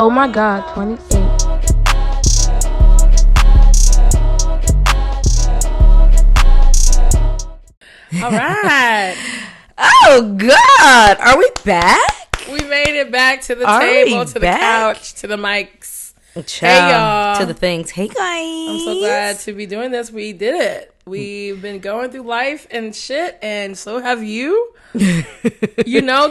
Oh my God, 28. All right. Oh God, are we back? We made it back to the table, to the couch, to the mics. Hey y'all. To the things. Hey guys. I'm so glad to be doing this. We did it. We've been going through life and shit, and so have you.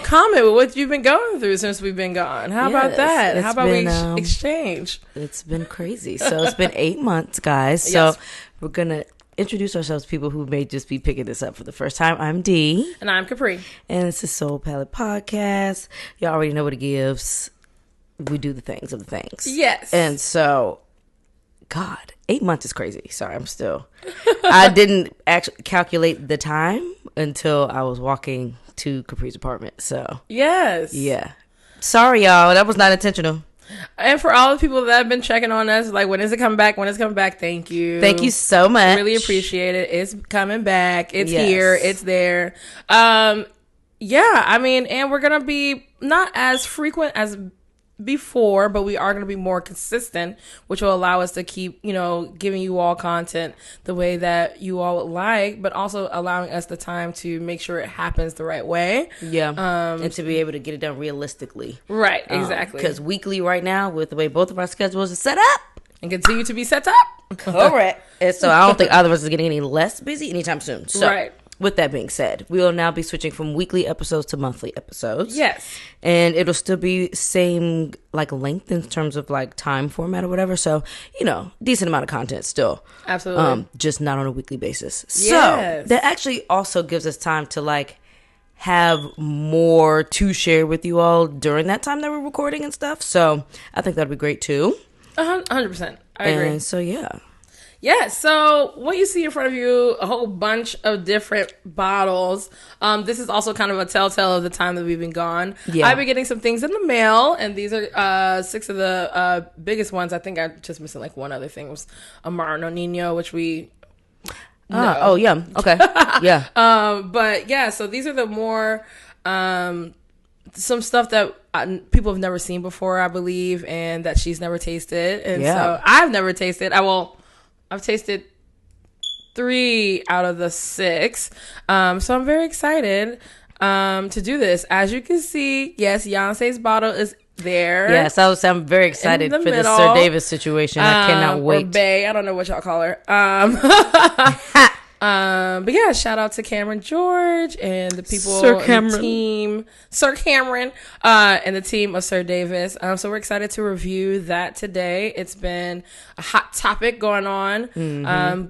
Comment with what you've been going through since we've been gone. How about that? How about we exchange? It's been crazy. So it's been 8 months, guys. So Yes. we're going to introduce ourselves to people who may just be picking this up for the first time. I'm Dee. And I'm Capri. And it's the Soul Palate podcast. Y'all already know what it gives. We do the things of the things. Yes. And so, God, 8 months is crazy. Sorry, I didn't actually calculate the time until I was walking to Capri's apartment. So, Yes. yeah. Sorry, y'all. That was not intentional. And for all the people that have been checking on us, like, when is it coming back? When is it coming back? Thank you. Thank you so much. Really appreciate it. It's coming back. It's Yes. here. It's there. And we're going to be not as frequent as before, but we are going to be more consistent, which will allow us to keep, giving you all content the way that you all would like, but also allowing us the time to make sure it happens the right way. Yeah. And to be able to get it done realistically. Right, exactly. Because weekly right now, with the way both of our schedules are set up. And continue to be set up. Correct. And so I don't think either of us is getting any less busy anytime soon. So, right. With that being said, we will now be switching from weekly episodes to monthly episodes. Yes. And it'll still be same length in terms of time format or whatever. So, decent amount of content still. Absolutely. Just not on a weekly basis. Yes. So that actually also gives us time to have more to share with you all during that time that we're recording and stuff. So I think that'd be great too. 100%. I agree. And so, yeah. Yeah, so what you see in front of you, a whole bunch of different bottles. This is also kind of a telltale of the time that we've been gone. Yeah. I've been getting some things in the mail, and these are 6 of the biggest ones. I think I'm just missing one other thing. It was a Marno Nino, which we... Oh, yeah. Okay. Yeah. But yeah, so these are the more... some stuff that people have never seen before, I believe, and that she's never tasted. And so I've never tasted. I've tasted 3 out of the 6. So I'm very excited to do this. As you can see, yes, Beyonce's bottle is there. Yes, I'm very excited for the Sir Davis situation. I cannot wait. Or Bay, I don't know what y'all call her. But yeah, shout out to Cameron George and the people and the team, Sir Cameron, and the team of Sir Davis. So we're excited to review that today. It's been a hot topic going on.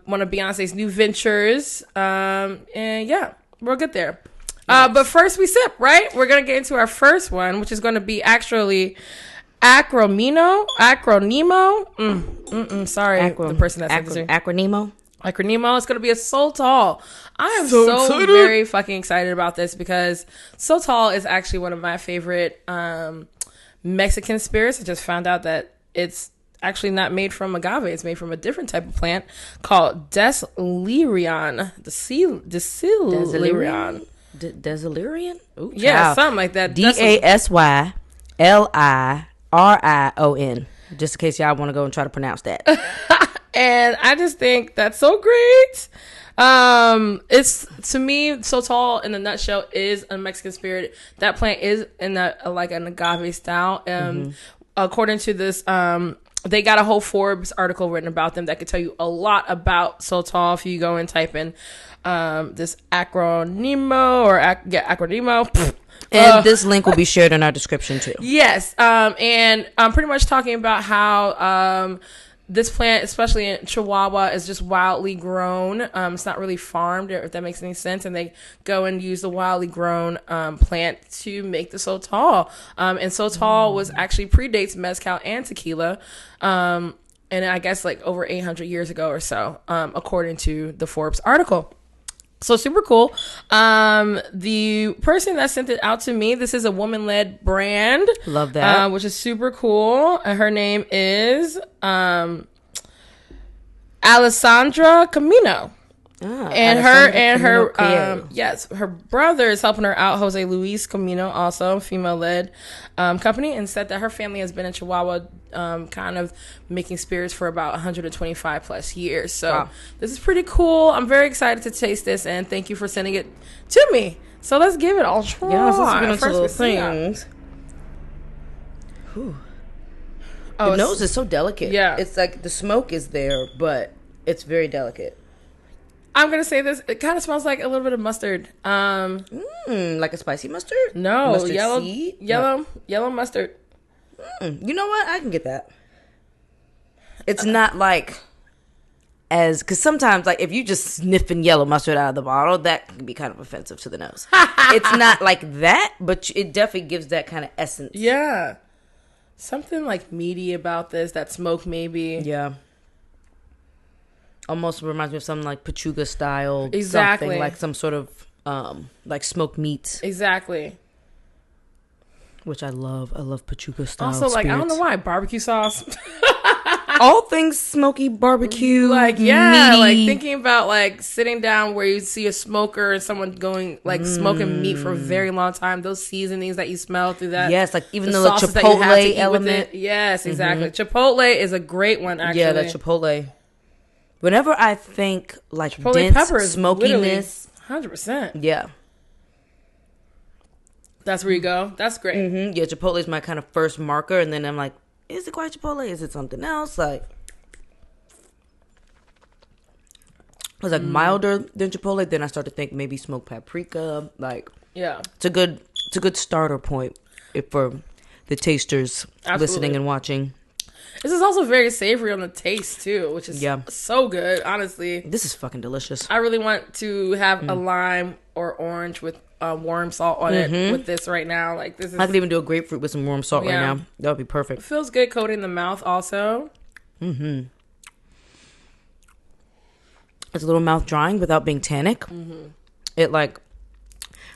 One of Beyonce's new ventures. And yeah, we'll get there. But first we sip, right? We're going to get into our first one, which is going to be actually Acronimo. Sorry, the person that said it. Acronimo. It's going to be a Sotol. I am so very fucking excited about this because Sotol is actually one of my favorite Mexican spirits. I just found out that it's actually not made from agave. It's made from a different type of plant called Deslirion. Deslirion. Deslirion? Ooh, Yeah, something like that. Dasyliron. Just in case y'all want to go and try to pronounce that. And I just think that's so great. It's, to me, Sotol in a nutshell is a Mexican spirit. That plant is in an agave style. According to this, they got a whole Forbes article written about them that could tell you a lot about Sotol. If you go and type in this Acronimo. And this link will be shared in our description too. Yes. And I'm pretty much talking about how this plant, especially in Chihuahua, is just wildly grown. It's not really farmed, if that makes any sense. And they go and use the wildly grown plant to make the Sotol. And Sotol was actually predates mezcal and tequila. And I guess over 800 years ago or so, according to the Forbes article. So super cool. The person that sent it out to me, this is a woman-led brand. Love that. Which is super cool. Her name is Alessandra Camino. And her brother is helping her out, Jose Luis Camino, also female-led company, and said that her family has been in Chihuahua kind of making spirits for about 125 plus years. So This is pretty cool. I'm very excited to taste this, and thank you for sending it to me. So let's give it a try. Yeah, let's get into little things. Whew. The nose is so delicate. Yeah. It's like the smoke is there, but it's very delicate. I'm going to say this. It kind of smells like a little bit of mustard. Like a spicy mustard? No. Mustard yellow seed? Yellow mustard. You know what? I can get that. It's not like as... Because sometimes, like, if you just sniffing yellow mustard out of the bottle, that can be kind of offensive to the nose. It's not like that, but it definitely gives that kind of essence. Yeah. Something like meaty about this. That smoke maybe. Yeah. Almost reminds me of something like Pachuga style. Exactly. Something like some sort of like smoked meat. Exactly. Which I love. I love Pachuga style. Also, like, I don't know why. Barbecue sauce. All things smoky barbecue. Like, yeah. meaty. Like, thinking about, like, sitting down where you see a smoker and someone going, like, smoking meat for a very long time. Those seasonings that you smell through that. Yes, like even the sauces that you have to Chipotle eat element. with it. Yes, exactly. Chipotle is a great one, actually. Yeah, that Chipotle. Whenever I think like Chipotle dense pepper is smokiness, 100%. yeah, That's where you go. That's great. yeah, Chipotle is my kind of first marker, and then I'm like, is it quite Chipotle? Is it something else? Like, it was like milder than Chipotle. Then I start to think maybe smoked paprika. Like, Yeah. it's a good starter point for the tasters listening and watching. This is also very savory on the taste, too, which is so good, honestly. This is fucking delicious. I really want to have a lime or orange with warm salt on it with this right now. Like, this is... I could even do a grapefruit with some warm salt right now. That would be perfect. It feels good coating the mouth also. It's a little mouth drying without being tannic. It like...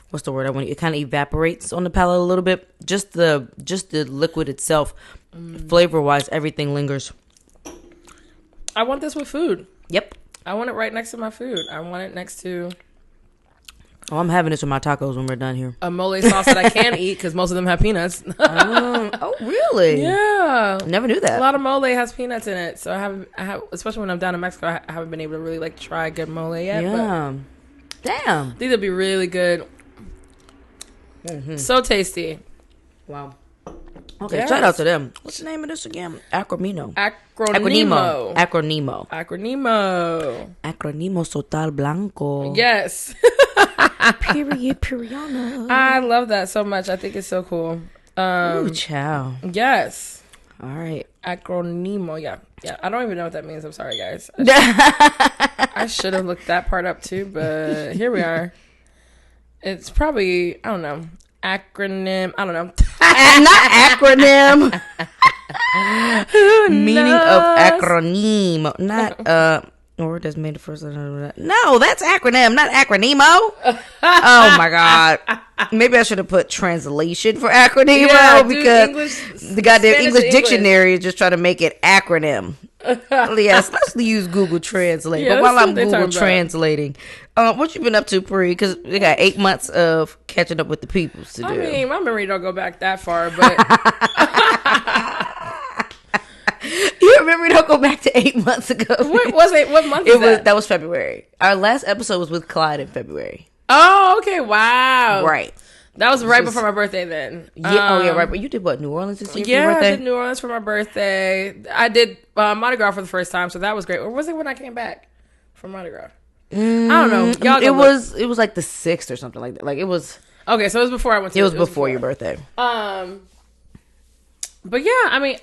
What's the word I want? It kind of evaporates on the palate a little bit. Just the liquid itself, flavor wise, everything lingers. I want this with food. Yep. I want it right next to my food. I want it next to Oh, I'm having this with my tacos when we're done here. a mole sauce that I can eat because most of them have peanuts. Oh, really? Yeah. Never knew that. A lot of mole has peanuts in it, so I have, especially when I'm down in Mexico, I haven't been able to really like try good mole yet. Yeah. Damn. These would be really good. So tasty. Wow. Okay, Yes. shout out to them. What's the name of this again? Acronimo. Acronimo. Acronimo. Acronimo Sotol Blanco. Yes. Period. Periana. I love that so much. I think it's so cool. Ooh, chow. Yes. All right. Acronimo. Yeah. I don't even know what that means. I'm sorry, guys. I should have looked that part up too, but here we are. It's probably, I don't know, acronym. I don't know. Not acronym. Meaning of acronym. Not, or that's made the first. No, that's acronym, not acronimo. Oh my God. Maybe I should have put translation for acronimo because the goddamn English dictionary is just trying to make it acronym. Yes, let's use Google Translate. Yeah, but while I'm what Google translating, what you been up to, Pri? Because we got 8 months of catching up with the peoples to do. I mean, my memory don't go back that far, but your memory don't go back to 8 months ago. what was it? What month was that? That was February. Our last episode was with Clyde in February. Oh, okay. Wow. Right. That was right before my birthday then. Yeah. Yeah, right. But you did what? New Orleans this year for your Yeah, birthday? I did New Orleans for my birthday. I did Mardi Gras for the first time, so that was great. Or was it when I came back from Mardi Gras? I don't know. Y'all It was like the 6th or something like that. Like it was. Okay, so it was before I went to It was before your birthday. But yeah, I mean,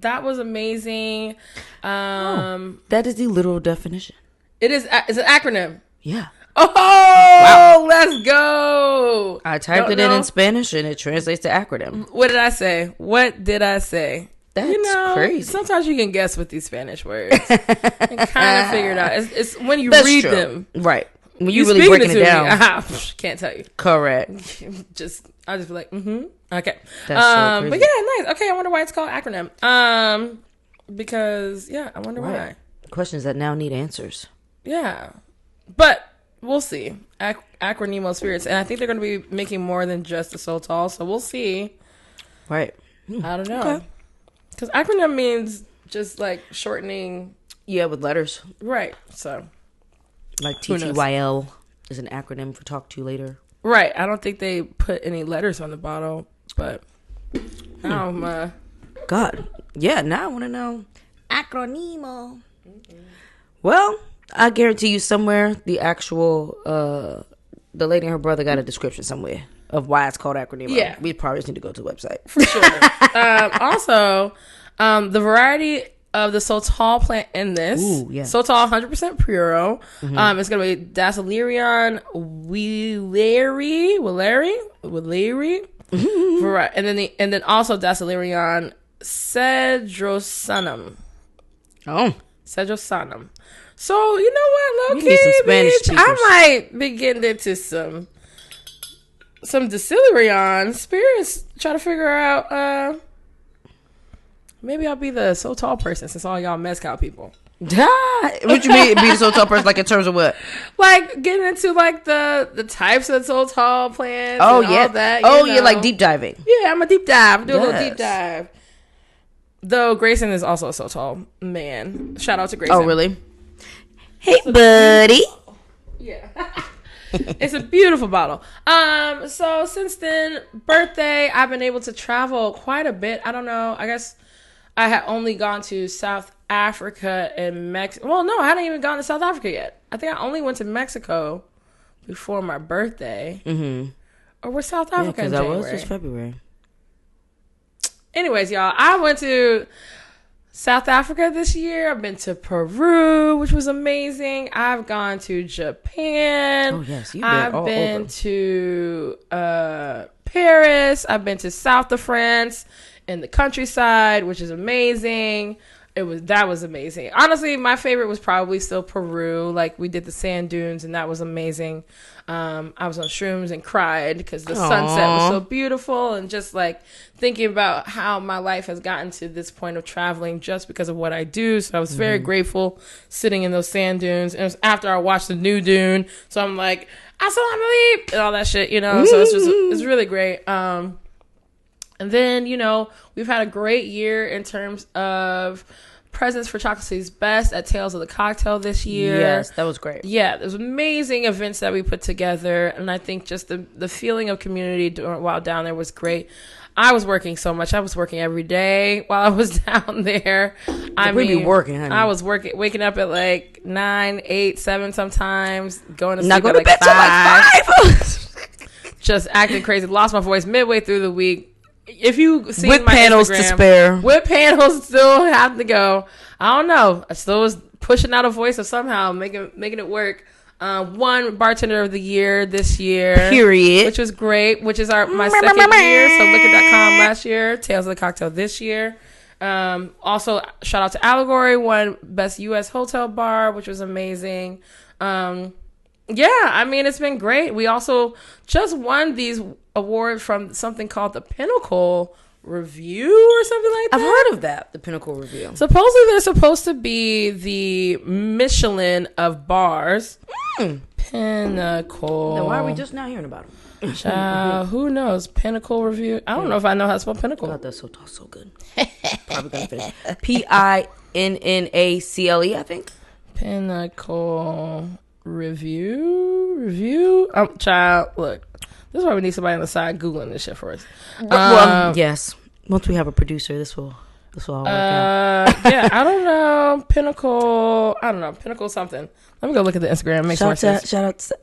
that was amazing. That is the literal definition. It is. It's an acronym. Yeah. Oh, wow. Let's go. I typed it in Spanish and it translates to acronym. What did I say? That's crazy. Sometimes you can guess with these Spanish words and kind of figure it out. It's when you read them. Right. When you really breaking it down. Can't tell you. Correct. I'll just be like, okay. That's so crazy. But yeah, nice. Okay, I wonder why it's called acronym. Because, I wonder why. Questions that now need answers. Yeah. But we'll see. Acronimo spirits, and I think they're going to be making more than just the Sotol, so we'll see. Right. I don't know. Because acronym means just like shortening. Yeah, with letters. Right. So. Like TTYL is an acronym for talk to you later. Right. I don't think they put any letters on the bottle, but. God. Yeah, now I want to know. Acronimo. Mm-hmm. Well, I guarantee you somewhere the actual, the lady and her brother got a description somewhere of why it's called Acronimo. Yeah. We probably just need to go to the website. For sure. Also, the variety of the Sotol plant in this. Ooh, yeah. Sotol 100% Puro. Mm-hmm. It's going to be Dasylirion Willeri. Mm-hmm. And then also Dasylirion Cedrosanum. Oh. Cedrosanum. So, you know what, low key, some Spanish speakers. I might be getting into some Dasylirion spirits. Try to figure out, maybe I'll be the Sotol person since all y'all mezcal people. What you mean, be the Sotol person, like in terms of what? Like, getting into, like, the types of Sotol plants all that. You're like deep diving. Yeah, I'm a deep dive. Do a little deep dive. Though Grayson is also a Sotol man. Shout out to Grayson. Oh, really? Hey, buddy. Yeah. It's a beautiful bottle. So since then, birthday, I've been able to travel quite a bit. I don't know. I guess I had only gone to South Africa and Mexico. Well, no, I hadn't even gone to South Africa yet. I think I only went to Mexico before my birthday. Mm-hmm. Or was South Africa in January? That was just February. Anyways, y'all, I went to South Africa this year. I've been to Peru, which was amazing. I've gone to Japan. Oh, yes. You've been I've been to Paris. I've been to south of France in the countryside, which is amazing. That was amazing. Honestly, my favorite was probably still Peru. Like, we did the sand dunes, and that was amazing. I was on shrooms and cried because the sunset was so beautiful, and just like thinking about how my life has gotten to this point of traveling just because of what I do. So I was very grateful sitting in those sand dunes. And it was after I watched the new dune, so I'm like, Assalamu alaikum, and all that shit, you know. So it's really great. And then, you know, we've had a great year in terms of presents for Chocolate City's Best at Tales of the Cocktail this year. Yes, that was great. Yeah, there's amazing events that we put together, and I think just the feeling of community while down there was great. I was working so much. I was working every day while I was down there. We be working, honey. I was waking up at like 9, 8, 7 sometimes, going to sleep not going at to bed till like 5. Just acting crazy. Lost my voice midway through the week. If you see with my panels Instagram, to spare, with panels still have to go. I don't know. I still was pushing out a voice of somehow making it work. One bartender of the year this year, period, which was great. Which is my second year. So Liqueur.com last year, Tales of the Cocktail this year. Also, shout out to Allegory, won Best U.S. Hotel Bar, which was amazing. Yeah, I mean, it's been great. We also just won these awards from something called the Pinnacle Review or something like that. I've heard of that, the Pinnacle Review. Supposedly, they're supposed to be the Michelin of bars. Pinnacle. Then why are we just now hearing about them? Who knows? Pinnacle Review. I don't know if I know how to spell Pinnacle. I thought that's so good. Probably gonna finish. Pinnacle, I think. Pinnacle Review. Child, look. This is why we need somebody on the side Googling this shit for us. Well, yes. Once we have a producer, this will all work out. Yeah, I don't know. Pinnacle. I don't know. Pinnacle something. Let me go look at the Instagram. Make more sense. Shouts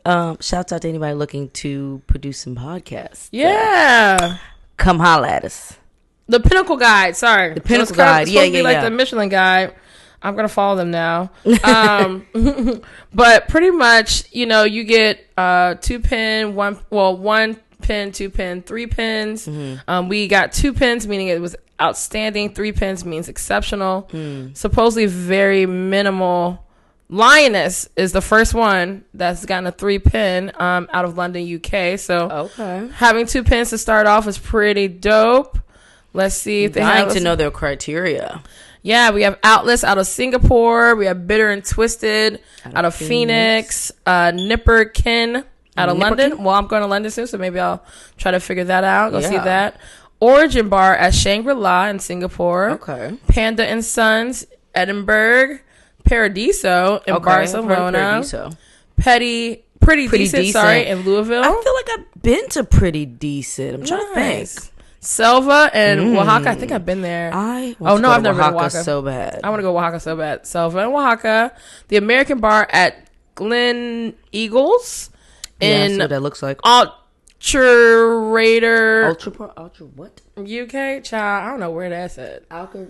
out to anybody looking to produce some podcasts. Yeah. Come holla at us. The Pinnacle Guide. Sorry. The Pinnacle Guide. Yeah. Like the Michelin Guide. I'm going to follow them now. But pretty much, you know, you get 2 pin, 1 pin, 2 pin, 3 pins. Mm-hmm. We got 2 pins, meaning it was outstanding. 3 pins means exceptional. Supposedly very minimal. Lioness is the first one that's gotten a 3 pin out of London, UK. So having 2 pins to start off is pretty dope. Let's see if they have to know their criteria. Yeah, we have Outless out of Singapore. We have Bitter and Twisted out of Phoenix. Nipper Kin out of London. Well, I'm going to London soon, so maybe I'll try to figure that out. Go see that. Origin Bar at Shangri-La in Singapore. Okay. Panda and Sons, Edinburgh. Paradiso in Barcelona. Pretty decent, sorry, in Louisville. I feel like I've been to Pretty Decent. I'm trying to think. Selva and Oaxaca. I think I've been there. I've never been to Oaxaca so bad. I want to go to Oaxaca so bad. Selva and Oaxaca. The American Bar at Glen Eagles in what that looks like. Ultra what? UK, child. I don't know where that's at. The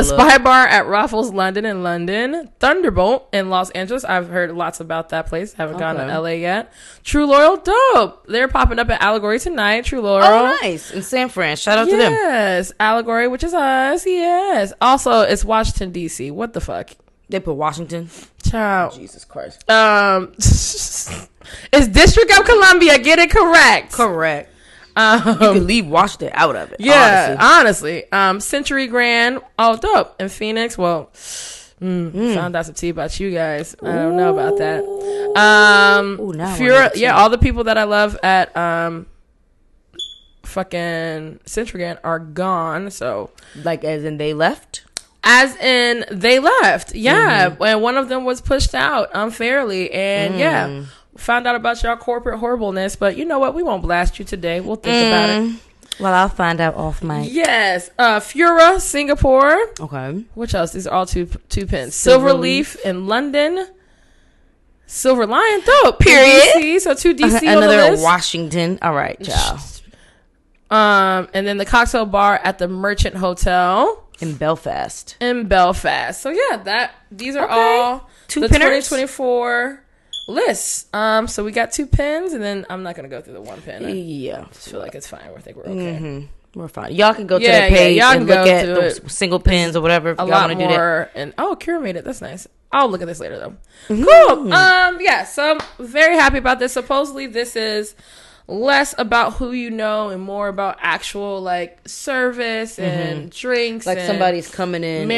Spy Bar at Raffles London in London. Thunderbolt in Los Angeles. I've heard lots about that place. Haven't gone to LA yet. True Loyal, dope. They're popping up at Allegory tonight. True Loyal. Oh, nice. In San Fran. Shout out to them. Yes. Allegory, which is us. Yes. Also, it's Washington, D.C. What the fuck? They put Washington. Child. Jesus Christ. It's District of Columbia. Get it correct. Correct. You can leave Washington out of it. Yeah, honestly. Century Grand. Oh, dope. In Phoenix. Well, found out some tea about you guys. I don't know about that. Fura, all the people that I love at fucking Century Grand are gone. So, like, as in they left? As in they left. Yeah. And one of them was pushed out unfairly. And found out about your corporate horribleness, but you know what? We won't blast you today. We'll think about it. Well, I'll find out off mic. Yes. Fura, Singapore. Okay. Which else? These are all two pins. Silverleaf in London. Silver Lion, dope. Period. DC, so 2 DC on another the list. Washington. All right, child. And then the cocktail bar at the Merchant Hotel in Belfast. So yeah, these are all the 2024 lists. So we got 2 pins, and then I'm not gonna go through the 1 pin. I just feel like it's fine. I think we're okay. We're fine. Y'all can go to the page and look at those single pins or whatever if y'all want to do that. And curated. That's nice. I'll look at this later though. Cool. So I'm very happy about this. Supposedly this is less about who you know and more about actual like service and drinks. Like and somebody's coming in.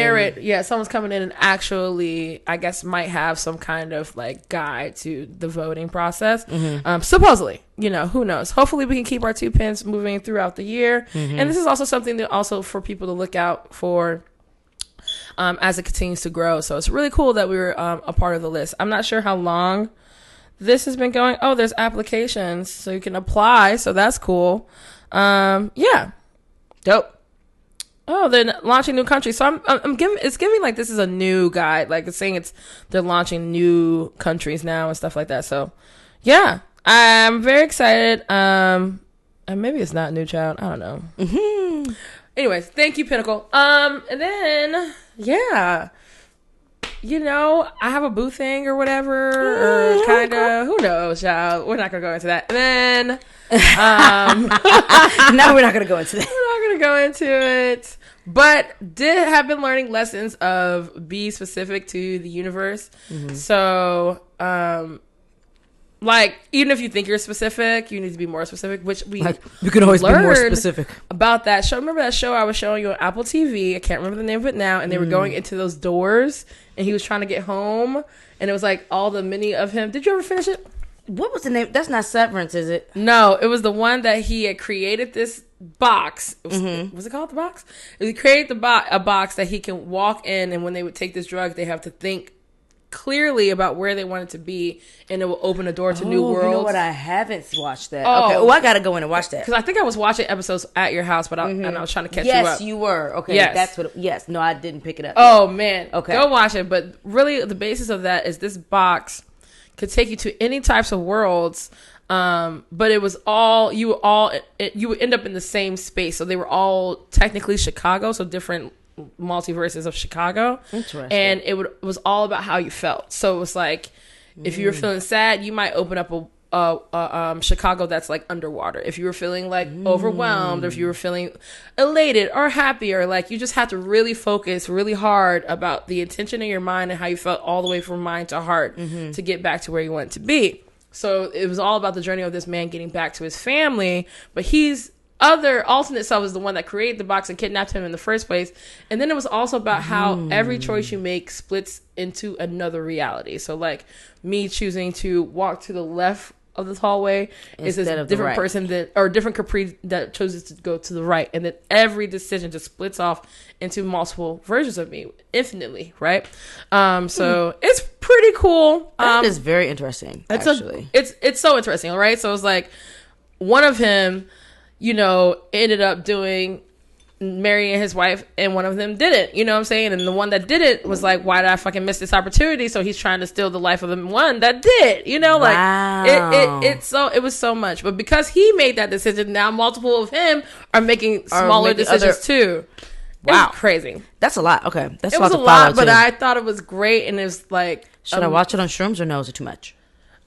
Someone's coming in and actually, I guess, might have some kind of like guide to the voting process. Supposedly, who knows? Hopefully we can keep our 2 pins moving throughout the year. And this is also something that also for people to look out for as it continues to grow. So it's really cool that we were a part of the list. I'm not sure how long this has been going. Oh, there's applications, so you can apply. So that's cool. Dope. Oh, they're launching new countries. So it's giving like this is a new guide. Like it's saying they're launching new countries now and stuff like that. So yeah, I'm very excited. And maybe it's not New Child. I don't know. Anyways, thank you, Pinnacle. And then I have a boo thing or whatever, or kind of, who knows, child. We're not going to go into that. And then, no, we're not going to go into that. We're not going to go into it. But have been learning lessons of be specific to the universe. So, like, even if you think you're specific, you need to be more specific, which we can always be more specific about that show. Remember that show I was showing you on Apple TV? I can't remember the name of it now. And they were going into those doors and he was trying to get home. And it was like all the mini of him. Did you ever finish it? What was the name? That's not Severance, is it? No, it was the one that he had created this box. Was it called the box? He created a box that he can walk in, and when they would take this drug, they have to think clearly about where they want it to be, and it will open a door to new worlds. You know what? I haven't watched that. Okay. Oh, I gotta go in and watch that because I think I was watching episodes at your house, but and I was trying to catch you up. Yes, you were. Okay, yes. That's what. Yes, no, I didn't pick it up. Oh man, okay, go watch it. But really, the basis of that is this box could take you to any types of worlds. But it was you would end up in the same space. So they were all technically Chicago, so different multiverses of Chicago. Interesting. And it was all about how you felt. So it was like if you were feeling sad, you might open up a Chicago that's like underwater. If you were feeling like overwhelmed, or if you were feeling elated or happy, or like you just had to really focus really hard about the intention in your mind and how you felt all the way from mind to heart to get back to where you want to be. So it was all about the journey of this man getting back to his family, but he's other alternate self is the one that created the box and kidnapped him in the first place. And then it was also about how every choice you make splits into another reality. So like me choosing to walk to the left of this hallway is a different person that, or different Capri that chooses to go to the right. And then every decision just splits off into multiple versions of me infinitely. Right. So it's pretty cool. That is very interesting. Actually, it's so interesting. Right. So it's like one of him, you know, ended up marrying his wife, and one of them didn't, you know what I'm saying? And the one that did it was like, why did I fucking miss this opportunity? So he's trying to steal the life of the one that did, you know, like it was so much. But because he made that decision, now multiple of him are making smaller decisions too. Wow. It's crazy. That's a lot. Okay. It was a lot, but I thought it was great. And it was like, should I watch it on shrooms, or no, is it too much?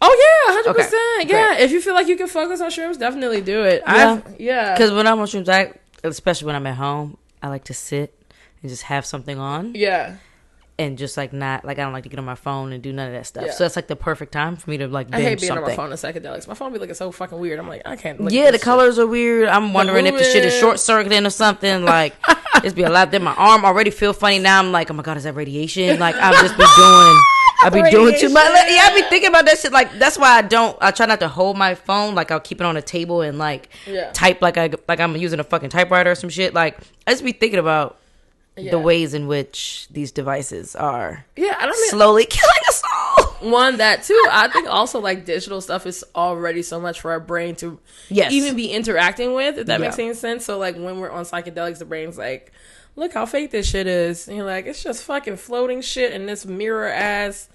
Oh yeah, 100%. Okay. Yeah, if you feel like you can focus on shrooms, definitely do it. Yeah. Because when I'm on shrooms, especially when I'm at home, I like to sit and just have something on. Yeah. And just like not, like I don't like to get on my phone and do none of that stuff. Yeah. So that's like the perfect time for me to like binge I hate being something. on my phone in psychedelics. My phone be looking so fucking weird. I'm like, I can't look at this the colors are weird. I'm wondering if the shit is short circuiting or something. Like, it's be a lot. Then my arm already feel funny. Now I'm like, oh my God, is that radiation? Like, I'll just be doing... I be doing too much. Like, yeah, I be thinking about that shit. Like, that's why I try not to hold my phone. Like, I'll keep it on a table and like type like I'm using a fucking typewriter or some shit. Like, I just be thinking about the ways in which these devices are slowly killing us all. One, that too. I think also like digital stuff is already so much for our brain to even be interacting with, if that makes any sense. So like when we're on psychedelics, the brain's like, look how fake this shit is. And you're like, it's just fucking floating shit in this mirror ass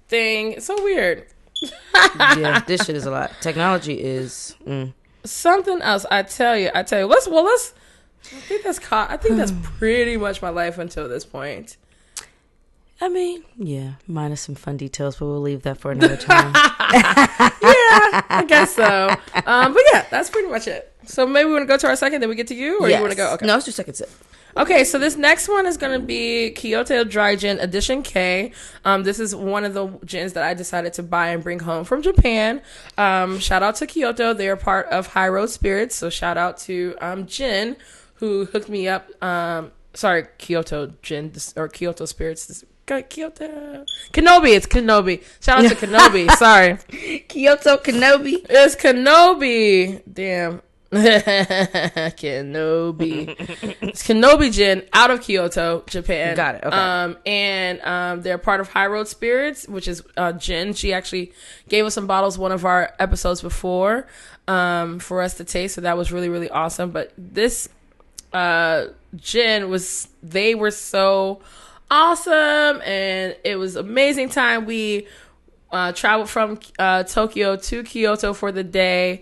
thing. It's so weird. Yeah, this shit is a lot. Technology is something else. I tell you. Let's. I think that's pretty much my life until this point. I mean, yeah, minus some fun details, but we'll leave that for another time. Yeah, I guess so. But yeah, that's pretty much it. So maybe we want to go to our second, then we get to you, or you want to go? Okay. No, it's your second sip. Okay, so this next one is going to be Kyoto Dry Gin Edition K. This is one of the gins that I decided to buy and bring home from Japan. Shout out to Kyoto. They are part of High Road Spirits. So shout out to Jin, who hooked me up. Kyoto Gin, or Kyoto Spirits. Kyoto. Kinobi. It's Kinobi. Shout out to Kinobi. Sorry. Kyoto Kinobi. It's Kinobi. Damn. Kinobi. It's Kinobi Gin out of Kyoto, Japan. Got it. Okay. And they're part of High Road Spirits, which is gin. She actually gave us some bottles one of our episodes before for us to taste, so that was really, really awesome. But this gin they were so awesome, and it was amazing time. We traveled from Tokyo to Kyoto for the day.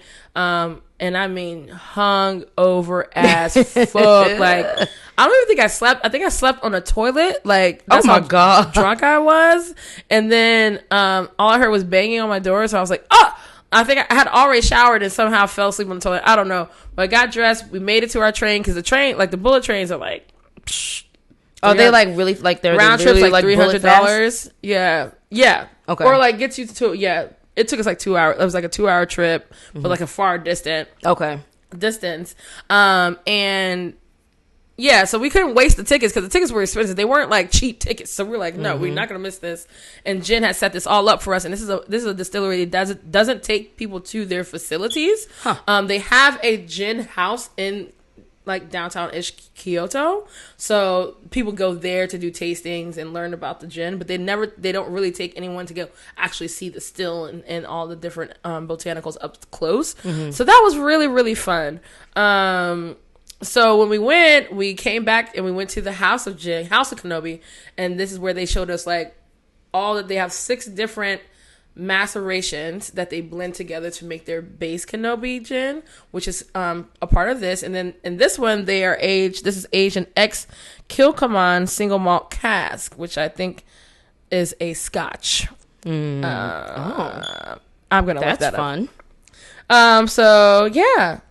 And I mean, hung over as fuck. Like, I don't even think I slept. I think I slept on a toilet. Like, that's oh my God, drunk I was. And then all I heard was banging on my door. So I was like, oh, I think I had already showered and somehow fell asleep on the toilet. I don't know. But I got dressed. We made it to our train, because the train, like the bullet trains are like, oh, they like really, like they're round trips like $300. Yeah. Okay. Or like gets you to It took us like 2 hours. It was like a 2-hour trip, but like a far distance. And yeah, so we couldn't waste the tickets, because the tickets were expensive. They weren't like cheap tickets. So we're like, no, we're not gonna miss this. And Jen had set this all up for us. And this is a distillery that doesn't take people to their facilities. They have a gin house in like downtown-ish Kyoto, so people go there to do tastings and learn about the gin, but they don't really take anyone to go actually see the still and all the different botanicals up close. So that was really, really fun. So when we came back and we went to the House of Kinobi, and this is where they showed us like all that they have 6 different macerations that they blend together to make their base Kinobi gin, which is a part of this. And then in this one, this is aged in ex-Kilcoman single malt cask, which I think is a Scotch. I'm gonna look that up. That's fun. So yeah,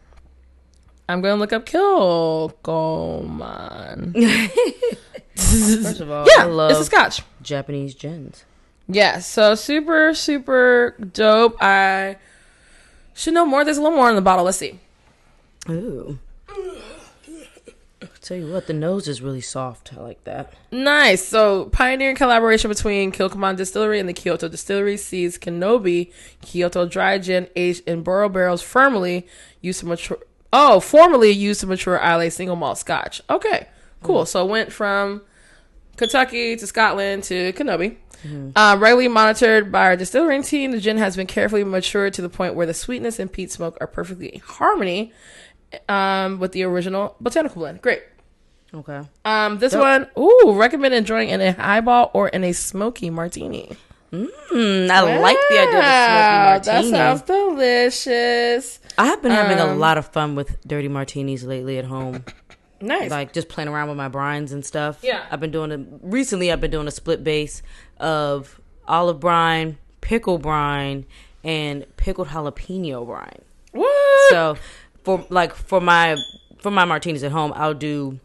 I'm gonna look up Kilcoman. First of all, yeah, I love it's a Scotch. Japanese gins. Yeah, so super, super dope. I should know more. There's a little more in the bottle. Let's see. Ooh. I'll tell you what, the nose is really soft. I like that. Nice. So, pioneering collaboration between Kilkamon Distillery and the Kyoto Distillery sees Kinobi Kyoto dry gin aged in bourbon barrels formerly used to mature Islay single malt Scotch. Okay, cool. So, it went from Kentucky to Scotland to Kinobi. Regularly monitored by our distilling team, the gin has been carefully matured to the point where the sweetness and peat smoke are perfectly in harmony with the original botanical blend. Great. Okay. This one, recommend enjoying in a highball or in a smoky martini. I like the idea of a smoky martini. That sounds delicious. I have been having a lot of fun with dirty martinis lately at home. Nice. Like just playing around with my brines and stuff. Yeah. I've been doing a split base of olive brine, pickle brine, and pickled jalapeno brine. What? So for my martinis at home, I'll do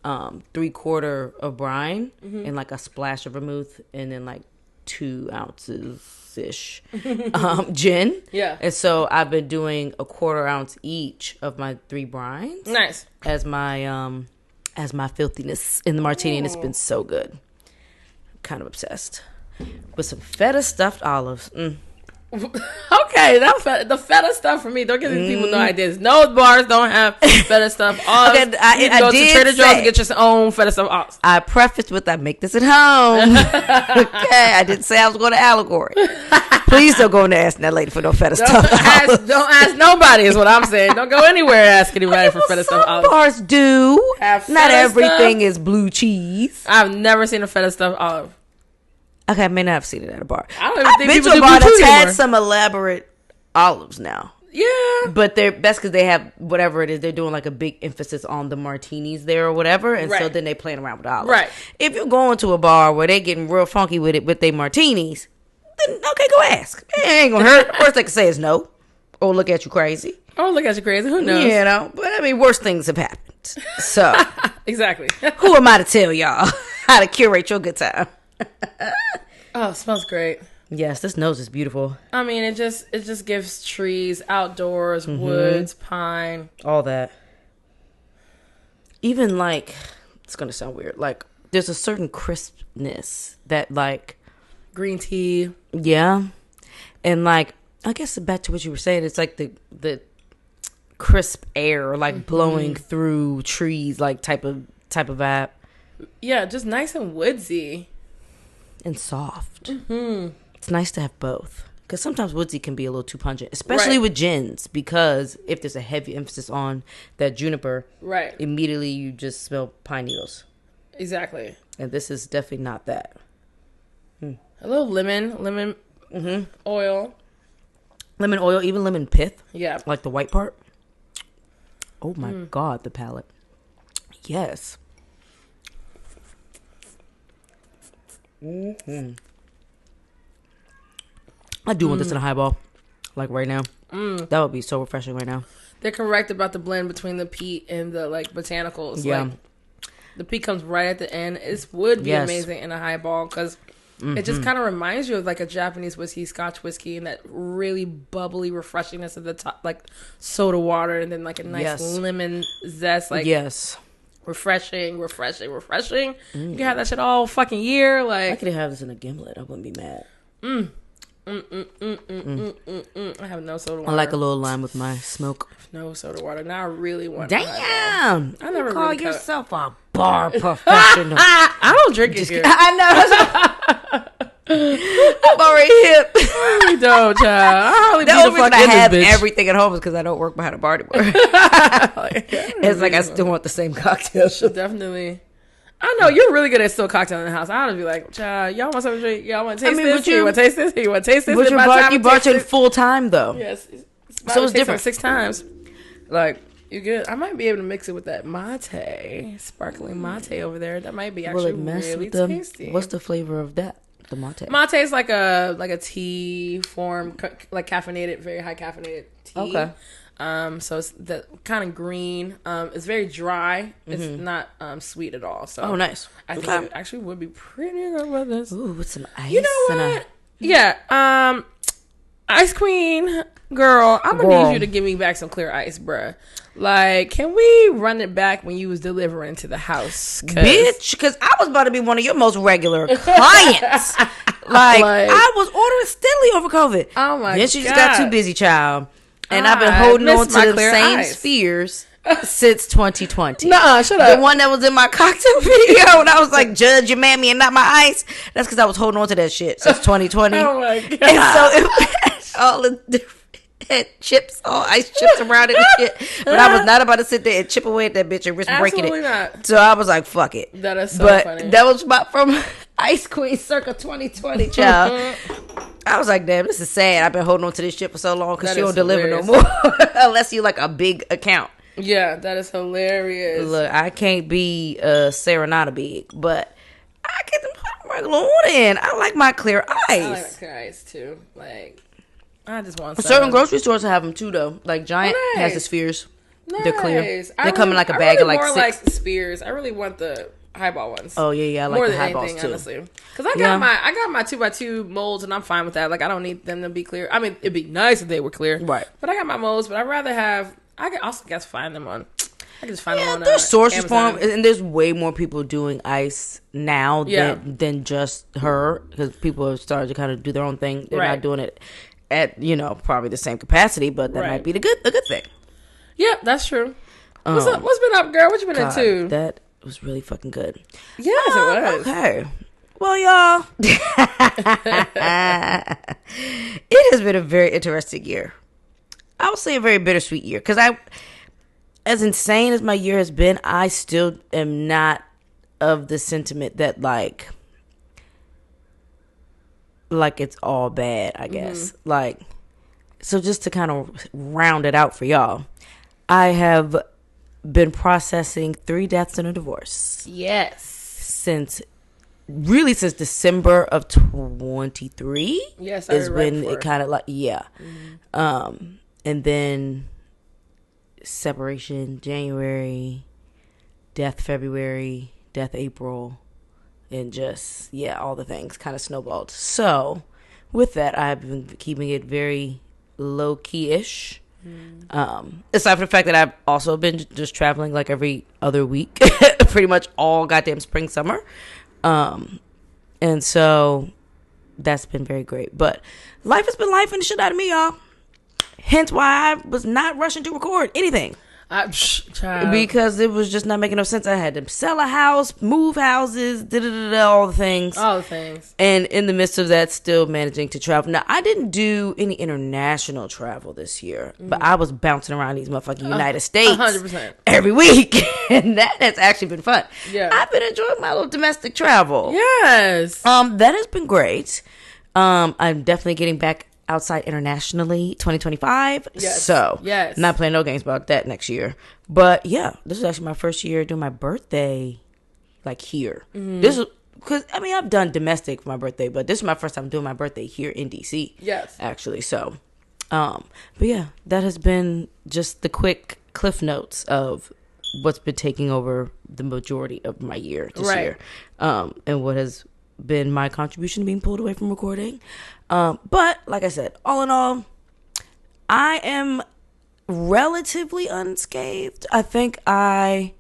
3/4 of brine and like a splash of vermouth, and then like 2 ounces ish gin. Yeah. And so I've been doing 1/4 ounce each of my 3 brines. Nice. As my filthiness in the martini, and it's been so good. I'm kind of obsessed with some feta stuffed olives. Okay, the feta stuff for me. Don't give these people no ideas. No bars don't have feta stuff. Okay, you can go to Trader Joe's and get your own feta stuff olives. I prefaced with I make this at home. Okay, I didn't say I was going to Allegory. Please don't go in there asking that lady for no feta stuff olives. Don't ask nobody is what I'm saying. Don't go anywhere and ask anybody for feta stuff olives. Bars do. Have Not feta everything stuff? is blue cheese. I've never seen a feta stuff olive. Okay, I may not have seen it at a bar. I don't even think I've been people to a do bar blue that's cheese had anymore. some elaborate olives now. Yeah. But that's because they have whatever it is. They're doing like a big emphasis on the martinis there or whatever. And so Right. then they playing around with olives. Right. If you're going to a bar where they getting real funky with it with their martinis, then okay, go ask. It ain't gonna hurt. Worst they can say is no. Or look at you crazy. Oh, look at you crazy. Who knows? You know. But I mean, worse things have happened. So Exactly. who am I to tell y'all how to curate your good time? Oh, it smells great. Yes, this nose is beautiful. I mean, it just gives trees, outdoors, woods, pine. All that. Even like, it's gonna sound weird. Like, there's a certain crispness that like, Green tea. yeah, and like, I guess back to what you were saying, it's like the crisp air like blowing through trees, like type of vibe, Yeah, just nice and woodsy. and soft. It's nice to have both. Because sometimes woodsy can be a little too pungent, especially with gins, because if there's a heavy emphasis on that juniper, Right. immediately you just smell pine needles. Exactly. And this is definitely not that. A little lemon oil. Lemon oil, even lemon pith, Yeah. like the white part. Oh my God, the palate. Yes. I do want this in a highball, like right now. That would be so refreshing right now. They're correct about the blend between the peat and the like botanicals. Yeah. Like, the peat comes right at the end. It would be Yes. amazing in a highball because it just kind of reminds you of like a Japanese whiskey, Scotch whiskey, and that really bubbly refreshingness at the top, like soda water, and then like a nice Yes. lemon zest, like Yes. refreshing. You can have that shit all fucking year. I Like could have this in a gimlet. I wouldn't be mad. I have no soda water. I like a little lime with my smoke. No soda water. Now I really want. a highball. Damn. I never call really cut- yourself a bar professional. I don't drink it here. I know. I'm already hip. You don't, child. I hardly The be only the reason fuck I in have this bitch. everything at home is because I don't work behind a bar anymore. It's like I still want the same cocktail. Definitely. I know you're really good at still cocktail in the house. I would be like, child, y'all want something to drink? Y'all want to taste this? but You want to taste this? You want to taste this? But And by the time you I taste bartend it- full time though. Yes. So it's different. 6 times. Like, you're good. I might be able to mix it with that mate, sparkling mate over there. That might be Will actually it mess really with them? tasty. What's the flavor of that? The mate. Mate is like a tea form, like caffeinated, very high caffeinated tea. Okay. So it's the kind of green. It's very dry. It's not sweet at all. So Oh, nice. I think Okay. it actually would be pretty good with this. Ooh, with some ice. You know and what? Yeah. Ice Queen, girl, I'm gonna need you to give me back some clear ice, bruh. Like, can we run it back when you was delivering to the house? Bitch, because I was about to be one of your most regular clients. like, I was ordering steadily over COVID. Oh my god. Then she just got too busy, child. And I've been holding on to the same spheres since 2020. Nuh-uh, shut up. The one that was in my cocktail video, and I was like, judge your mammy and not my ice. That's because I was holding on to that shit since 2020. Oh my god. And so it was all the different chips, all ice chips around it and shit. But I was not about to sit there and chip away at that bitch and risk breaking it. Not. So I was like, fuck it. That is so funny. That was from Ice Queen circa 2020, child. I was like, damn, this is sad. I've been holding on to this shit for so long because she don't deliver no more. Unless you like a big account. Yeah, that is hilarious. Look, I can't be Serenata big, but I get them regular order in. I like my clear ice. I like my clear ice too. Like, I just want some. Certain grocery stores have them too, though. Like Giant has the spheres. Nice. They're clear. They come in like a bag of like more 6. like Spears. I really want the highball ones. Oh yeah, I like more the than highballs anything, too. honestly. Because I got my 2x2 molds, and I'm fine with that. Like, I don't need them to be clear. I mean, it'd be nice if they were clear, right? But I got my molds. But I'd rather have. I can also guess find them on. I can just find them on. There's sources for Amazon. them, and there's way more people doing ice now than just her, because people have started to kind of do their own thing. They're not doing it at probably the same capacity, but that might be a good thing. Yeah, that's true. What's up? What's been up, girl? What you been into? That was really fucking good. Yes, it was. Okay. Well, y'all, it has been a very interesting year. I would say a very bittersweet year, because as insane as my year has been, I still am not of the sentiment that like it's all bad, I guess. Like, so just to kind of round it out for y'all, I have been processing 3 deaths and a divorce. Yes. Since December of 23. Yes, is when it kind of like, and then separation January, death February, death April, and just all the things kind of snowballed. So with that, I've been keeping it very low key-ish. Aside from the fact that I've also been just traveling like every other week, pretty much all goddamn spring summer, and so that's been very great. But life has been life and the shit out of me, y'all. Hence why I was not rushing to record anything. Because it was just not making no sense. I had to sell a house, move houses, all the things. All the things. And in the midst of that, still managing to travel. Now, I didn't do any international travel this year, but I was bouncing around these motherfucking United States 100%. every week. And that has actually been fun. Yeah. I've been enjoying my little domestic travel. Yes. That has been great. I'm definitely getting back outside internationally 2025. So not playing no games about that next year. But yeah, this is actually my first year doing my birthday like here. This is because I've done domestic for my birthday, but this is my first time doing my birthday here in DC. Yes, actually. So but yeah, that has been just the quick cliff notes of what's been taking over the majority of my year this year, and what has been my contribution to being pulled away from recording. But like I said, all in all, I am relatively unscathed. I think I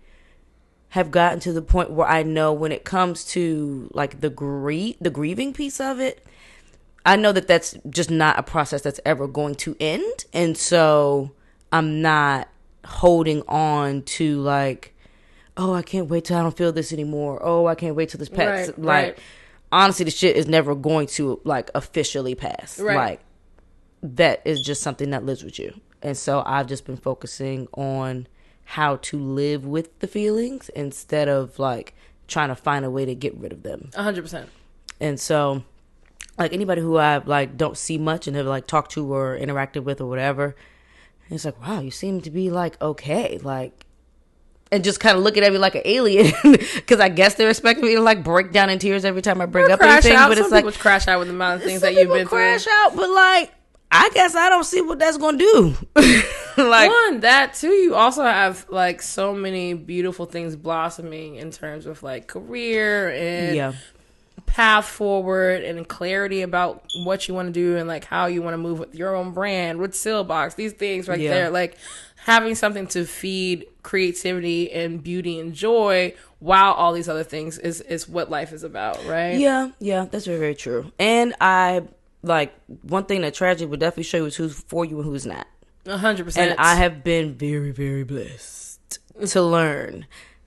have gotten to the point where I know when it comes to like the grieving piece of it, I know that that's just not a process that's ever going to end. And so I'm not holding on to like, oh, I can't wait till I don't feel this anymore. Oh, I can't wait till this passes. Honestly, the shit is never going to like officially pass. Like that is just something that lives with you. And so I've just been focusing on how to live with the feelings instead of like trying to find a way to get rid of them. 100%. And so like anybody who I like don't see much and have like talked to or interacted with or whatever, it's like, wow, you seem to be like okay, like, and just kind of looking at me like an alien because I guess they're expecting me to like break down in tears every time I bring up anything. But it's like crash out with the amount of things that you've been through. Crash out, but like I guess I don't see what that's gonna do. Like one, that too. You also have like so many beautiful things blossoming in terms of like career and path forward and clarity about what you want to do and like how you want to move with your own brand, with Sealbox, these things right there, like having something to feed creativity and beauty and joy while all these other things is what life is about, right? Yeah, that's very, very true. And I like one thing that tragedy would definitely show you is who's for you and who's not. 100%. And I have been very, very blessed to learn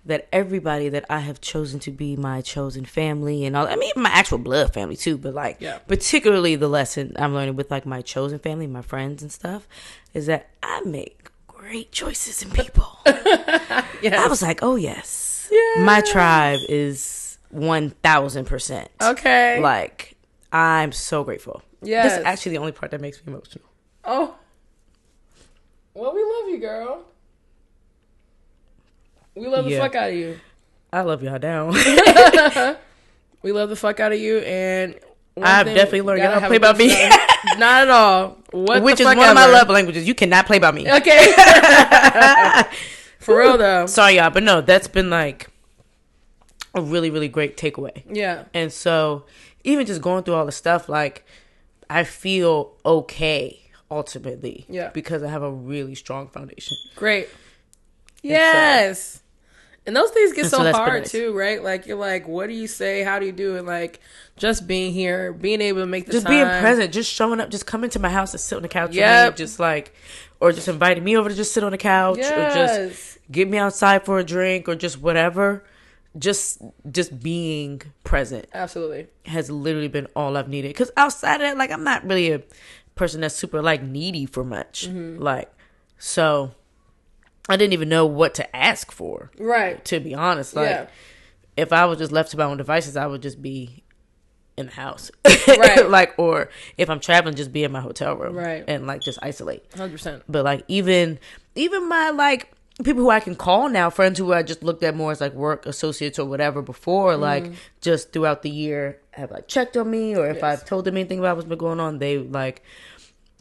that everybody that I have chosen to be my chosen family and all, I mean, my actual blood family too, but like, particularly the lesson I'm learning with like my chosen family, my friends and stuff, is that I make great choices in people. I was like, oh yes. My tribe is 1000%. Okay. Like, I'm so grateful. Yes. This is actually the only part that makes me emotional. Oh. Well, we love you, girl. We love the fuck out of you. I love y'all down. We love the fuck out of you, and I've definitely learned y'all don't play by me. Not at all. Which is one of my love languages. You cannot play by me. Okay. For real though. Sorry y'all, but no, that's been like a really, really great takeaway. Yeah. And so even just going through all the stuff, like I feel okay ultimately. Yeah. Because I have a really strong foundation. Great. Yes. And those things get so hard too, right? Like you're like, what do you say? How do you do it? Like just being here, being able to make the just time. Being present, just showing up, just coming to my house and sit on the couch with me, just like, or just inviting me over to just sit on the couch, or just get me outside for a drink, or just whatever. Just being present, absolutely, has literally been all I've needed. Because outside of that, like I'm not really a person that's super like needy for much, like so. I didn't even know what to ask for. Right. To be honest. Like, if I was just left to my own devices, I would just be in the house. Right. Like, or if I'm traveling, just be in my hotel room. Right. And, like, just isolate. 100%. But, like, even my, like, people who I can call now, friends who I just looked at more as, like, work associates or whatever before, like, just throughout the year have, like, checked on me. Or if I've told them anything about what's been going on, they, like,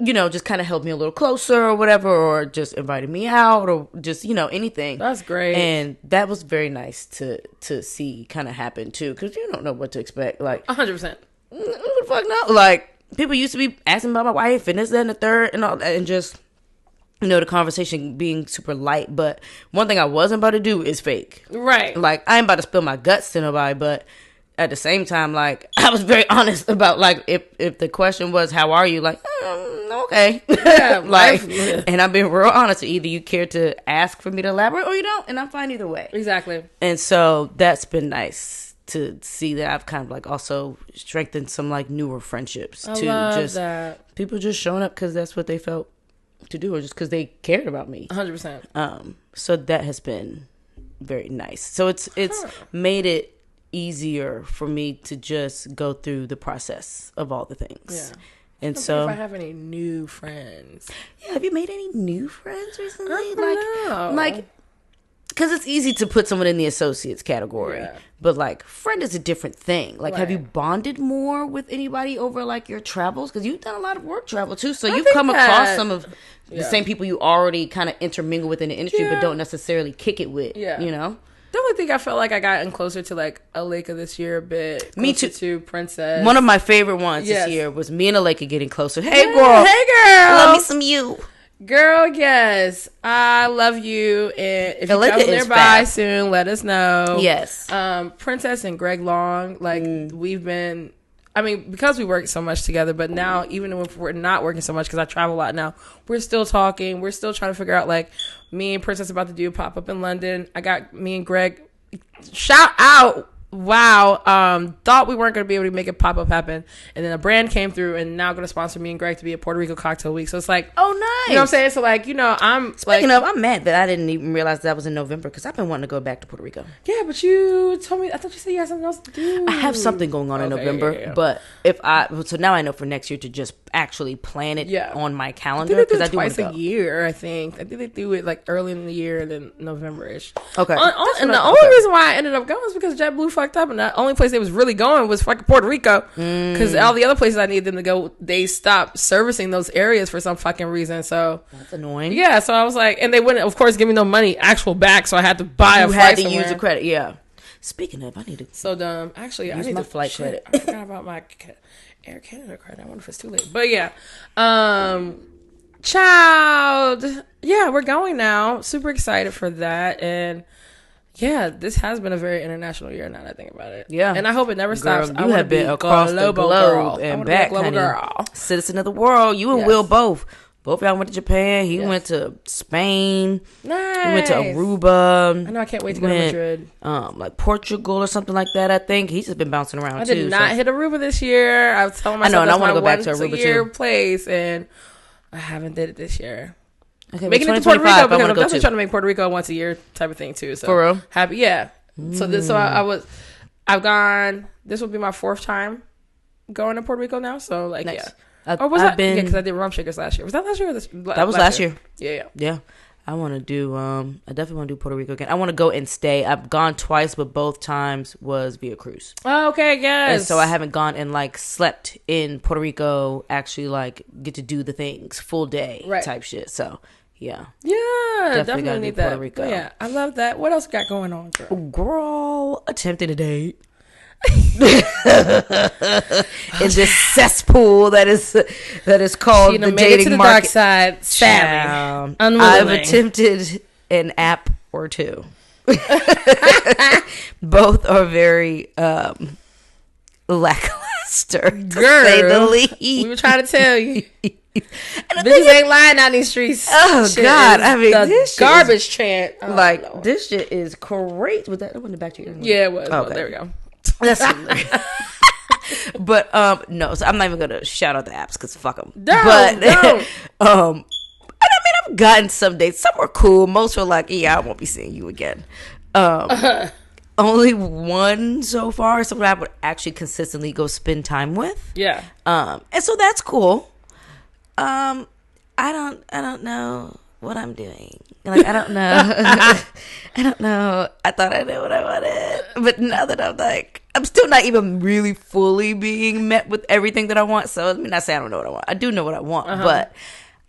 you know, just kind of held me a little closer or whatever, or just invited me out, or just, you know, anything. That's great. And that was very nice to see kind of happen too, because you don't know what to expect. Like 100%. Who the fuck no? Like people used to be asking about my wife and this, that, and the third, and all that, and just, you know, the conversation being super light. But one thing I wasn't about to do is fake. Right. Like I ain't about to spill my guts to nobody, but at the same time, like, I was very honest about, like, if the question was, how are you? Like, okay. Yeah, like, and I've been real honest. Either you care to ask for me to elaborate or you don't, and I'm fine either way. Exactly. And so that's been nice to see that I've kind of, like, also strengthened some, like, newer friendships. I love just that. People just showing up because that's what they felt to do, or just because they cared about me. 100%. So that has been very nice. So it's made it easier for me to just go through the process of all the things. Yeah. And so if I have any new friends. Yeah, have you made any new friends recently? I don't know. Like because it's easy to put someone in the associates category, but like friend is a different thing. Like, have you bonded more with anybody over like your travels? Because you've done a lot of work travel too, so you've come across some of the same people you already kind of intermingle with in the industry, but don't necessarily kick it with. Yeah, you know. Definitely think I felt like I gotten closer to like Aleka this year a bit. Me too. To Princess. One of my favorite ones this year was me and Aleka getting closer. Hey girl. Hey girl. Love me some you. Girl, yes. I love you. And if you travel nearby soon, let us know. Yes. Princess and Greg Long, like we've been, I mean, because we work so much together, but now even if we're not working so much, because I travel a lot now, we're still talking. We're still trying to figure out, like, me and Princess about to do a pop-up in London. I got me and Greg, shout out. Wow. Thought we weren't going to be able to make a pop-up happen. And then a brand came through and now going to sponsor me and Greg to be at Puerto Rico Cocktail Week. So it's like, oh, nice. You know what I'm saying? So like, you know, Speaking of, I'm mad that I didn't even realize that was in November because I've been wanting to go back to Puerto Rico. Yeah, but you told me, I thought you said you had something else to do. I have something going on in November, but so now I know for next year to just actually plan it on my calendar. Because I do twice a year, I think. I think they do it like early in the year and then November-ish. Okay. And the only reason why I ended up going was because JetBlue fucked up, and the only place they was really going was fucking Puerto Rico, because all the other places I needed them to go, they stopped servicing those areas for some fucking reason. So that's annoying. Yeah, so I was like, and they wouldn't, of course, give me no money actual back, so I had to buy a flight. You had to use a credit, yeah. Speaking of, I need to So dumb. Actually, I use need my to flight credit. I forgot about my Air Canada credit. I wonder if it's too late. But yeah. Child. Yeah, we're going now. Super excited for that. And yeah, this has been a very international year now that I think about it. Yeah. And I hope it never stops. Girl, you have been across the globe and back, honey. Girl. Citizen of the world. You and Will both. Both y'all went to Japan. He went to Spain. Nice. He went to Aruba. I know. I can't wait to go to Madrid. Like Portugal or something like that. I think he's just been bouncing around. I did not hit Aruba this year. I was telling myself I want to go back to Aruba year too. Place, and I haven't did it this year. Okay, making it to Puerto Rico because I'm definitely trying to make Puerto Rico once a year type of thing too. So for real, happy, yeah. I've gone. This will be my 4th time going to Puerto Rico now. So like, nice. yeah. Or was that? Yeah, because I did Rum Shakers last year. Was that last year? Or this? That was last year. Yeah. I want to do. I definitely want to do Puerto Rico again. I want to go and stay. I've gone twice, but both times was via cruise. Oh, okay, yes. And so I haven't gone and like slept in Puerto Rico. Actually, like get to do the things full day type shit. So yeah, definitely need that. Puerto Rico. But yeah, I love that. What else got going on, girl? Girl, attempting a date. In this cesspool that is called the dating the market. Dark side, sadly, I've attempted an app or two. Both are very lackluster, to say the least. We were trying to tell you. Bitches ain't lying out in these streets. Oh God! I mean, this garbage chant. Oh, like Lord. This shit is crazy. Was that the back to your? Yeah, it was. Okay. Well, there we go. That's but no, so I'm not even gonna shout out the apps because fuck them. No. And I mean, I've gotten some dates. Some were cool. Most were like, yeah, I won't be seeing you again. Only one so far, someone I would actually consistently go spend time with. Yeah. And so that's cool. I don't know what I'm doing. Like, I don't know. I thought I knew what I wanted. But now that I'm still not even really fully being met with everything that I want. So, I mean, I say I don't know what I want. I do know what I want. But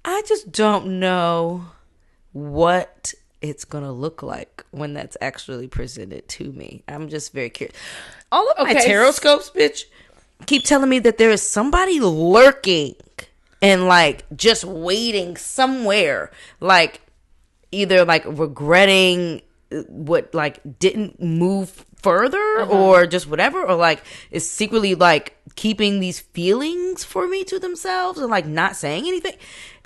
I just don't know what it's going to look like when that's actually presented to me. I'm just very curious. All of my tarot scopes, bitch, keep telling me that there is somebody lurking and like just waiting somewhere, like either like regretting what like didn't move further or just whatever, or like is secretly like keeping these feelings for me to themselves and like not saying anything.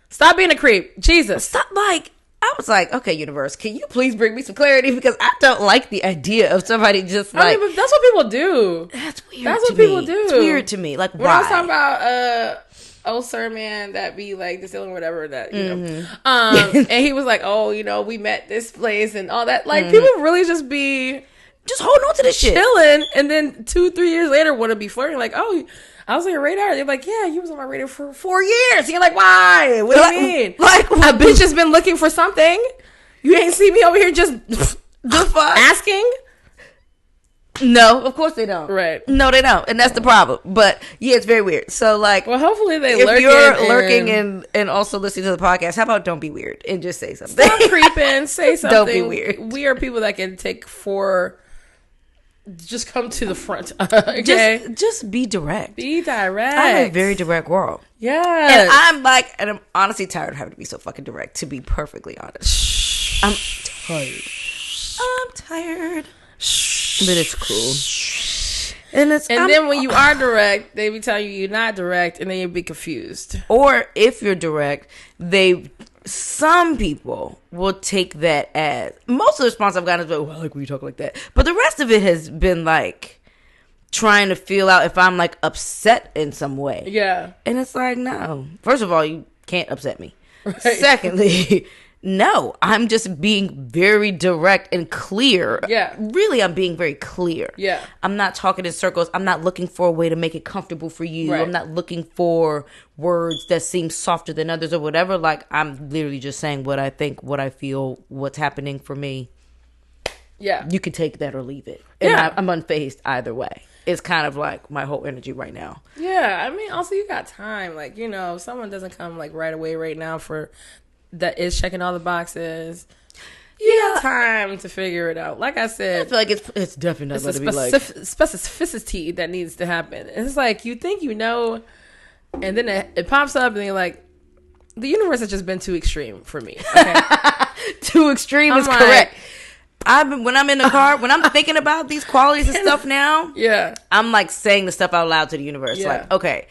Stop being a creep. Jesus. Stop. Like, I was like, okay, universe, can you please bring me some clarity? Because I don't like the idea of somebody just like. I mean, but that's what people do. That's weird. That's what people do. It's weird to me. Like, when why? I was talking about old sir man that be like distilling whatever that you know, and he was like, oh, you know, we met this place and all that. Like, people really just be just holding on to this shit, chilling, and then 2-3 years later want to be flirting. Like, oh, I was on your radar. They're like, yeah, you was on my radar for 4 years. And you're like, why? What do you mean? Like, a bitch has been looking for something. You ain't see me over here just asking. No, of course they don't. Right. No, they don't. And that's the problem. But yeah, it's very weird. So like, well, hopefully if you're lurking and also listening to the podcast, how about don't be weird and just say something. Stop creeping. Say something. Don't be weird. We are people that can take just come to the front. Okay. Just be direct. Be direct. I'm a very direct girl. Yeah. And I'm honestly tired of having to be so fucking direct, to be perfectly honest. I'm tired. But it's cool. And then when you are direct, they be telling you you're not direct, and then you'll be confused. Or if you're direct, some people will take that as, most of the response I've gotten is, oh, I like when you talk like that. But the rest of it has been like trying to feel out if I'm like upset in some way. Yeah. And it's like, no. First of all, you can't upset me. Right. Secondly, no, I'm just being very direct and clear. Yeah. Really, I'm being very clear. Yeah. I'm not talking in circles. I'm not looking for a way to make it comfortable for you. Right. I'm not looking for words that seem softer than others or whatever. Like, I'm literally just saying what I think, what I feel, what's happening for me. Yeah. You can take that or leave it. And yeah. I'm unfazed either way. It's kind of like my whole energy right now. Yeah. I mean, also, you got time. Like, you know, if someone doesn't come like right away right now that is checking all the boxes. You got time to figure it out. Like I I said, feel like it's definitely not going to be like specificity that needs to happen. It's like you think you know, and then it pops up, and then you're like, the universe has just been too extreme for me. Okay? too extreme is correct. When I'm in the car, when I'm thinking about these qualities and stuff now, yeah, I'm like saying the stuff out loud to the universe. Yeah. Like, okay,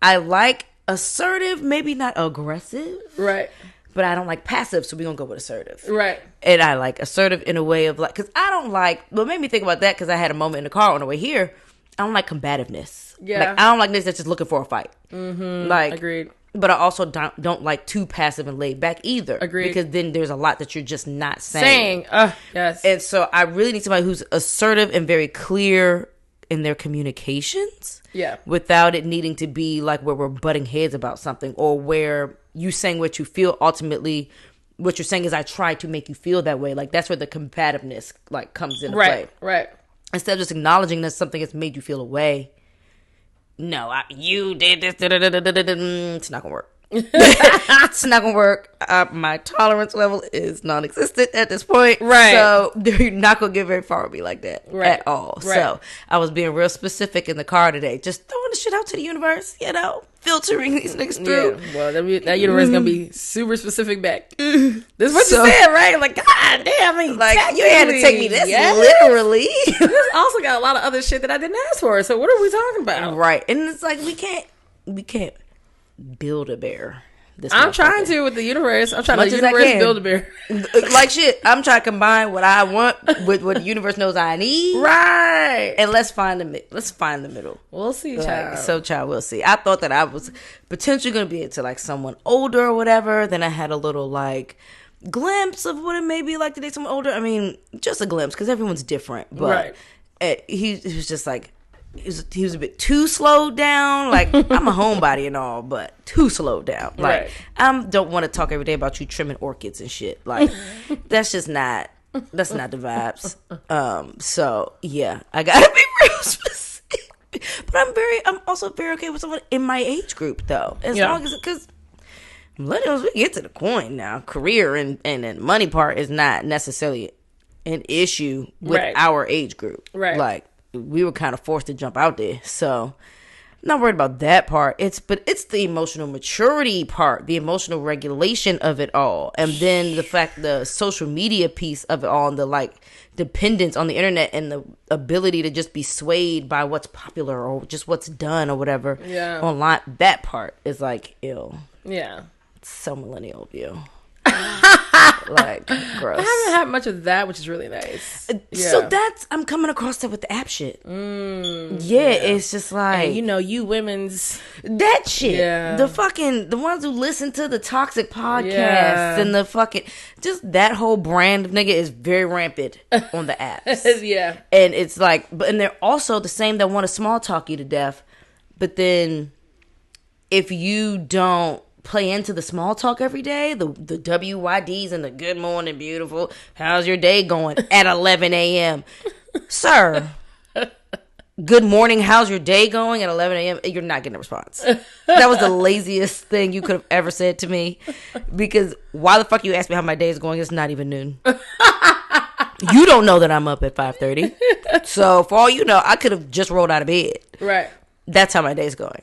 I like assertive, maybe not aggressive, right? But I don't like passive, so we're gonna go with assertive, right? And I like assertive in a way of like, because I don't like. What made me think about that, because I had a moment in the car on the way here. I don't like combativeness. Yeah, like, I don't like niggas that's just looking for a fight. Mm-hmm. Like, agreed. But I also don't like too passive and laid back either. Agreed. Because then there's a lot that you're just not saying. Yes. And so I really need somebody who's assertive and very clear in their communications. Yeah. Without it needing to be like where we're butting heads about something, or where you saying what you feel, ultimately what you're saying is I try to make you feel that way. Like, that's where the combativeness like comes into play. Right. Instead of just acknowledging that something has made you feel a way. No, you did this. It's not gonna work. It's not gonna work. My tolerance level is non-existent at this point. Right. So you're not gonna get very far with me like that at all. Right. So I was being real specific in the car today, just throwing the shit out to the universe, filtering these niggas through. Yeah. Well, that universe is gonna be super specific back. This is what you said, right? Like, God damn, like you had to take me this literally. This also got a lot of other shit that I didn't ask for. So what are we talking about? Right. And it's like we can't build a bear. I'm trying to with the universe. I'm trying to universe build a bear. Like shit. I'm trying to combine what I want with what the universe knows I need. Right. And let's find the middle. We'll see, child. So, child, we'll see. I thought that I was potentially going to be into like someone older or whatever. Then I had a little like glimpse of what it may be like to date someone older. I mean, just a glimpse, because everyone's different. But he was just like, he was a bit too slowed down. Like, I'm a homebody and all, but too slowed down. Like, I don't want to talk every day about you trimming orchids and shit. Like, that's not the vibes. So yeah, I gotta be real specific. But I'm also very okay with someone in my age group though, as long as, because millennials, we get to the coin now. Career and money part is not necessarily an issue with our age group. Right. Like, we were kind of forced to jump out there. So I'm not worried about that part. It's the emotional maturity part, the emotional regulation of it all. And then the social media piece of it all, and the like dependence on the internet and the ability to just be swayed by what's popular or just what's done or whatever online. That part is like ill. Yeah. It's so millennial view. Like, gross. I haven't had much of that, which is really nice. So I'm coming across that with the app shit. It's just like, and you women's that shit. The ones who listen to the toxic podcasts and the fucking, just that whole brand of nigga is very rampant on the apps. And it's like, and they're also the same that want to small talk you to death. But then if you don't play into the small talk every day, the WYDs and the good morning beautiful, how's your day going at 11 a.m. Sir, good morning, how's your day going at 11 a.m. You're not getting a response. That was the laziest thing you could have ever said to me, because why the fuck you ask me how my day is going? It's not even noon. You don't know that I'm up at 5:30. So for all you know, I could have just rolled out of bed. Right. That's how my day's going.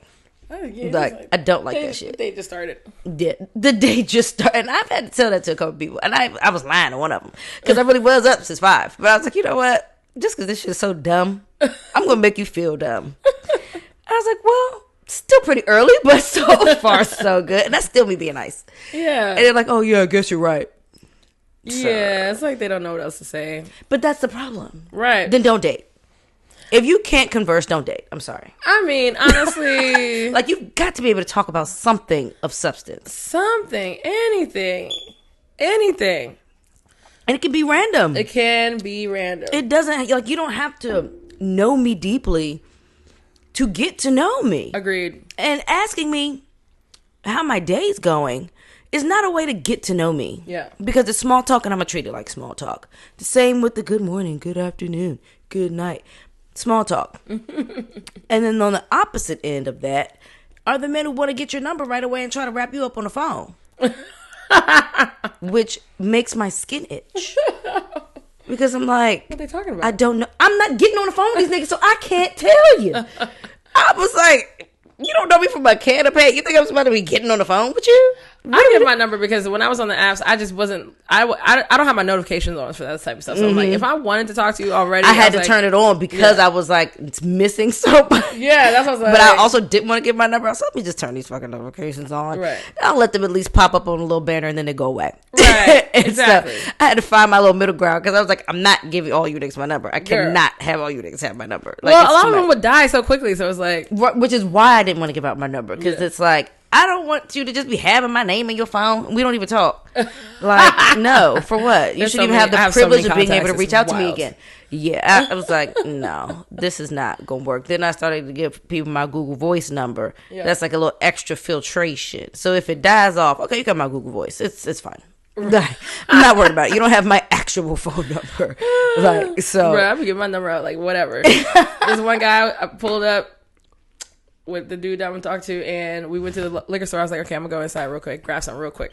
Like, I don't like that shit. The day just started. Yeah, the day just started. And I've had to tell that to a couple people. And I was lying to one of them, because I really was up since 5. But I was like, you know what? Just because this shit is so dumb, I'm going to make you feel dumb. I was like, well, still pretty early, but so far so good. And that's still me being nice. Yeah. And they're like, oh yeah, I guess you're right. Yeah, it's like they don't know what else to say. But that's the problem. Right. Then don't date. If you can't converse, don't date. I'm sorry. I mean, honestly. Like, you've got to be able to talk about something of substance. Something. Anything. And it can be random. It doesn't, like, you don't have to know me deeply to get to know me. Agreed. And asking me how my day's going is not a way to get to know me. Yeah. Because it's small talk, and I'm going to treat it like small talk. The same with the good morning, good afternoon, good night. Small talk. And then on the opposite end of that are the men who want to get your number right away and try to wrap you up on the phone. which makes my skin itch. Because I'm like, what are they talking about? I don't know. I'm not getting on the phone with these niggas, so I can't tell you. I was like, you don't know me from a can of paint. You think I'm supposed to be getting on the phone with you? I give my number because when I was on the apps, I just wasn't. I don't have my notifications on for that type of stuff. So I'm like, if I wanted to talk to you already, I had to turn it on because I was like, it's missing so much. Yeah, that's what I was like. But I also didn't want to give my number out. So let me just turn these fucking notifications on. Right. I'll let them at least pop up on a little banner and then they go away. Right. Exactly. So I had to find my little middle ground because I was like, I'm not giving all you niggas my number. I cannot have all you niggas have my number. Like, well, a lot of them would die so quickly. So it's like, which is why I didn't want to give out my number because it's like, I don't want you to just be having my name in your phone. We don't even talk. Like, no, for what? You shouldn't even have the privilege of being able to reach out to me again. Yeah, I was like, no, this is not going to work. Then I started to give people my Google Voice number. Yeah. That's like a little extra filtration. So if it dies off, okay, you got my Google Voice. It's fine. I'm not worried about it. You don't have my actual phone number. Like, so. Bro, I'm going to give my number out, like, whatever. There's one guy I pulled up with the dude that I'm gonna talk to, and we went to the liquor store. I was like, okay, I'm gonna go inside real quick, grab something real quick.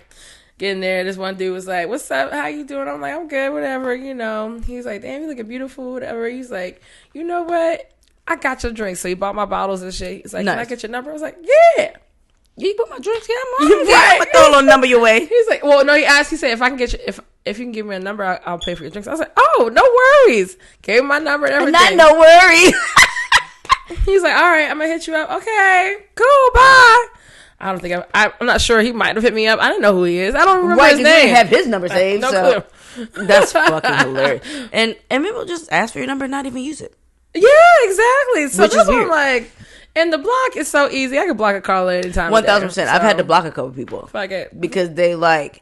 Get in there. This one dude was like, what's up? How you doing? I'm like, I'm good, whatever, you know. He's like, damn, you looking beautiful, whatever. He's like, you know what? I got your drink. So he bought my bottles and shit. He's like, nice. Can I get your number? I was like, yeah. You put my drinks, yeah, I'm on. Right. I'm gonna throw a little number your way. He's like, well, no, he asked, he said, if I can get you, if you can give me a number, I'll pay for your drinks. I was like, oh, no worries. Gave him my number and everything. Not no worries. He's like, all right, I'm gonna hit you up. Okay, cool, bye. I don't think I'm not sure. He might have hit me up. I didn't know who he is. I don't remember his name. You didn't have his number saved. No so clue. That's fucking hilarious. And people just ask for your number and not even use it. Yeah, exactly. So that's what I'm like. And the block is so easy. I could block a caller anytime. 1,000%. I've had to block a couple people. Fuck it. Because they like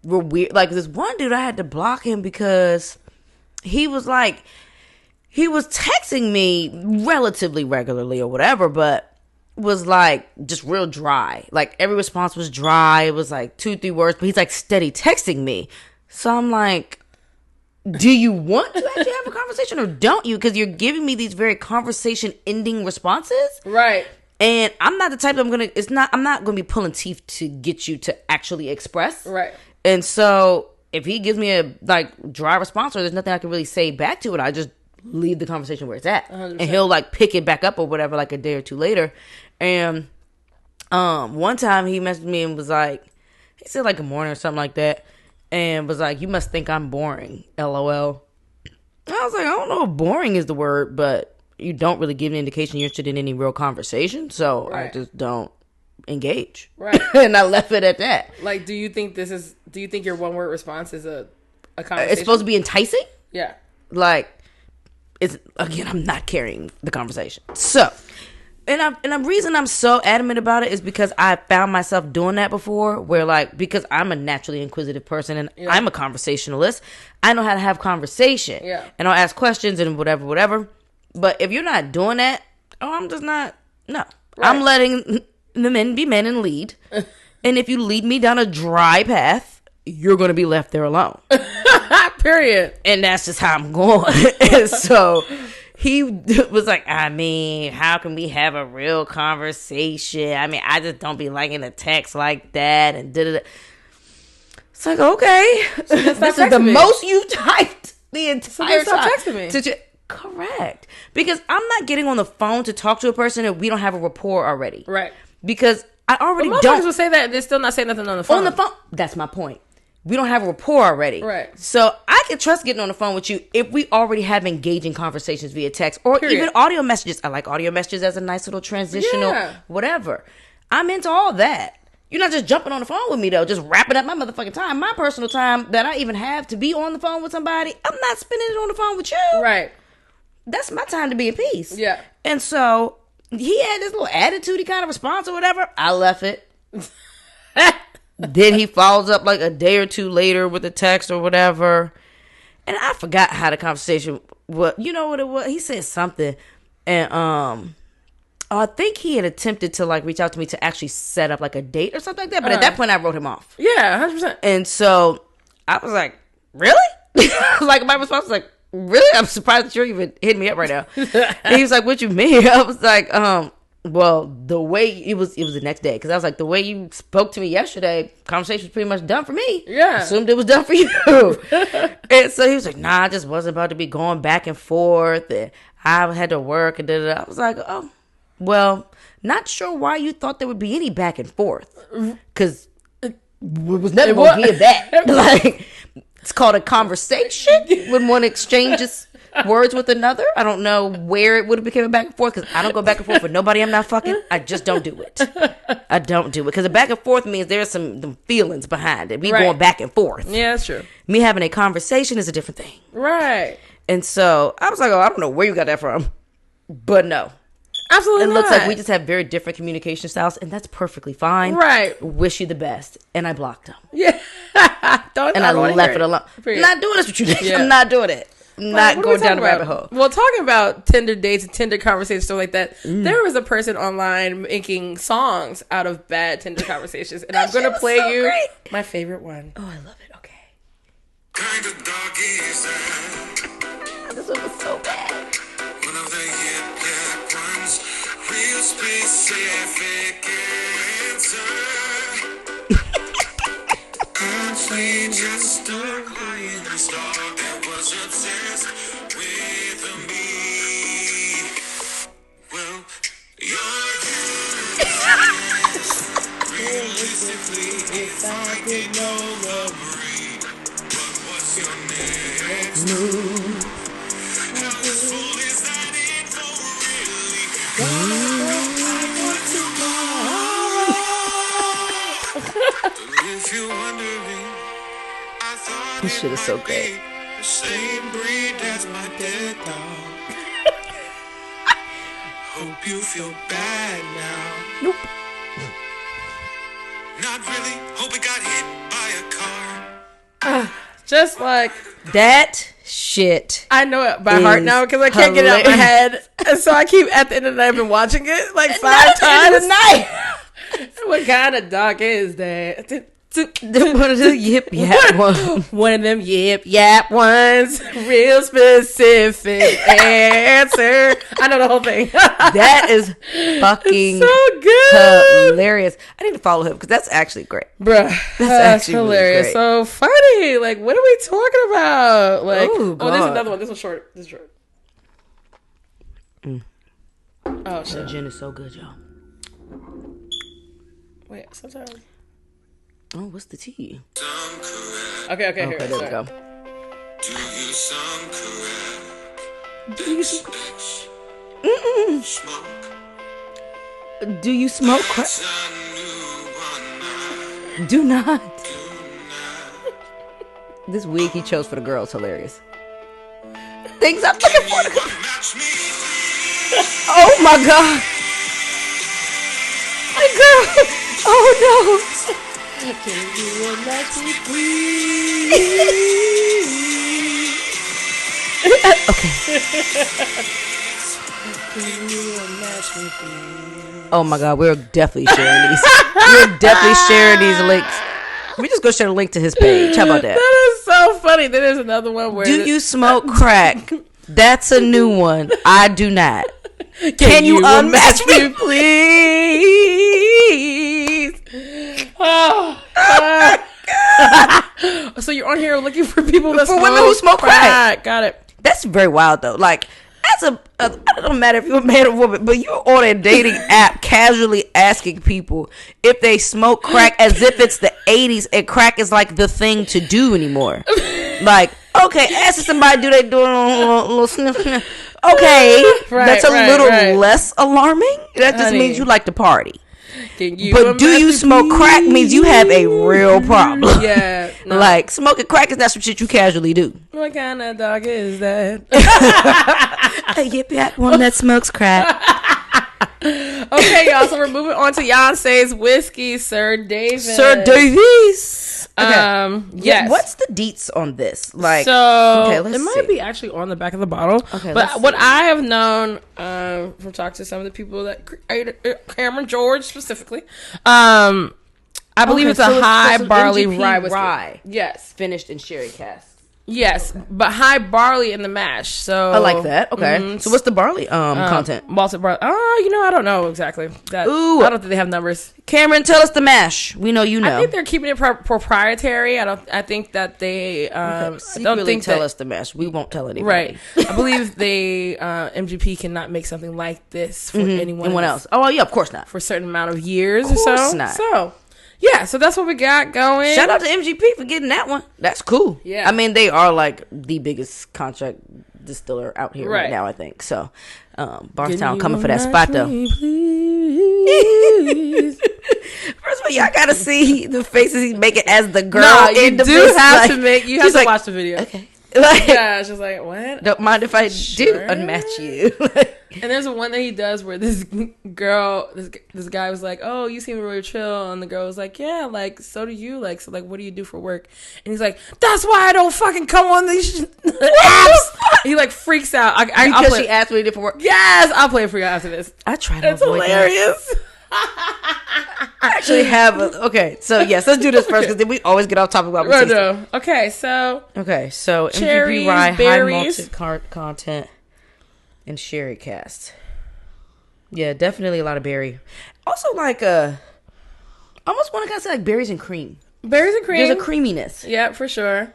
were weird. Like this one dude, I had to block him because he was texting me relatively regularly or whatever, but was like just real dry. Like every response was dry. It was like 2-3 words, but he's like steady texting me. So I'm like, do you want to actually have a conversation or don't you? Because you're giving me these very conversation ending responses. Right. And I'm not the type that I'm not gonna be pulling teeth to get you to actually express. Right. And so if he gives me a like dry response or there's nothing I can really say back to it, I just leave the conversation where it's at. 100%. And he'll like pick it back up or whatever like a day or two later. And one time he messaged me and was like, he said like good morning or something like that, and was like, you must think I'm boring, LOL. I was like, I don't know if boring is the word, but you don't really give an indication you're interested in any real conversation, so right. I just don't engage. Right. And I left it at that. Like, do you think your one word response is a conversation? It's supposed to be enticing? Yeah. Like, I'm not carrying the conversation. So, and the reason I'm so adamant about it is because I found myself doing that before, where like, because I'm a naturally inquisitive person and I'm a conversationalist, I know how to have conversation. Yeah. And I'll ask questions and whatever. But if you're not doing that, I'm just not, no. Right. I'm letting the men be men and lead. And if you lead me down a dry path, you're going to be left there alone. Period. And that's just how I'm going. And so he was like, I mean, how can we have a real conversation? I mean, I just don't be liking a text like that. And da-da-da. It's like, okay. So this is the most you've typed the entire time. Texting me. Correct. Because I'm not getting on the phone to talk to a person if we don't have a rapport already. Right. Because I already don't. Most will say that they're still not saying nothing on the phone. On the phone. That's my point. We don't have a rapport already. Right. So I can trust getting on the phone with you if we already have engaging conversations via text or even audio messages. I like audio messages as a nice little transitional whatever. I'm into all that. You're not just jumping on the phone with me, though, just wrapping up my motherfucking time. My personal time that I even have to be on the phone with somebody, I'm not spending it on the phone with you. Right. That's my time to be in peace. Yeah. And so he had this little attitude kind of response or whatever. I left it. Then he follows up like a day or two later with a text or whatever. And I forgot how the conversation was. You know what it was? He said something. And I think he had attempted to like reach out to me to actually set up like a date or something like that. But at that point I wrote him off. Yeah, 100%. And so I was like, really? Like my response was like, really? I'm surprised that you're even hitting me up right now. And he was like, what you mean? I was like, Well, the way it was the next day, because I was like, the way you spoke to me yesterday, conversation was pretty much done for me. Yeah. Assumed it was done for you. And so he was like, nah, I just wasn't about to be going back and forth, and I had to work, and da-da-da. I was like, oh, well, not sure why you thought there would be any back and forth, because it was never going to be that. Like, it's called a conversation when one exchanges words with another. I don't know where it would have become a back and forth, because I don't go back and forth with nobody I'm not fucking. I just don't do it. I don't do it, because a back and forth means there's some feelings behind it. We going back and forth. Yeah, that's true. Me having a conversation is a different thing. Right. And so I was like, oh, I don't know where you got that from, but no. Absolutely It not. looks like we just have very different communication styles, and that's perfectly fine. Right. Wish you the best. And I blocked him. Yeah. I left it alone. Period. I'm not doing this with you. Yeah. I'm not doing it. Not going down the rabbit hole. Well, talking about Tinder dates and Tinder conversations, stuff like that, there was a person online making songs out of bad Tinder conversations, and I'm going to play you my favorite one. Oh, I love it. Okay. Kind of dog is that? This one was so bad. One of the hip ones, real specific answer. Actually, just a quiet star that was obsessed with me. Well, you're realistically, if I could no memory, but what's your next move? How useful is that info really? If you're wondering, I thought this shit is so great. The same breed as my dead dog. Hope you feel bad now. Nope. Not really. Hope it got hit by a car. Just like that shit. I know it by heart now because I can't get it out of my head. And so I keep at the end of the night, I've been watching it like 5 times a night. What kind of dog is that? One of the yip yap ones. One of them yip yap ones. Real specific answer. I know the whole thing. That is fucking so good. Hilarious. I need to follow him because that's actually great. Bruh. That's actually hilarious. Really so funny. Like, what are we talking about? Like, ooh, there's another one. This one's short. This is short. Oh, shit. That gin is so good, y'all. Wait, sometimes. Oh, what's the tea? Okay, here. There we go. Do you sound correct? Do you smoke? Do you smoke crack? Do not. This wig he chose for the girls hilarious. Things I'm looking for. Oh my god. My girl. Oh no. Can you imagine me, please? Okay. Can you imagine me, please? Oh my god, we're definitely sharing these. We're definitely sharing these links. We just go share a link to his page. How about that? That is so funny. Then there's another one where do you smoke crack? That's a new one. I do not. Can you unmatch me, please? Oh, so you're on here looking for people that for women who smoke crack. Got it. That's very wild though. Like, it don't matter if you're a man or woman, but you're on a dating app casually asking people if they smoke crack as if it's the 80s and crack is like the thing to do anymore. Like, okay, asking somebody, do they do a little sniff? Okay, that's a little less alarming. That just means you like to party. But do you smoke crack means you have a real problem. Yeah. No. Like, smoking crack is not some shit you casually do. What kind of dog is that? A yip yap one that smokes crack. Okay, y'all. So we're moving on to Beyonce's Whiskey, Sir Davis. Sir Davis. Okay. Yes. What's the deets on this? Like, so okay, it might be actually on the back of the bottle. Okay, but what I have known from talking to some of the people that created Cameron George specifically, I believe it's a high barley NGP rye whiskey. Rye. Yes, Finished in sherry cask. Yes, but high barley in the mash. So I like that. Okay. So what's the barley content? Malted barley. Oh, I don't know exactly. Ooh. I don't think they have numbers. Cameron, tell us the mash. We know you know. I think they're keeping it proprietary. I think that they. I don't think tell us the mash. We won't tell anybody. Right. I believe they MGP cannot make something like this for anyone else. Oh yeah, of course not. For a certain amount of years of or course so. Not. So. Yeah, so that's what we got going. Shout out to MGP for getting that one. That's cool. Yeah. I mean, they are like the biggest contract distiller out here right now, I think. So, Barstown coming for that spot, though. First of all, y'all gotta see the faces he's making as the girl. No, in you the do have like, to make. You have to watch the video. Okay. Like, yeah, she's like, what? Don't mind if I do unmatch you. And there's one that he does where this girl, this guy was like, oh, you seem really chill. And the girl was like, yeah, like, so do you. Like, so, like, what do you do for work? And he's like, that's why I don't fucking come on these apps. He, like, freaks out. Because she asked what he did for work? Yes, I'll play it for you after this. I try to avoid hilarious. That. I actually have okay, so yes, let's do this first because then we always get off topic about Okay, so MGP cherries, rye, berries, high malted content, and sherry cast. Yeah, definitely a lot of berry. Also, like almost want to kind of say like berries and cream. Berries and cream. There's a creaminess. Yeah, for sure.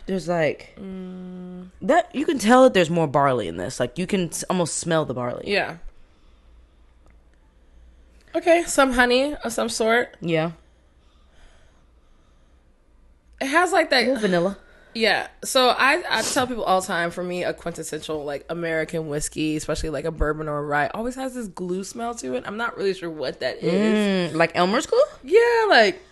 There's like that you can tell that there's more barley in this. Like you can almost smell the barley. Yeah. Okay, some honey of some sort. Yeah. It has like that vanilla. Yeah. So I tell people all the time, for me, a quintessential like American whiskey, especially like a bourbon or a rye, always has this glue smell to it. I'm not really sure what that is. Like Elmer's glue? Yeah, like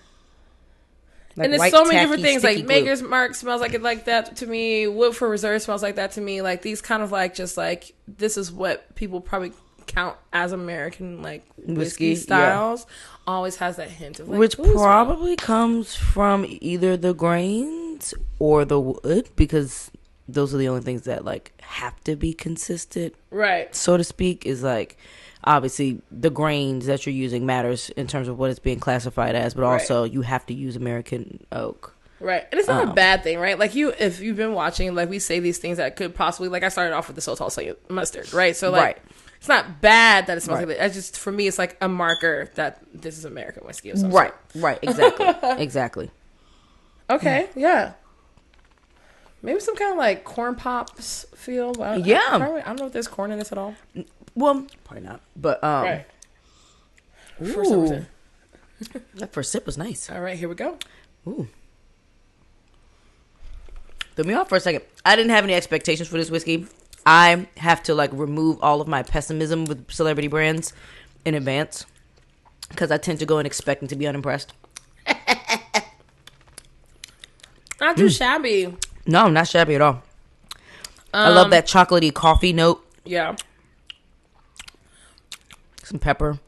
and it's white, so many different things. Like glue. Maker's Mark smells like it like that to me. Woodford Reserve smells like that to me. Like these kind of like just like this is what people probably count as American like whiskey styles. Always has that hint of like, which probably comes from either the grains or the wood, because those are the only things that like have to be consistent, right, so to speak. Is like obviously the grains that you're using matters in terms of what it's being classified as, but also you have to use American oak. Right. And it's not a bad thing, right? Like if you've been watching, like we say these things that could possibly, like I started off with the Sotol mustard, right? So like it's not bad that it smells like that. It's just, for me, it's like a marker that this is American whiskey of some sort. Right, exactly. Exactly. Okay, yeah. Maybe some kind of like corn pops feel. I don't know if there's corn in this at all. Well, probably not. But right. For some reason. That first sip was nice. All right, here we go. Ooh. Threw me off for a second. I didn't have any expectations for this whiskey. I have to like remove all of my pessimism with celebrity brands in advance because I tend to go in expecting to be unimpressed. Not too shabby. No, not shabby at all. I love that chocolatey coffee note. Yeah. Some pepper.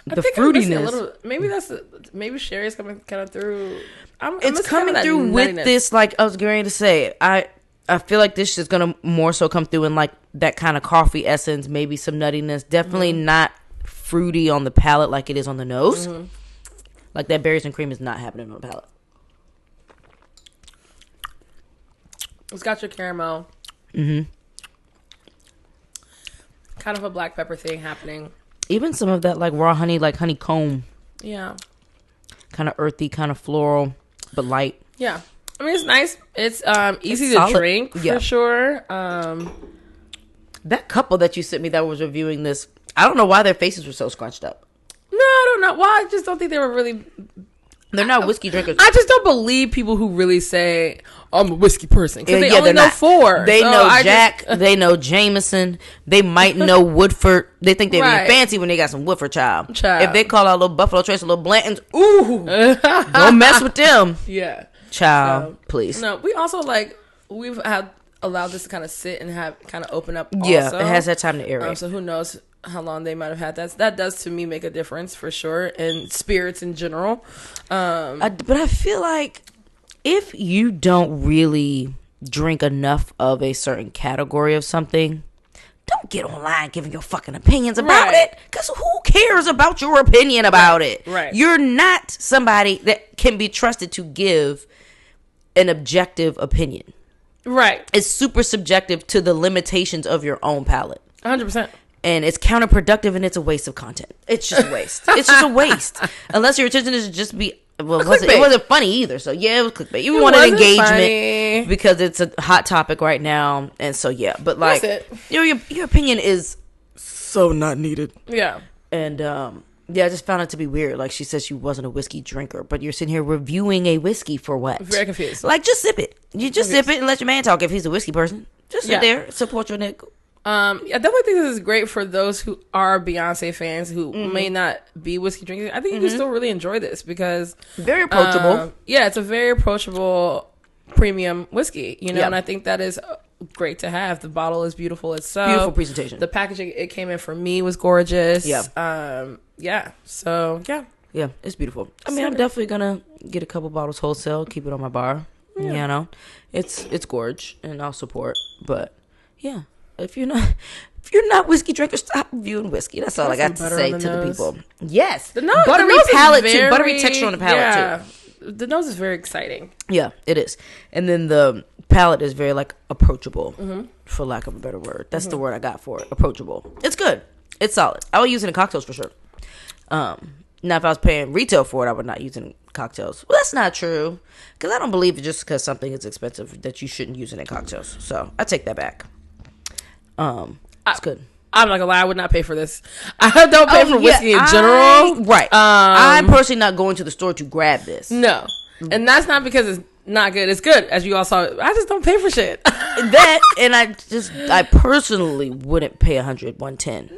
The fruitiness. Maybe sherry's coming kind of through. It's coming through with this. Like I was going to say, I feel like this is gonna more so come through in like that kind of coffee essence, maybe some nuttiness. Definitely not fruity on the palate like it is on the nose. Like that berries and cream is not happening on the palate. It's got your caramel. Kind of a black pepper thing happening. Even some of that like raw honey, like honeycomb. Yeah. Kind of earthy, kind of floral, but light. Yeah. I mean, it's nice. It's easy to drink for sure. That couple that you sent me that was reviewing this, I don't know why their faces were so scrunched up. No, I don't know. Well, I just don't think they were really. They're not whiskey drinkers. I just don't believe people who really say I'm a whiskey person because they only know four. They know Jack. They know Jameson. They might know Woodford. They think they're really fancy when they got some Woodford child. If they call out a little Buffalo Trace, a little Blantons, ooh, don't mess with them. Yeah. Child, please. No, we also we've had allowed this to kind of sit and have kind of open up. Yeah, also. It has that time to aerate. So who knows how long they might have had that. That does to me make a difference for sure, and spirits in general. But I feel like if you don't really drink enough of a certain category of something, don't don't get online giving your fucking opinions about it. Because who cares about your opinion about it? Right. You're not somebody that can be trusted to give an objective opinion. Right. It's super subjective to the limitations of your own palate. 100%. And it's counterproductive, and it's a waste of content. It's just a waste. It's just a waste. Unless your intention is to just be... Well, it wasn't funny either. So, yeah, it was clickbait. You wanted engagement funny. Because it's a hot topic right now. And so, yeah. But, like, your opinion is so not needed. Yeah. And, yeah, I just found it to be weird. Like, she said she wasn't a whiskey drinker. But you're sitting here reviewing a whiskey for what? Very confused. Like, just sip it. You just sip it and let your man talk if he's a whiskey person. Just sit there. Support your nigga. I definitely think this is great for those who are Beyonce fans who may not be whiskey drinkers. I think you can still really enjoy this because very approachable. It's a very approachable premium whiskey, you know, and I think that is great to have. The bottle is beautiful itself. Beautiful presentation. The packaging it came in for me was gorgeous. Yeah. So yeah, it's beautiful. I mean, I'm definitely gonna get a couple bottles wholesale, keep it on my bar. You know, it's gorge, and I'll support. But yeah. If you're not whiskey drinkers, stop reviewing whiskey. That's all I got to say to the people. Yes, buttery palate too, buttery texture on the palate too. The nose is very exciting. Yeah, it is, and then the palate is very like approachable, for lack of a better word. That's the word I got for it. Approachable. It's good. It's solid. I would use it in cocktails for sure. Now, if I was paying retail for it, I would not use it in cocktails. Well, that's not true, because I don't believe it just because something is expensive that you shouldn't use it in cocktails. So I take that back. It's good. I'm not gonna lie, I would not pay for this. I don't pay for whiskey in general. Right. I'm personally not going to the store to grab this. No. And that's not because it's not good. It's good, as you all saw. I just don't pay for shit. I personally wouldn't pay 110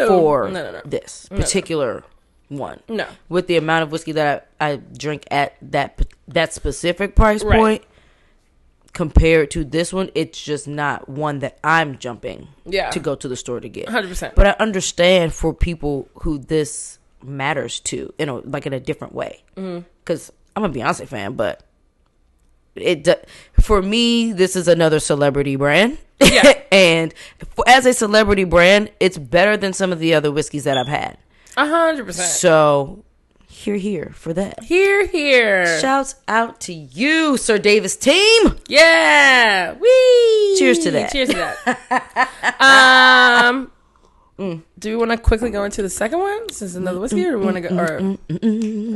for this particular one. No. With the amount of whiskey that I drink at that specific price point. Compared to this one, it's just not one that I'm jumping to go to the store to get. 100%. But I understand for people who this matters to, like in a different way. Because I'm a Beyonce fan, but for me, this is another celebrity brand. Yeah. And as a celebrity brand, it's better than some of the other whiskeys that I've had. 100%. So... Here for that. Here. Shouts out to you, Sir Davis team. Yeah. Wee. Cheers to that. Do we want to quickly go into the second one? Since another whiskey, or we want to go? Or I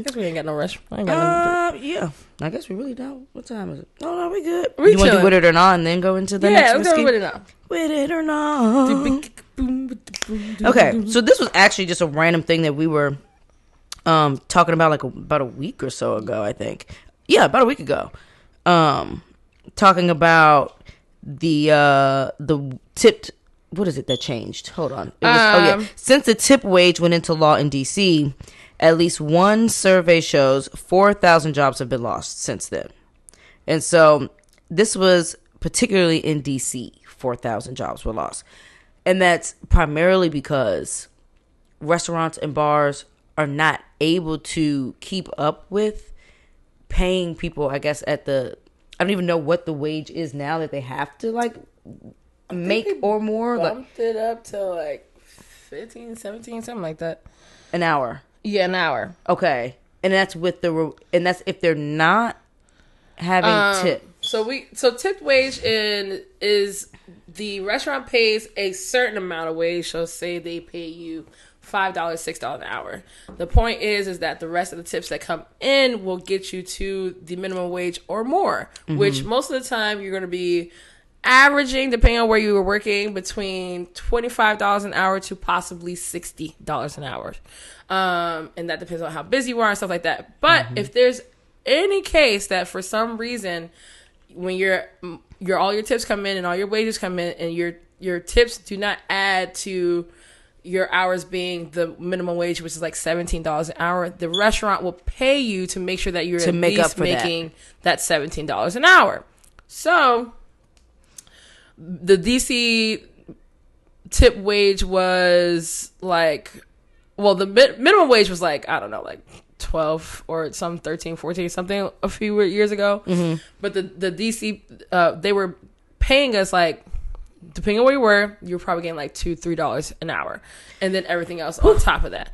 guess we ain't got no rush. Yeah. I guess we really don't. What time is it? Oh no, we good. You want to do with it or not, and then go into the next whiskey? Yeah, let's go with it now. With it or not. Okay, so this was actually just a random thing that we were talking about about a week or so ago, I think. Yeah, about a week ago. Talking about the tipped. What is it that changed? Hold on. It was, Since the tip wage went into law in D.C., at least one survey shows 4,000 jobs have been lost since then. And so this was particularly in D.C., 4,000 jobs were lost. And that's primarily because restaurants and bars are not able to keep up with paying people, I guess, I don't even know what the wage is now that they have to, make or more. Bumped it up to 15, 17, something like that. An hour. Yeah, an hour. Okay, and that's that's if they're not having tip. So tipped wage is the restaurant pays a certain amount of wage. So say they pay you $5, $6 an hour. The point is that the rest of the tips that come in will get you to the minimum wage or more, which most of the time you're going to be averaging, depending on where you were working, between $25 an hour to possibly $60 an hour. And that depends on how busy you are and stuff like that. But if there's any case that for some reason, when all your tips come in and all your wages come in and your tips do not add to your hours being the minimum wage, which is $17 an hour, the restaurant will pay you to make sure that you're at least making that $17 an hour. So the DC tip wage was the minimum wage was I don't know, 12 or some 13, 14, something a few years ago. But the DC, they were paying us depending on where you were probably getting like $2-3 an hour, and then everything else on top of that.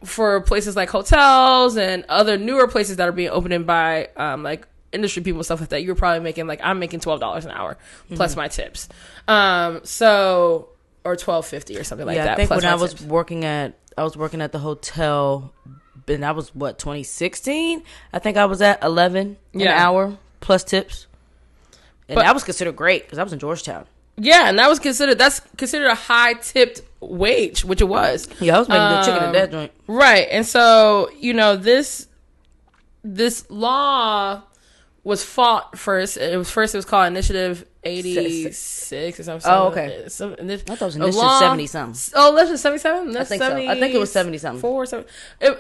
For places like hotels and other newer places that are being opened by like industry people and stuff like that, you're probably making like, I'm making $12 an hour plus my tips. So, or $12.50 or something like that. I think plus when I tips. was working at the hotel, and that was 2016. I think I was at 11 an hour plus tips, and that was considered great because I was in Georgetown. Yeah, and that's considered a high tipped wage, which it was. Yeah, I was making good chicken at that joint. Right, and so this law was fought first. It was called Initiative 86 or something. Oh, okay. I thought it was Initiative 70 something. Oh, Initiative 77. I think so. I think it was 70 something. 4 or 7.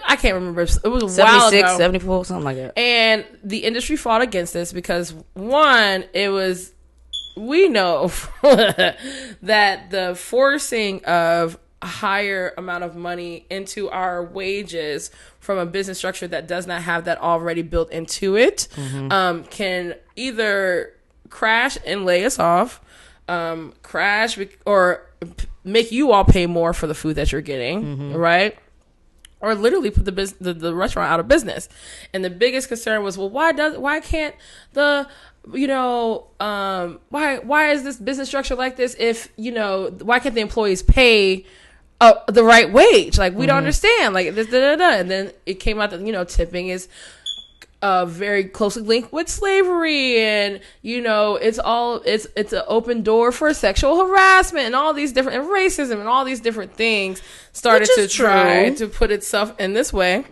I can't remember. It was a 76, while ago. 74, something like that. And the industry fought against this because one, we know that the forcing of a higher amount of money into our wages from a business structure that does not have that already built into it can either crash and lay us off, crash or make you all pay more for the food that you're getting, right? Or literally put the restaurant out of business. And the biggest concern was, well, why can't the why is this business structure like this if why can't the employees pay the right wage? Like, we don't understand, like this, and then it came out that tipping is very closely linked with slavery, and it's an open door for sexual harassment and all these different, and racism and all these different things started to try to put itself in this way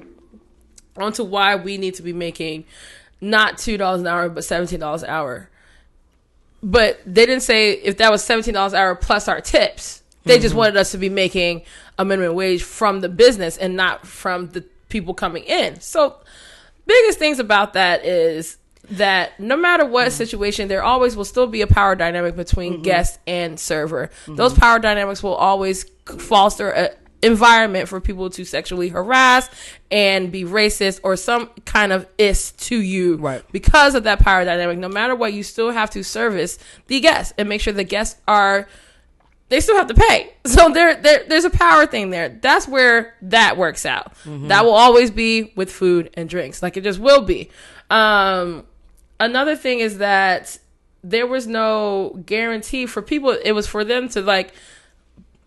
onto why we need to be making not $2 an hour but $17 an hour. But they didn't say if that was $17 an hour plus our tips. They just wanted us to be making a minimum wage from the business and not from the people coming in. So biggest things about that is that no matter what situation, there always will still be a power dynamic between guest and server. Those power dynamics will always foster an environment for people to sexually harass and be racist or some kind of to you. Right. Because of that power dynamic, no matter what, you still have to service the guests and make sure the guests they still have to pay. So there's a power thing there. That's where that works out. That will always be with food and drinks. Like, it just will be. Another thing is that there was no guarantee for people. It was for them to, like,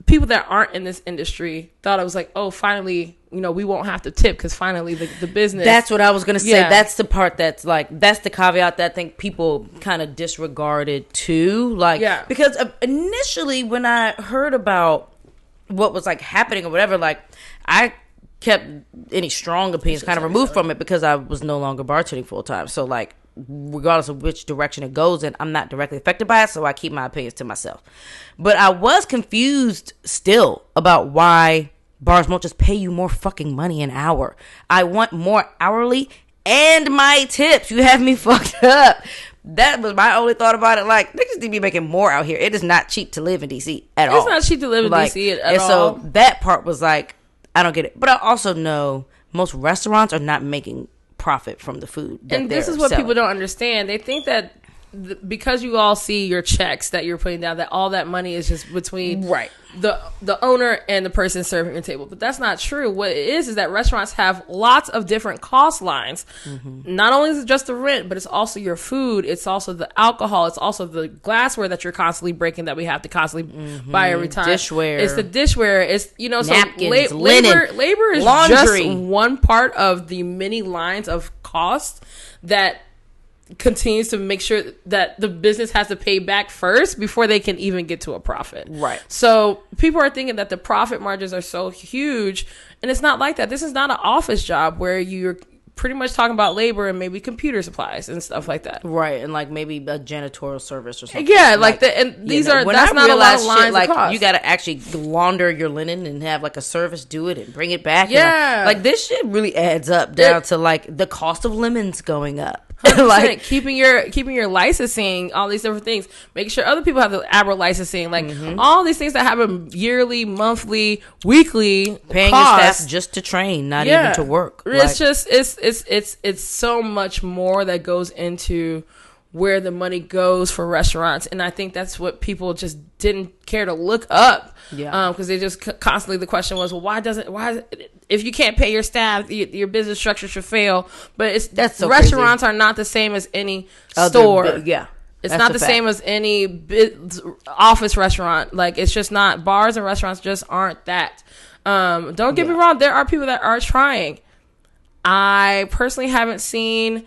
people that aren't in this industry thought it was like, oh, finally, we won't have to tip because finally the business. That's what I was going to say. Yeah. That's the part that's the caveat that I think people kind of disregarded too. Because initially when I heard about what was happening or whatever, I kept any strong opinions kind of removed from it because I was no longer bartending full time. So regardless of which direction it goes in, I'm not directly affected by it, so I keep my opinions to myself. But I was confused still about why bars won't just pay you more fucking money an hour. I want more hourly and my tips. You have me fucked up. That was my only thought about it. Niggas need to be making more out here. It is not cheap to live in DC at all. It's not cheap to live in DC at all. So that part was I don't get it. But I also know most restaurants are not making profit from the food that and this is what people don't understand. They think that because you all see your checks that you're putting down, that all that money is just between the owner and the person serving your table. But that's not true. What it is that restaurants have lots of different cost lines. Not only is it just the rent, but it's also your food, it's also the alcohol, it's also the glassware that you're constantly breaking that we have to constantly buy every time. Dishware. It's the dishware. It's napkins, so linen, labor is laundry. Just one part of the many lines of cost that continues to make sure that the business has to pay back first before they can even get to a profit. Right. So people are thinking that the profit margins are so huge, and it's not like that. This is not an office job where you're pretty much talking about labor and maybe computer supplies and stuff like that. Right. And maybe a janitorial service or something. Yeah, and these are, that's not a lot of lines of cost. You got to actually launder your linen and have a service do it and bring it back. Yeah. And this shit really adds up down to the cost of lemons going up. Keeping your licensing, all these different things, making sure other people have the agro licensing, all these things that happen yearly, monthly, weekly, paying your staff just to train, not even to work. It's just it's so much more that goes into where the money goes for restaurants. And I think that's what people just didn't care to look up. Yeah. Because they just constantly, the question was, well, if you can't pay your staff, your business structure should fail. But That's so restaurants crazy. are not the same as any store. Yeah. It's not the same as any office restaurant. Like, it's just not. Bars and restaurants just aren't that. Don't get me wrong. There are people that are trying. I personally haven't seen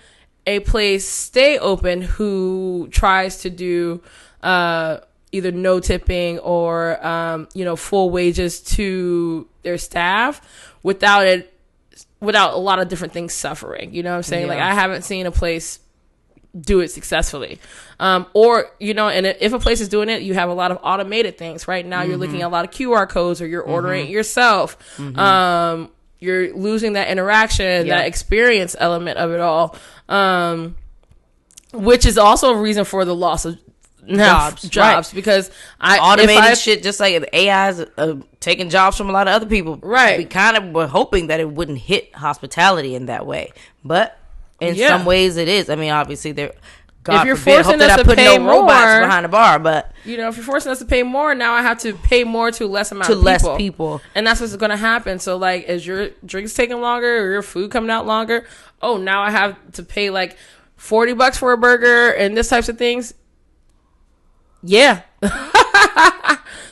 a place stay open who tries to do either no tipping or full wages to their staff without a lot of different things suffering. You know what I'm saying? Yeah. Like, I haven't seen a place do it successfully. Or, and if a place is doing it, you have a lot of automated things. Right now, you're looking at a lot of QR codes, or you're ordering it yourself. You're losing that interaction, that experience element of it all, which is also a reason for the loss of jobs. Right. Because automated shit, just like the AI's taking jobs from a lot of other people. Right. We kind of were hoping that it wouldn't hit hospitality in that way, but in some ways it is. I mean, obviously there. God if you're forbid, forcing hope us that I to put pay no more robots behind the bar, but if you're forcing us to pay more, now I have to pay more to less amount of people. less people, and that's what's going to happen. So, like, is your drinks taking longer, or your food coming out longer? Oh, now I have to pay like $40 for a burger and this types of things. Yeah.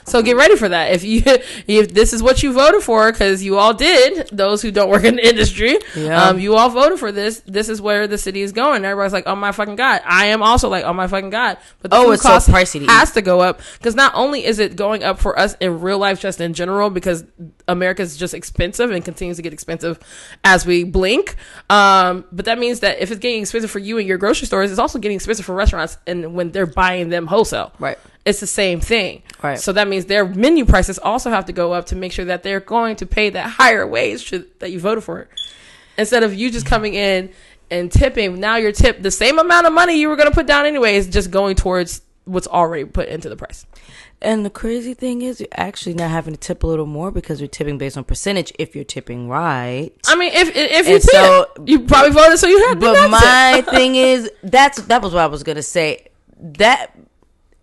So get ready for that. If this is what you voted for, because you all did, those who don't work in the industry, you all voted for this. This is where the city is going. Everybody's like, oh my fucking God. I am also like, oh my fucking God. But the food cost so pricey has to go up, because not only is it going up for us in real life, just in general, because America is just expensive and continues to get expensive as we blink. But that means that if it's getting expensive for you in your grocery stores, it's also getting expensive for restaurants, and when they're buying them wholesale. Right. It's the same thing. Right. So that means their menu prices also have to go up to make sure that they're going to pay that higher wage that you voted for. Instead of you just coming in and tipping, now your tip, the same amount of money you were going to put down anyway, is just going towards what's already put into the price. And the crazy thing is, you're actually not having to tip a little more, because you're tipping based on percentage if you're tipping right. I mean, if you tip, you probably voted, so you had to. But my thing is, that was what I was going to say. That...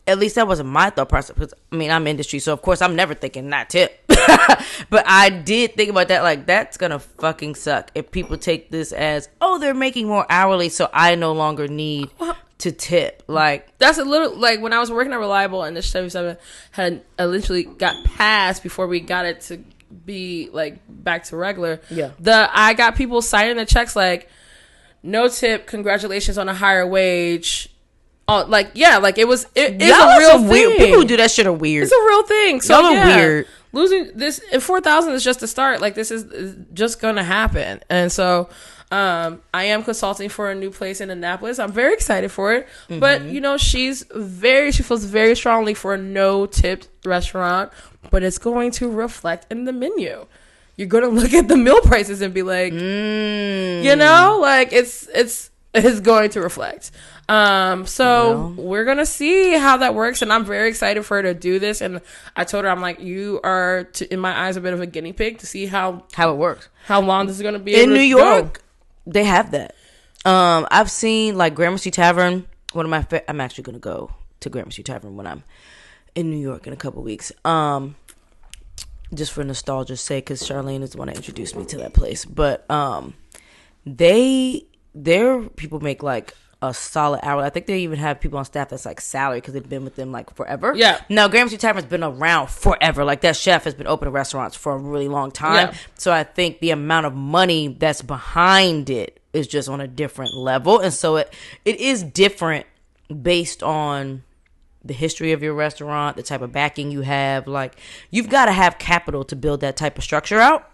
At least that wasn't my thought process, because I mean, I'm industry, so of course I'm never thinking not tip. But I did think about that, like, that's gonna fucking suck if people take this as, oh, they're making more hourly, so I no longer need to tip. Like, that's a little like when I was working at Reliable, and the 77 had literally got passed before we got it to be like back to regular. Yeah, I got people signing the checks like, no tip, congratulations on a higher wage. Like, yeah, like it is a real thing. Weird. People who do that shit are weird. It's a real thing. So y'all are weird. Losing this, 4,000 is just a start. Like, this is just gonna happen. And so, I am consulting for a new place in Annapolis. I'm very excited for it. Mm-hmm. But she feels very strongly for a no tipped restaurant. But it's going to reflect in the menu. You're gonna look at the meal prices and be like, like it's going to reflect. We're gonna see how that works, and I'm very excited for her to do this. And I told her, I'm like, you are in my eyes a bit of a guinea pig to see how it works, how long this is gonna be. In New York, they have that. I've seen like Gramercy Tavern. One of my I'm actually gonna go to Gramercy Tavern when I'm in New York in a couple weeks. Just for nostalgia's sake, because Charlene is the one that introduced me to that place. But their people make like a solid hour. I think they even have people on staff that's like salary, because they've been with them like forever. Yeah. Now, Gramercy Tavern's been around forever. Like, that chef has been opening restaurants for a really long time. Yeah. So I think the amount of money that's behind it is just on a different level. And so it is different based on the history of your restaurant, the type of backing you have. Like, you've got to have capital to build that type of structure out.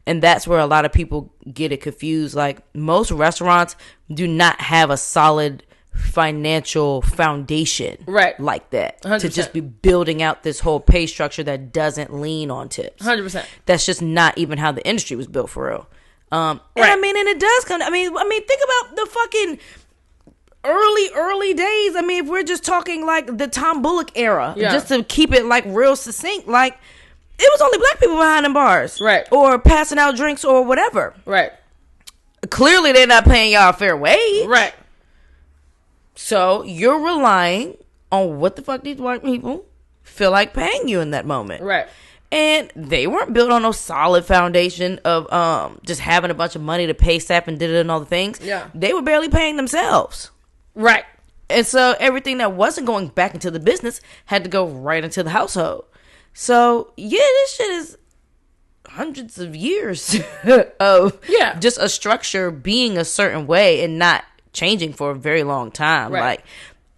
And that's where a lot of people get it confused. Like, most restaurants do not have a solid financial foundation like that 100%. To just be building out this whole pay structure that doesn't lean on tips. 100%. That's just not even how the industry was built, for real. And it does come. I mean, think about the fucking early days. I mean, if we're just talking like the Tom Bullock era, just to keep it like real succinct, like, it was only black people behind them bars. Right. Or passing out drinks or whatever. Right. Clearly, they're not paying y'all a fair wage. Right. So you're relying on what the fuck these white people feel like paying you in that moment. Right. And they weren't built on no solid foundation of just having a bunch of money to pay staff and did it and all the things. Yeah. They were barely paying themselves. Right. And so everything that wasn't going back into the business had to go right into the household. So yeah, this shit is hundreds of years of just a structure being a certain way and not changing for a very long time. Right. Like,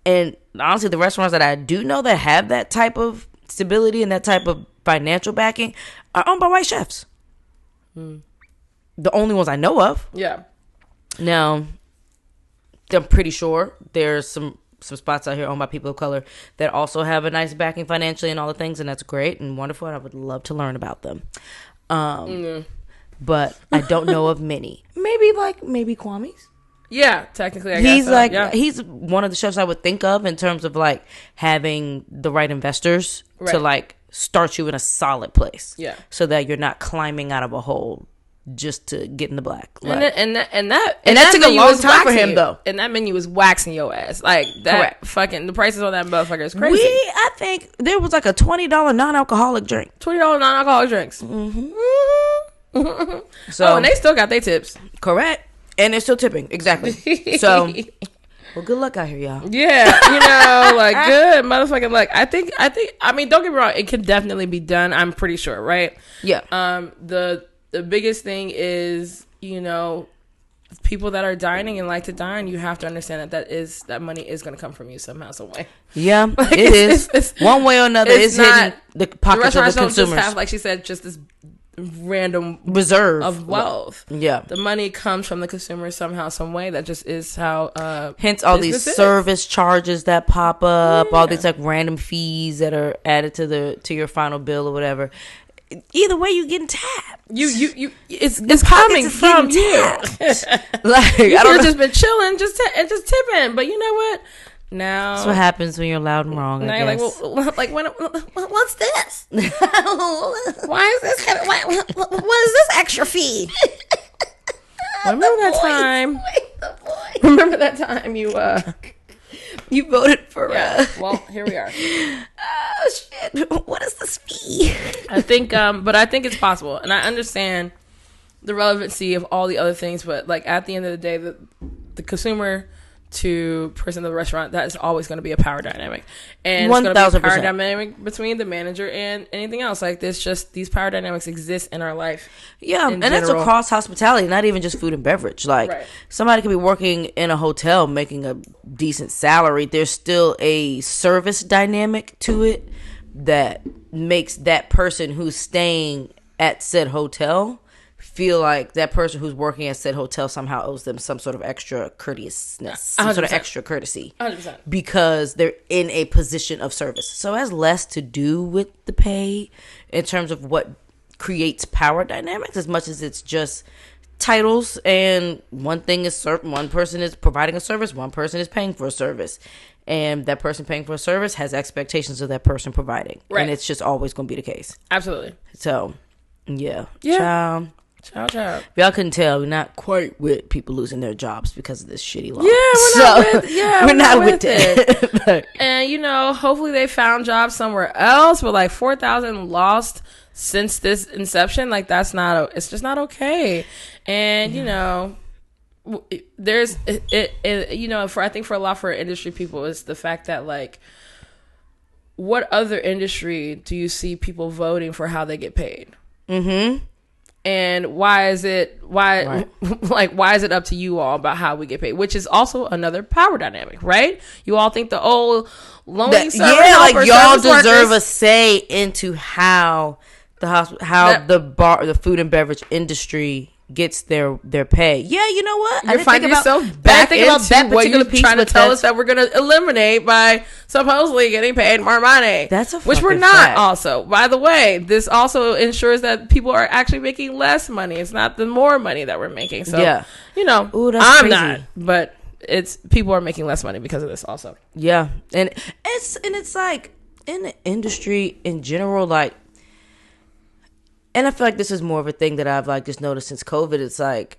and honestly, the restaurants that I do know that have that type of stability and that type of financial backing are owned by white chefs. The only ones I know of. Yeah. Now, I'm pretty sure there's some spots out here owned by people of color that also have a nice backing financially and all the things, and that's great and wonderful, and I would love to learn about them. But I don't know of many. Maybe Kwame's. Yeah, technically, I guess so. He's one of the chefs I would think of in terms of like having the right investors to like start you in a solid place. Yeah, so that you're not climbing out of a hole just to get in the black. Like, and that took a long time for him though. And that menu was waxing your ass like that. Correct. Fucking the prices on that motherfucker is crazy. I think there was like a $20 non-alcoholic drink. $20 non-alcoholic drinks. So and they still got their tips. Correct. And they're still tipping. Exactly. So, well, good luck out here, y'all. Yeah, like, good motherfucking luck. I mean, don't get me wrong. It can definitely be done. I'm pretty sure, right? Yeah. The biggest thing is, people that are dining and like to dine, you have to understand that money is going to come from you somehow, some way. Yeah, like, it is. It's, one way or another, it's hitting the pockets of the consumers. Don't just have, like she said, just this random reserve of wealth. Yeah, the money comes from the consumer somehow, some way. That just is how. Hence, all these service charges that pop up, all these like random fees that are added to your final bill or whatever. Either way, you getting tapped. It's coming from you. Like you could have just been chilling, just tipping. But you know what? Now that's what happens when you're loud and wrong. Now I guess. You're like, what's this? Why is this? What is this extra fee? Remember that time you voted for well, here we are. Oh shit! What is this fee? I think, but I think it's possible, and I understand the relevancy of all the other things. But like at the end of the day, the consumer to person of the restaurant, that is always going to be a power dynamic, and 1,000%. It's going to be a power dynamic between the manager and anything else. Like this, just these power dynamics exist in our life. Yeah, and that's across hospitality, not even just food and beverage. Like somebody could be working in a hotel making a decent salary. There's still a service dynamic to it that makes that person who's staying at said hotel feel like that person who's working at said hotel somehow owes them some sort of extra courteousness, some 100%. sort of extra courtesy, 100%. because they're in a position of service. So it has less to do with the pay in terms of what creates power dynamics as much as it's just titles, and one thing is one person is providing a service, one person is paying for a service, and that person paying for a service has expectations of that person providing, and it's just always going to be the case. Absolutely. So yeah. Ciao. If y'all couldn't tell, we're not quite with people losing their jobs because of this shitty law. Yeah, we're not with it. And hopefully they found jobs somewhere else. But like 4,000 lost since this inception, like it's just not okay. And there's I think for a lot for industry people is the fact that like, what other industry do you see people voting for how they get paid? Mm-hmm. And why is it up to you all about how we get paid? Which is also another power dynamic, right? You all think the old lonely y'all deserve a say into how the food and beverage industry gets their pay. Yeah, you know what? You're finding yourself back into that particular piece trying to tell us that we're going to eliminate by supposedly getting paid more money. That's which we're not. Fact. Also, by the way, this also ensures that people are actually making less money. It's not the more money that we're making. So yeah, Ooh, that's I'm crazy. Not, but it's people are making less money because of this also. Yeah, and it's like in the industry in general, like. And I feel like this is more of a thing that I've like just noticed since COVID. It's like,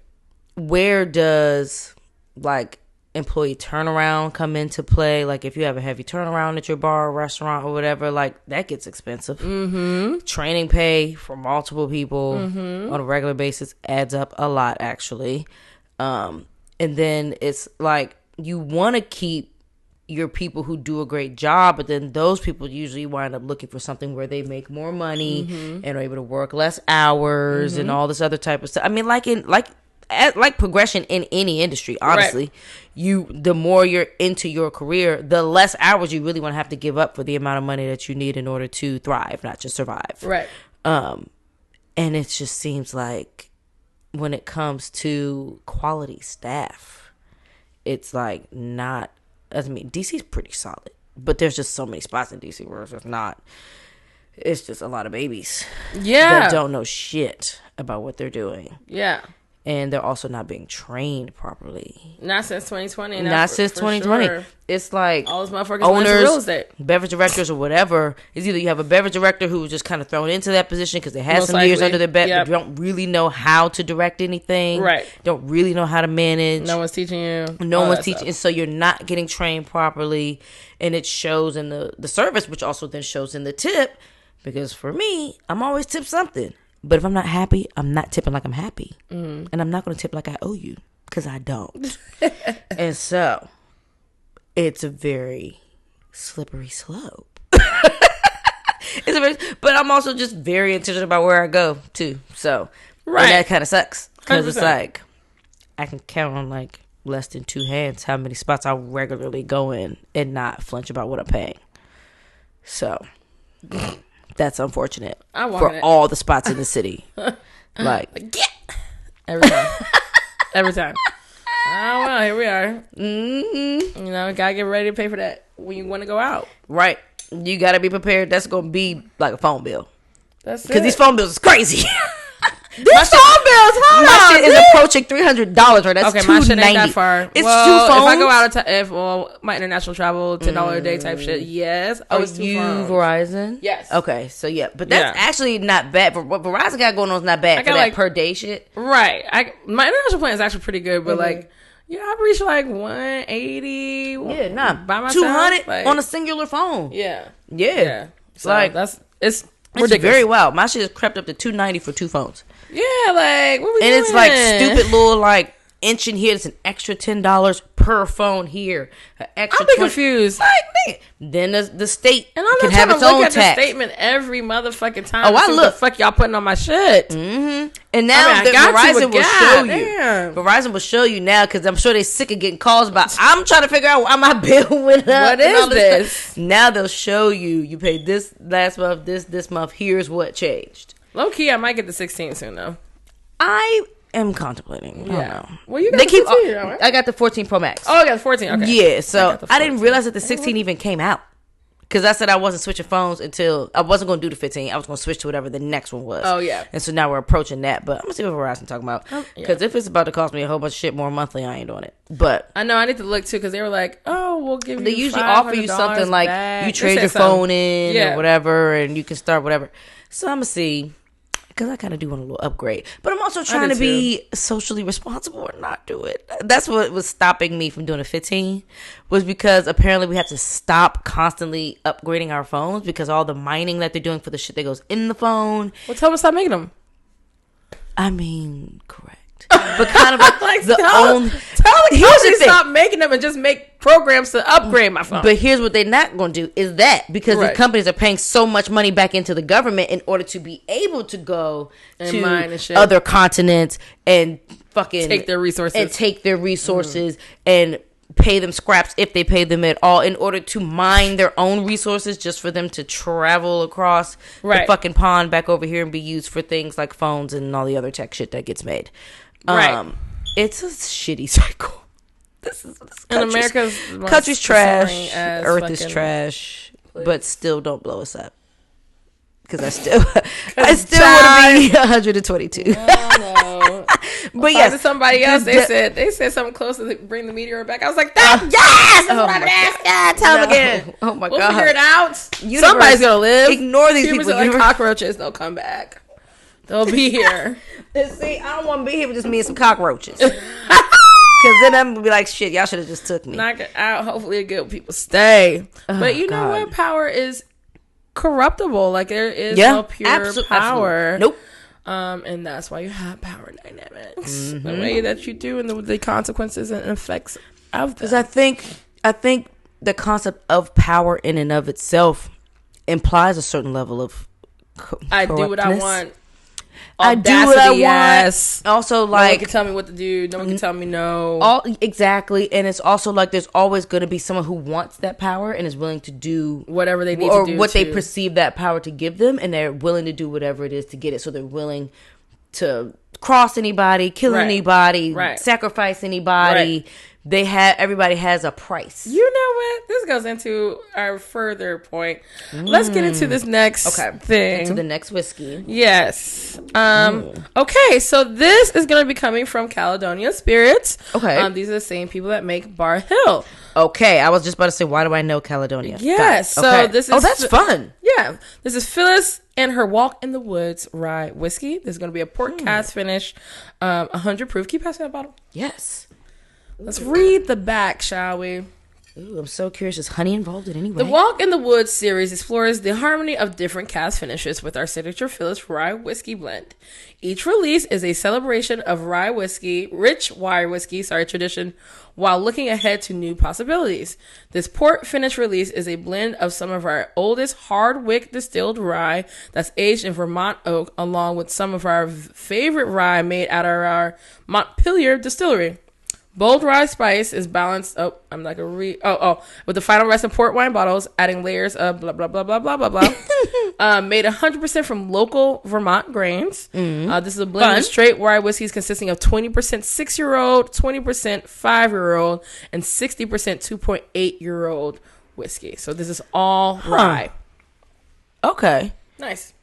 where does like employee turnaround come into play. Like if you have a heavy turnaround at your bar or restaurant or whatever, like that gets expensive. Training pay for multiple people on a regular basis adds up a lot, actually. And then it's like you want to keep your people who do a great job, but then those people usually wind up looking for something where they make more money and are able to work less hours and all this other type of stuff. I mean, like progression in any industry, honestly, the more you're into your career, the less hours you really want to have to give up for the amount of money that you need in order to thrive, not just survive. Right. And it just seems like when it comes to quality staff, it's like not. I mean, DC's pretty solid, but there's just so many spots in DC where it's just not. It's just a lot of babies. That don't know shit about what they're doing. Yeah. And they're also not being trained properly. Not since 2020. Not since 2020. Sure. It's like all those motherfuckers owners, real estate. Beverage directors or whatever. It's either you have a beverage director who was just kind of thrown into that position because they had some years under their belt, but don't really know how to direct anything. Right. Don't really know how to manage. No one's teaching you. No one's teaching. And so you're not getting trained properly. And it shows in the service, which also then shows in the tip. Because for me, I'm always tip something. But if I'm not happy, I'm not tipping like I'm happy. And I'm not going to tip like I owe you. Because I don't. And so, it's a very slippery slope. But I'm also just very intentional about where I go, too. So, and that kind of sucks. Because it's like, I can count on like less than 2 hands how many spots I regularly go in and not flinch about what I'm paying. So... That's unfortunate for all the spots in the city. Like, every time. Oh well, here we are. You know, gotta get ready to pay for that when you want to go out. Right, you gotta be prepared. That's gonna be like a phone bill. That's because these phone bills is crazy. These phone bills, my shit is approaching $300 right. That's okay. My shit ain't that far. It's well, 2 phones. If I go out of my international travel, $10 a day type shit. Yes. It's you phones. Verizon? Yes. Okay, so yeah, but that's actually not bad. What Verizon got going on is not bad for that like, per day shit. Right. My international plan is actually pretty good, but like. Yeah, I've reached like 180. Yeah, nah, by myself. 200 like, on a singular phone. Yeah. So like it's ridiculous. Very wild. My shit has crept up to $290 for 2 phones. Yeah, like what we doing? And it's like stupid little like inch in here. It's an extra $10 per phone here. An extra. I'll be confused. Like then the state and I'm can not have trying its to look own at tax. the statement every motherfucking time. Oh, I look. What the fuck y'all putting on my shit? And now Verizon will show you. Damn. Verizon will show you now because I'm sure they're sick of getting calls about. I'm trying to figure out why my bill went up. What is this? Stuff. Now they'll show you. You paid this last month. This month. Here's what changed. Low key, I might get the 16 soon though. I am contemplating. I don't know. Well, you got the 14, right? I got the 14 Pro Max. Oh, I got the 14. Okay. Yeah, so I didn't realize that the 16 even came out. Because I said I wasn't switching phones until I wasn't going to do the 15. I was going to switch to whatever the next one was. Oh, yeah. And so now we're approaching that. But I'm going to see what Verizon talking about. Because if it's about to cost me a whole bunch of shit more monthly, I ain't doing it. But I know I need to look too because they were like, oh, we'll give you. They usually offer you something like back. You trade your phone in or whatever and you can start whatever. So I'm going to see. Because I kind of do want a little upgrade. But I'm also trying to be socially responsible or not do it. That's what was stopping me from doing a 15. Was because apparently we have to stop constantly upgrading our phones. Because all the mining that they're doing for the shit that goes in the phone. Well, tell them to stop making them. I mean, correct. But kind of like the only... Tell the company stop making them and just make programs to upgrade my phone. But here's what they're not going to do is that because the companies are paying so much money back into the government in order to be able to go to other continents and fucking take their resources and pay them scraps if they pay them at all in order to mine their own resources just for them to travel across the fucking pond back over here and be used for things like phones and all the other tech shit that gets made. It's a shitty cycle. This America's country's trash, Earth is trash, but still don't blow us up. Because I still want to be 122. No. But yes, to somebody else, they said something close to bring the meteor back. I was like, yes, that's what I'm asking. Tell them again. Oh my God, we'll figure it out. Somebody's gonna live. Ignore these people. Like cockroaches. They'll come back. They'll be here. See, I don't want to be here with just me and some cockroaches. Because then I'm gonna be like, shit, y'all should have just took me. Knock it out. Hopefully, the good people stay. Oh, but you know God. what? Power is corruptible. Like there is no pure power. Nope. And that's why you have power dynamics, the way that you do, and the consequences and effects of that. Because I think the concept of power in and of itself implies a certain level of I do what I want. I do what I want. Yes. Also, No like, one can tell me what to do. No one can tell me no. Exactly. And it's also like there's always going to be someone who wants that power and is willing to do whatever they need or to do, what they perceive that power to give them, and they're willing to do whatever it is to get it. So they're willing to cross anybody, kill anybody, sacrifice anybody. Everybody has a price. You know what? This goes into our further point. Let's get into this next thing. Into the next whiskey. Yes. Okay, so this is going to be coming from Caledonia Spirits. Okay. These are the same people that make Bar Hill. Okay, I was just about to say, why do I know Caledonia? Yes. So this is... Oh, that's fun. Yeah. This is Phyllis and her Walk in the Woods rye whiskey. There's going to be a port cast finish, 100 proof. Can you pass me that bottle? Yes. Let's read the back, shall we? Ooh, I'm so curious. Is honey involved in any way? The Walk in the Woods series explores the harmony of different cast finishes with our signature Phyllis rye whiskey blend. Each release is a celebration of rich rye whiskey tradition, while looking ahead to new possibilities. This port finish release is a blend of some of our oldest hard wick distilled rye that's aged in Vermont oak, along with some of our favorite rye made at our Montpelier distillery. Bold rye spice is balanced. Oh, I'm not gonna read. With the final rest in port wine bottles, adding layers of blah blah blah blah blah blah blah. Made 100% from local Vermont grains. This is a blend of straight rye whiskeys consisting of 20% 6-year-old, 20% 5-year-old, and 60% 2.8-year-old whiskey. So this is all rye. Okay. Nice.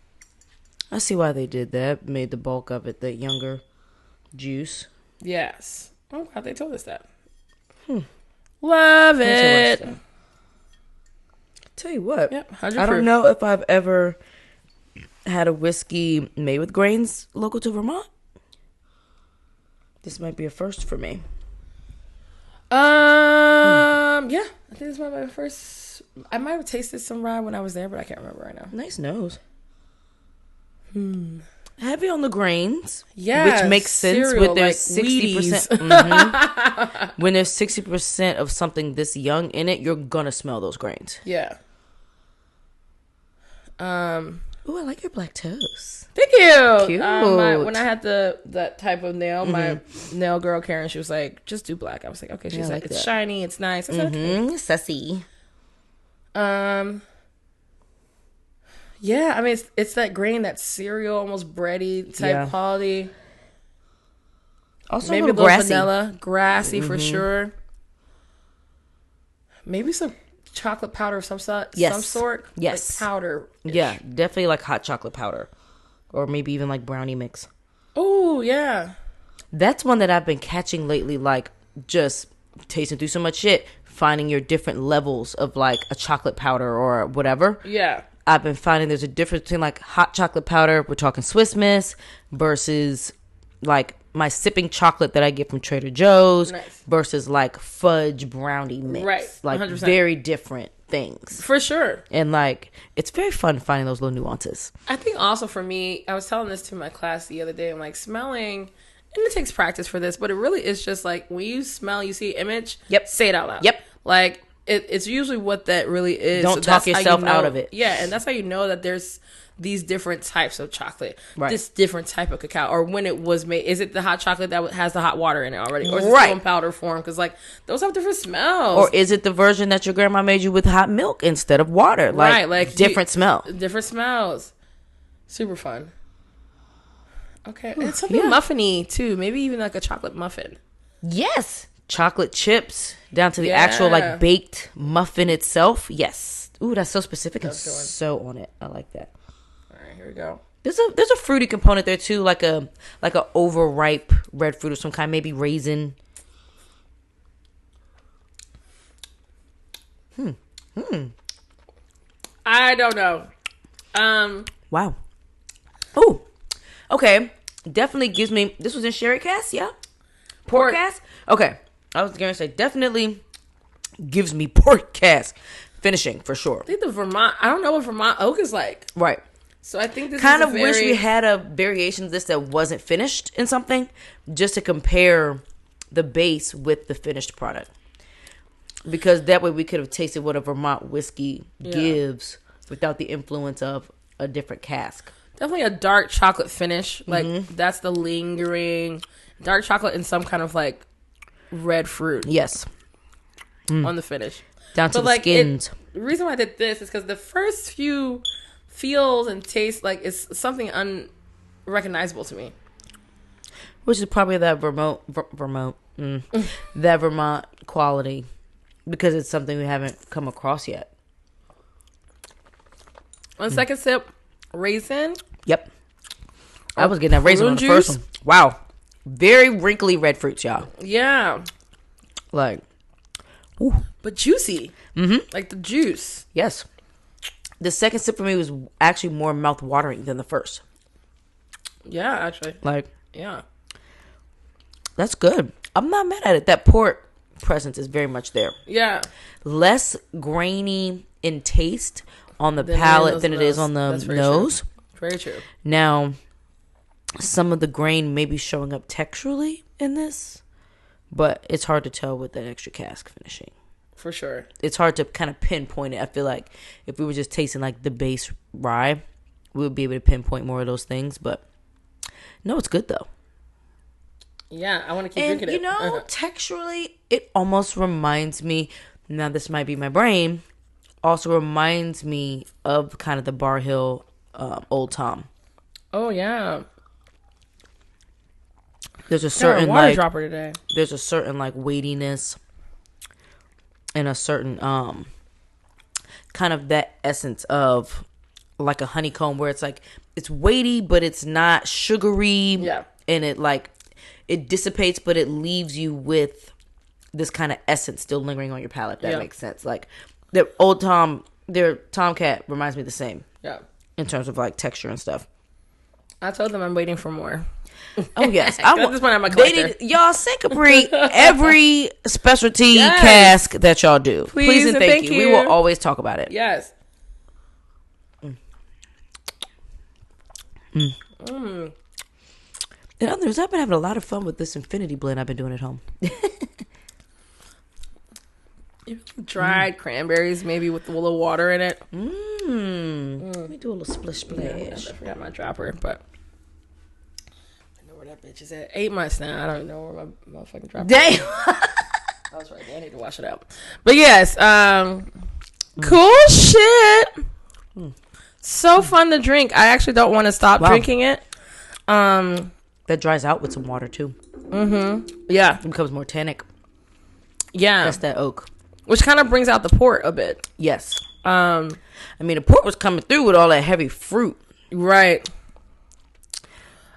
I see why they did that. Made the bulk of it the younger juice. Yes. I'm glad they told us that. Love it. Tell you what. Yep, 100 I don't proof. know if I've ever had a whiskey made with grains local to Vermont. This might be a first for me. Yeah, I think this might be my first. I might have tasted some rye when I was there, but I can't remember right now. Nice nose. Heavy on the grains. Yeah, which makes sense cereal, with their like 60%. When there's 60% of something this young in it, you're gonna smell those grains. Yeah. Ooh, I like your black toes. Thank you. Cute. When I had that type of nail, my nail girl Karen, she was like, "Just do black." I was like, "Okay." She's like, "It's shiny, it's nice." I said, "Okay." Sussy. Yeah, I mean, it's that grain, that cereal, almost bready type quality. Also, maybe a little little grassy. vanilla, grassy for sure. Maybe some chocolate powder of some sort. Yes. Like powder. Yeah, definitely like hot chocolate powder, or maybe even like brownie mix. Oh yeah, that's one that I've been catching lately. Like just tasting through so much shit, finding your different levels of like a chocolate powder or whatever. Yeah. I've been finding there's a difference between like hot chocolate powder, we're talking Swiss Miss, versus like my sipping chocolate that I get from Trader Joe's, versus like fudge brownie mix. Right. Like 100%. very different things. For sure. And like it's very fun finding those little nuances. I think also for me, I was telling this to my class the other day, I'm like smelling, and it takes practice for this, but it really is just like when you smell, you see an image, say it out loud. Yep. Like it's usually what that really is. Don't talk yourself out of it. Yeah, and that's how you know that there's these different types of chocolate. Right. This different type of cacao. Or when it was made. Is it the hot chocolate that has the hot water in it already? Or is it still in powder form? Because like those have different smells. Or is it the version that your grandma made you with hot milk instead of water? Like different smell. Different smells. Super fun. Okay. And something muffiny too. Maybe even like a chocolate muffin. Yes. Chocolate chips down to the actual like baked muffin itself. Yes. Ooh, that's so specific and so on it. I like that. All right, here we go. There's a fruity component there too, like a overripe red fruit of some kind, maybe raisin. I don't know. Wow. Ooh. Okay. Definitely gives me. This was in sherry cask, yeah. Port cask. Okay. I was going to say, definitely gives me port cask finishing for sure. I think the Vermont, I don't know what Vermont oak is like. Right. So I think this kind is of wish we had a variation of this that wasn't finished in something, just to compare the base with the finished product. Because that way we could have tasted what a Vermont whiskey gives without the influence of a different cask. Definitely a dark chocolate finish. Like, that's the lingering dark chocolate and some kind of, like, red fruit. Yes. On the finish. Down to the skins. The reason why I did this is because the first few feels and tastes like it's something unrecognizable to me. Which is probably that that Vermont quality. Because it's something we haven't come across yet. On second sip, raisin. Yep. I was getting that raisin on the first one. Wow. Very wrinkly red fruits, y'all. Yeah. Like, ooh. But juicy. Mm-hmm. Like the juice. Yes. The second sip for me was actually more mouth-watering than the first. Yeah, actually. Like, yeah. That's good. I'm not mad at it. That port presence is very much there. Yeah. Less grainy in taste on the palate than it is on the nose. Very true. Now, some of the grain may be showing up texturally in this, but it's hard to tell with that extra cask finishing. For sure. It's hard to kind of pinpoint it. I feel like if we were just tasting like the base rye, we would be able to pinpoint more of those things. But no, it's good though. Yeah, I want to keep drinking it. You know, texturally, it almost reminds me, now this might be my brain, also reminds me of kind of the Bar Hill Old Tom. Oh, yeah. There's a certain water dropper today. There's a certain like weightiness and a certain kind of that essence of like a honeycomb where it's like it's weighty but it's not sugary. Yeah. And it dissipates, but it leaves you with this kind of essence still lingering on your palate. That makes sense. Like the Old Tom, their Tomcat reminds me of the same. Yeah. In terms of like texture and stuff. I told them I'm waiting for more. Oh yes, At this point, I'm a collector. Y'all Capri every specialty cask that y'all do. Please and thank you. We will always talk about it. Yes. In other words, I've been having a lot of fun with this infinity blend I've been doing at home. Dried cranberries, maybe with a little water in it. Let me do a little splish splash. Yeah, I forgot my dropper, but I know where that bitch is at. 8 months now. I don't know where my motherfucking dropper Damn. is. I was right there. I need to wash it out. But yes, cool shit. So fun to drink. I actually don't want to stop drinking it. That dries out with some water too. Yeah. It becomes more tannic. Yeah. That's that oak. Which kind of brings out the port a bit. Yes. I mean, the port was coming through with all that heavy fruit. Right.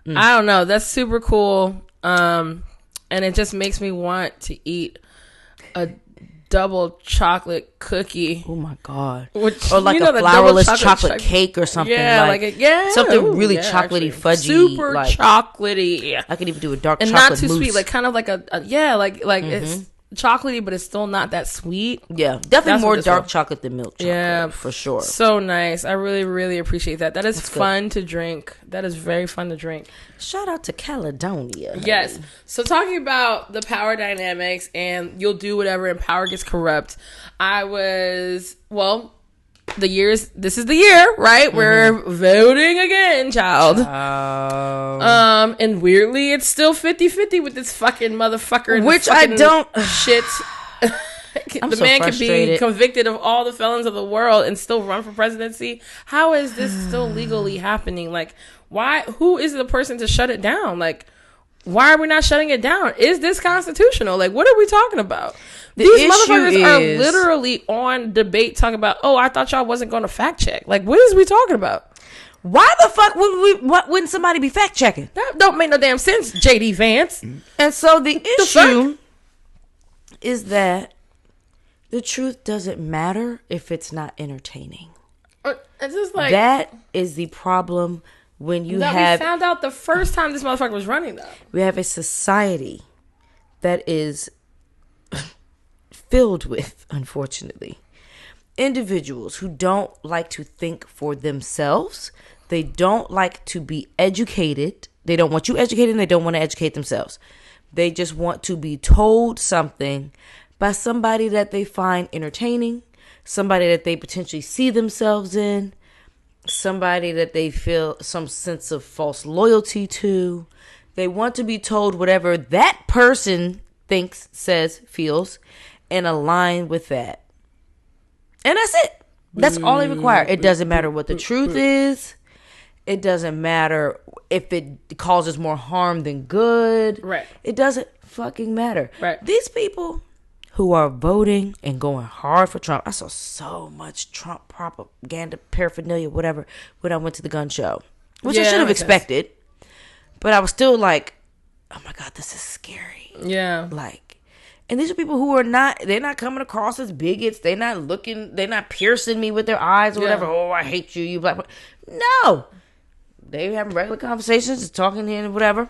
I don't know. That's super cool. And it just makes me want to eat a double chocolate cookie. Oh my God. Which, or like a flourless chocolate cake or something. Yeah, something really chocolatey, fudgy. Super like, chocolatey. I could even do a dark and chocolate not too mousse. sweet. Like kind of like it's chocolatey, but it's still not that sweet. Yeah, definitely more dark chocolate than milk chocolate. Yeah, for sure. So nice. I really, really appreciate that. That is fun to drink. That is very fun to drink. Shout out to Caledonia. Yes. So talking about the power dynamics and you'll do whatever and power gets corrupt. This is the year, right? We're voting again, child. And weirdly, it's still 50-50 with this fucking motherfucker. Which I don't... Shit. The man can be convicted of all the felons of the world and still run for presidency. How is this still legally happening? Like, why? Who is the person to shut it down? Like, why are we not shutting it down? Is this constitutional? Like, what are we talking about? These motherfuckers are literally on debate talking about, oh, I thought y'all wasn't going to fact check. Like, what is we talking about? Why the fuck wouldn't somebody be fact checking? That don't make no damn sense, JD Vance. And so the issue is that the truth doesn't matter if it's not entertaining. It's just like that is the problem when you have. We found out the first time this motherfucker was running though. We have a society that is filled with, unfortunately, individuals who don't like to think for themselves. They don't like to be educated. They don't want you educated, and they don't want to educate themselves. They just want to be told something by somebody that they find entertaining, somebody that they potentially see themselves in, somebody that they feel some sense of false loyalty to. They want to be told whatever that person thinks, says, feels, and align with that. And that's it. That's all they require. It doesn't matter what the truth is. It doesn't matter if it causes more harm than good. Right. It doesn't fucking matter. Right. These people who are voting and going hard for Trump. I saw so much Trump propaganda, paraphernalia, whatever, when I went to the gun show. Which I should have expected. But I was still like, oh my God, this is scary. Yeah. Like, and these are people who are not, they're not coming across as bigots. They're not piercing me with their eyes or whatever. Oh, I hate you, you black. No. They having regular conversations, just talking here and whatever.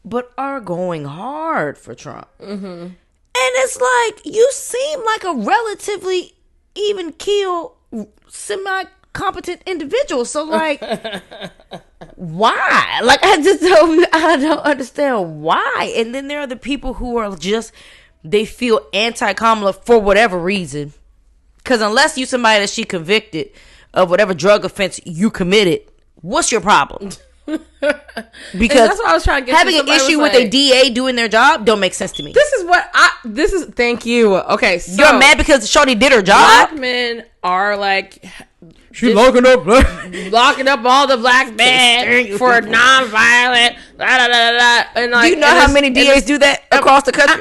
But are going hard for Trump. Mm-hmm. And it's like, you seem like a relatively even keel, semi-competent individual. So like, why? Like, I don't understand why. And then there are the people who are just, they feel anti-Kamala for whatever reason. Because unless you somebody that she convicted of whatever drug offense you committed, what's your problem? Because that's what I was trying to get having an issue with a DA doing their job don't make sense to me. Thank you. Okay, so you're mad because Shorty did her job? Black men are like, she's locking up all the black men for non-violent, and like, do you know how many DAs do that across the country?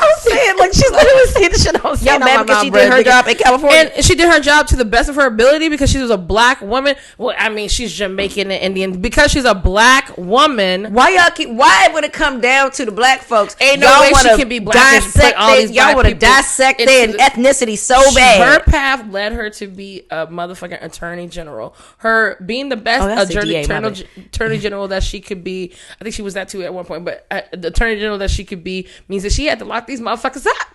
I was saying, like, she's literally saying the shit I was saying. Mad because she did her job in California. And she did her job to the best of her ability because she was a black woman. Well, I mean, she's Jamaican and Indian. Because she's a black woman. Why would it come down to the black folks? Ain't no way she can be black and put all these y'all want to dissect their ethnicity so bad. Her path led her to be a motherfucking attorney general. Her being the best attorney general that she could be. I think she was that too at one point. But the attorney general that she could be means that she had to lock these motherfuckers up.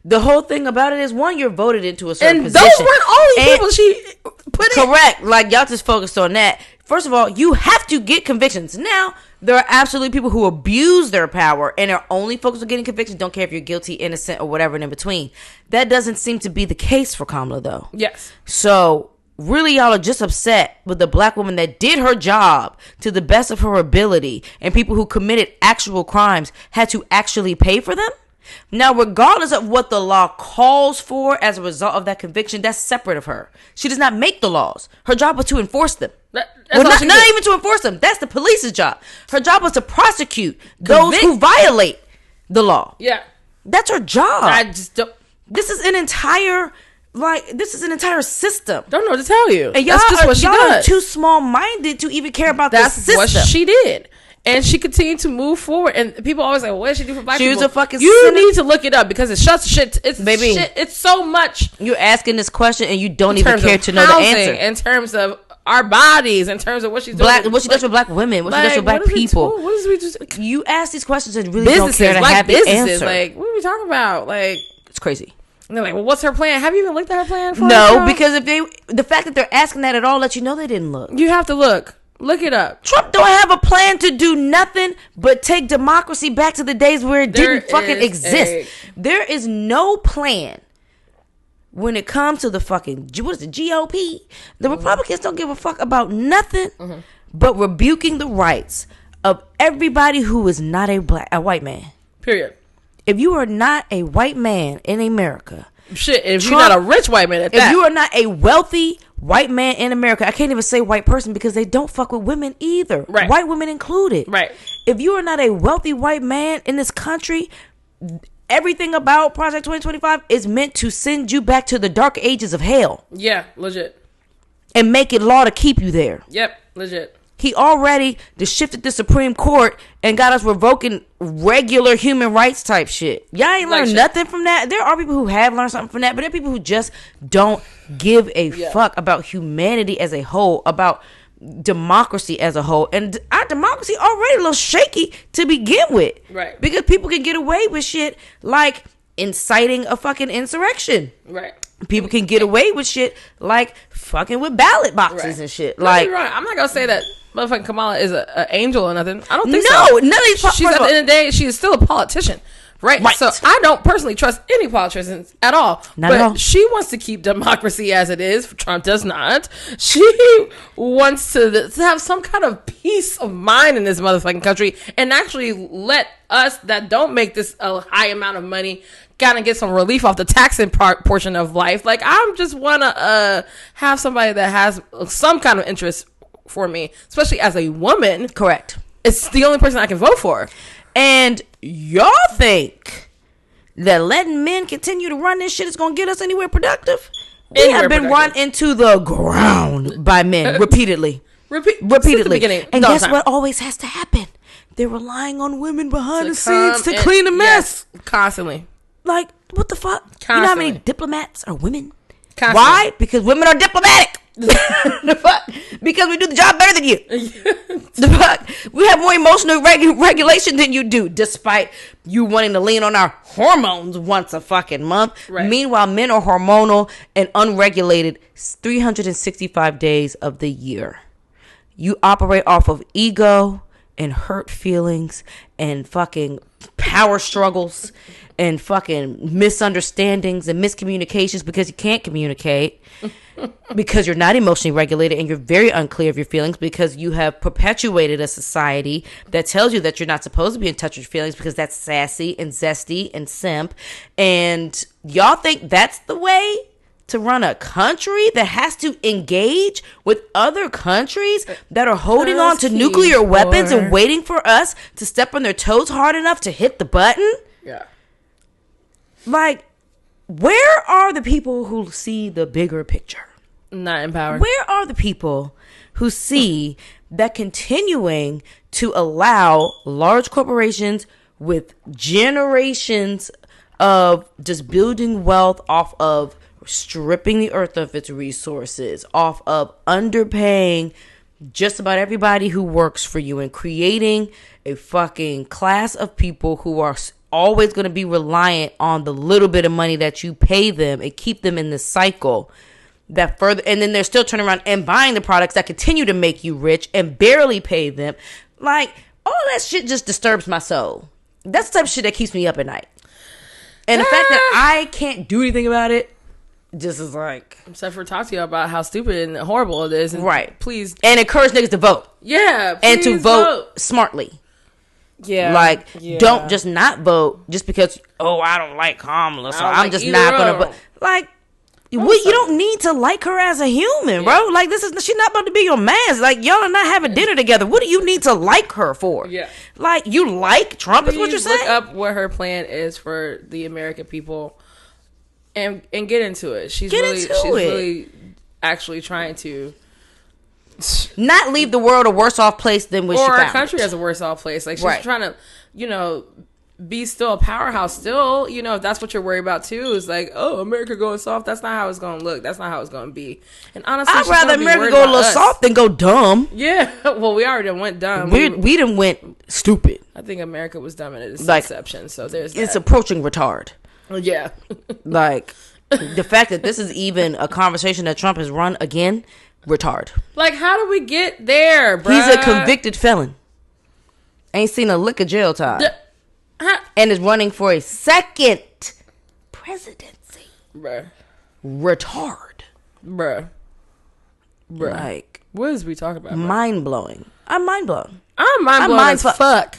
The whole thing about it is, one, you're voted into a certain position. And those weren't all the people she put in. Correct. Like, y'all just focused on that. First of all, you have to get convictions. Now, there are absolutely people who abuse their power and are only focused on getting convictions. Don't care if you're guilty, innocent, or whatever in between. That doesn't seem to be the case for Kamala, though. Yes. So, really, y'all are just upset with the black woman that did her job to the best of her ability, and people who committed actual crimes had to actually pay for them? Now, regardless of what the law calls for as a result of that conviction, that's separate of her. She does not make the laws. Her job was to enforce them. Not even to enforce them. That's the police's job. Her job was to prosecute those who violate the law. Yeah. That's her job. I just don't. This is an entire system. Don't know what to tell you. And y'all are too small-minded to even care about the system. That's what she did. And she continued to move forward. And people always like, what did she do for black people? She was a fucking need to look it up because it's just shit. It's baby. Shit. It's so much. You're asking this question and you don't even care to know the answer. In terms of our bodies, in terms of what she's doing. What she does for black women, what she does for black people. What is we just? You ask these questions and really don't care to have the answer. Like, what are we talking about? Like, it's crazy. And they're like, well, what's her plan? Have you even looked at her plan? No, because the fact that they're asking that at all lets you know they didn't look. You have to look. Look it up. Trump don't have a plan to do nothing but take democracy back to the days where it didn't fucking exist. There is no plan when it comes to the fucking, what is it, GOP? The Republicans don't give a fuck about nothing but rebuking the rights of everybody who is not a white man. Period. If you are not a white man in America, if you're not a rich white man at that. If you are not a wealthy white man in America, I can't even say white person because they don't fuck with women either. Right. White women included. Right. If you are not a wealthy white man in this country, everything about Project 2025 is meant to send you back to the dark ages of hell. Yeah, legit. And make it law to keep you there. Yep, legit. He already shifted the Supreme Court and got us revoking regular human rights type shit. Y'all ain't learned nothing from that. There are people who have learned something from that, but there are people who just don't give a fuck about humanity as a whole, about democracy as a whole. And our democracy already a little shaky to begin with. Right. Because people can get away with shit like inciting a fucking insurrection. Right. People can get away with shit like fucking with ballot boxes and shit. Like, I'm not gonna say that motherfucking Kamala is an angel or nothing. I don't think no, so. none of these. She's at the end of the day, she is still a politician. Right. So I don't personally trust any politicians at all. Not at all. She wants to keep democracy as it is. Trump does not. She wants to have some kind of peace of mind in this motherfucking country and actually let us that don't make this a high amount of money kind of get some relief off the taxing portion of life. Like, I just want to have somebody that has some kind of interest for me, especially as a woman. Correct. It's the only person I can vote for. And y'all think that letting men continue to run this shit is going to get us anywhere productive? We have been run into the ground by men repeatedly. Repeatedly. And guess what always has to happen? They're relying on women behind the scenes to clean a mess. Yes, constantly. Like, what the fuck? Constantly. You know how many diplomats are women? Constantly. Why? Because women are diplomatic. The fuck? Because we do the job better than you. The fuck? We have more emotional regulation than you do, despite you wanting to lean on our hormones once a fucking month. Right. Meanwhile, men are hormonal and unregulated 365 days of the year. You operate off of ego and hurt feelings and fucking power struggles and fucking misunderstandings and miscommunications because you can't communicate. Because you're not emotionally regulated and you're very unclear of your feelings because you have perpetuated a society that tells you that you're not supposed to be in touch with your feelings because that's sassy and zesty and simp. And y'all think that's the way to run a country that has to engage with other countries that are holding on to nuclear weapons and waiting for us to step on their toes hard enough to hit the button? Yeah. Like, where are the people who see the bigger picture? Not empowered. Where are the people who see that continuing to allow large corporations with generations of just building wealth off of stripping the earth of its resources, off of underpaying just about everybody who works for you and creating a fucking class of people who are always going to be reliant on the little bit of money that you pay them and keep them in this cycle that further, and then they're still turning around and buying the products that continue to make you rich and barely pay them. Like, all that shit just disturbs my soul. That's the type of shit that keeps me up at night. And the fact that I can't do anything about it just is like, except for talk to you about how stupid and horrible it is. And right. Please. And encourage niggas to vote. Yeah. And to vote smartly. Yeah. Like, don't just not vote just because, I don't like Kamala, so I'm just not going to vote. Like, you don't need to like her as a human, bro. Like, she's not about to be your man. Like, y'all are not having dinner together. What do you need to like her for? Yeah. Like, you like Trump is what you're saying? Look up what her plan is for the American people and get into it. She's really actually trying to not leave the world a worse off place than when she found our country as a worse off place. Like, she's trying to, be still a powerhouse still. If that's what you're worried about too, is like, America going soft. That's not how it's going to look. That's not how it's going to be. And honestly, I'd rather America go a little soft than go dumb. Yeah. Well, we already went dumb. We done went stupid. I think America was dumb in its inception. So there's that. It's approaching retard. Yeah. Like, the fact that this is even a conversation that Trump has run again, retard. Like, how do we get there, bro? He's a convicted felon. Ain't seen a lick of jail time. And is running for a second presidency. Bruh. Retard. Bruh. Like, what is we talking about? Mind blowing. I'm mind blown. I'm mind blown as fuck.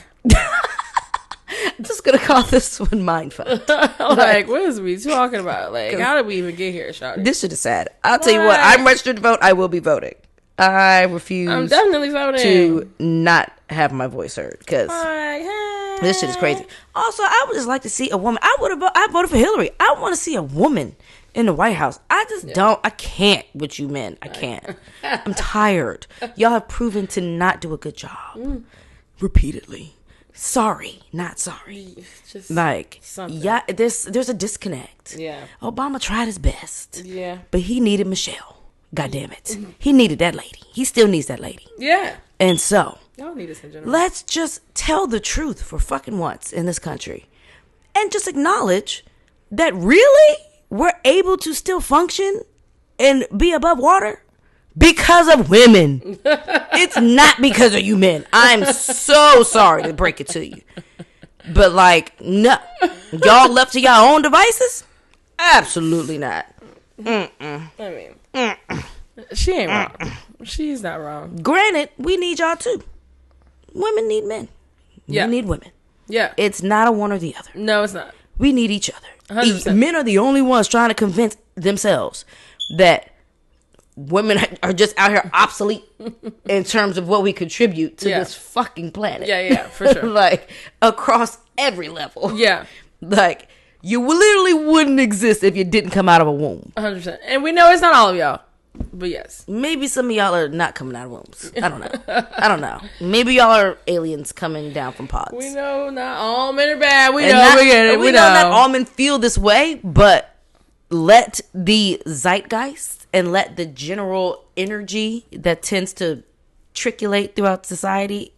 I'm just gonna call this one mind fuck. Like, what is we talking about? Like, how did we even get here, Shawty? This shit is sad. I'll tell you what. I'm registered to vote. I will be voting. I refuse. I'm definitely voting to not have my voice heard because this shit is crazy. Also, I would just like to see a woman. I voted for Hillary. I want to see a woman in the White House. I just don't. I can't with you men. I can't. I'm tired. Y'all have proven to not do a good job repeatedly. Sorry, not sorry. Just like, something. Yeah, there's a disconnect. Yeah. Obama tried his best. Yeah. But he needed Michelle. God damn it. He needed that lady. He still needs that lady. Yeah. And so, y'all need us in general. Let's just tell the truth for fucking once in this country. And just acknowledge that really we're able to still function and be above water because of women. It's not because of you men. I'm so sorry to break it to you. But like, no. Y'all left to your own devices? Absolutely not. I mean, she ain't wrong. She's not wrong. Granted, we need y'all too. Women need men. Yeah. We need women. Yeah. It's not a one or the other. No, it's not. We need each other. 100%. Men are the only ones trying to convince themselves that women are just out here obsolete in terms of what we contribute to this fucking planet. Yeah, for sure. Like, across every level. Yeah. Like, you literally wouldn't exist if you didn't come out of a womb. 100%. And we know it's not all of y'all. But yes. Maybe some of y'all are not coming out of wombs. I don't know. Maybe y'all are aliens coming down from pods. We know not all men are bad. We And know. We get it. We know not all men feel this way, but let the zeitgeist and let the general energy that tends to triculate throughout society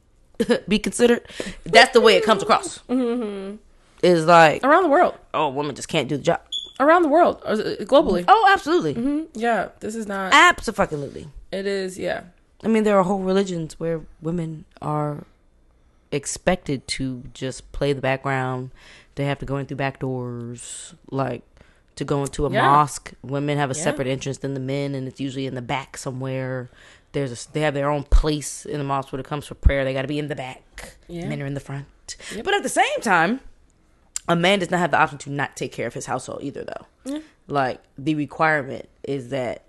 be considered. That's the way it comes across. Mm-hmm. Is like around the world. Oh, women just can't do the job. Around the world, globally. Oh, absolutely. Mm-hmm. Yeah, this is not. Absolutely. It is, yeah. I mean, there are whole religions where women are expected to just play the background. They have to go in through back doors. Like, to go into a mosque, women have a separate entrance than the men, and it's usually in the back somewhere. They have their own place in the mosque when it comes for prayer. They got to be in the back. Yeah. Men are in the front. Yep. But at the same time, a man does not have the option to not take care of his household either, though. Yeah. Like, the requirement is that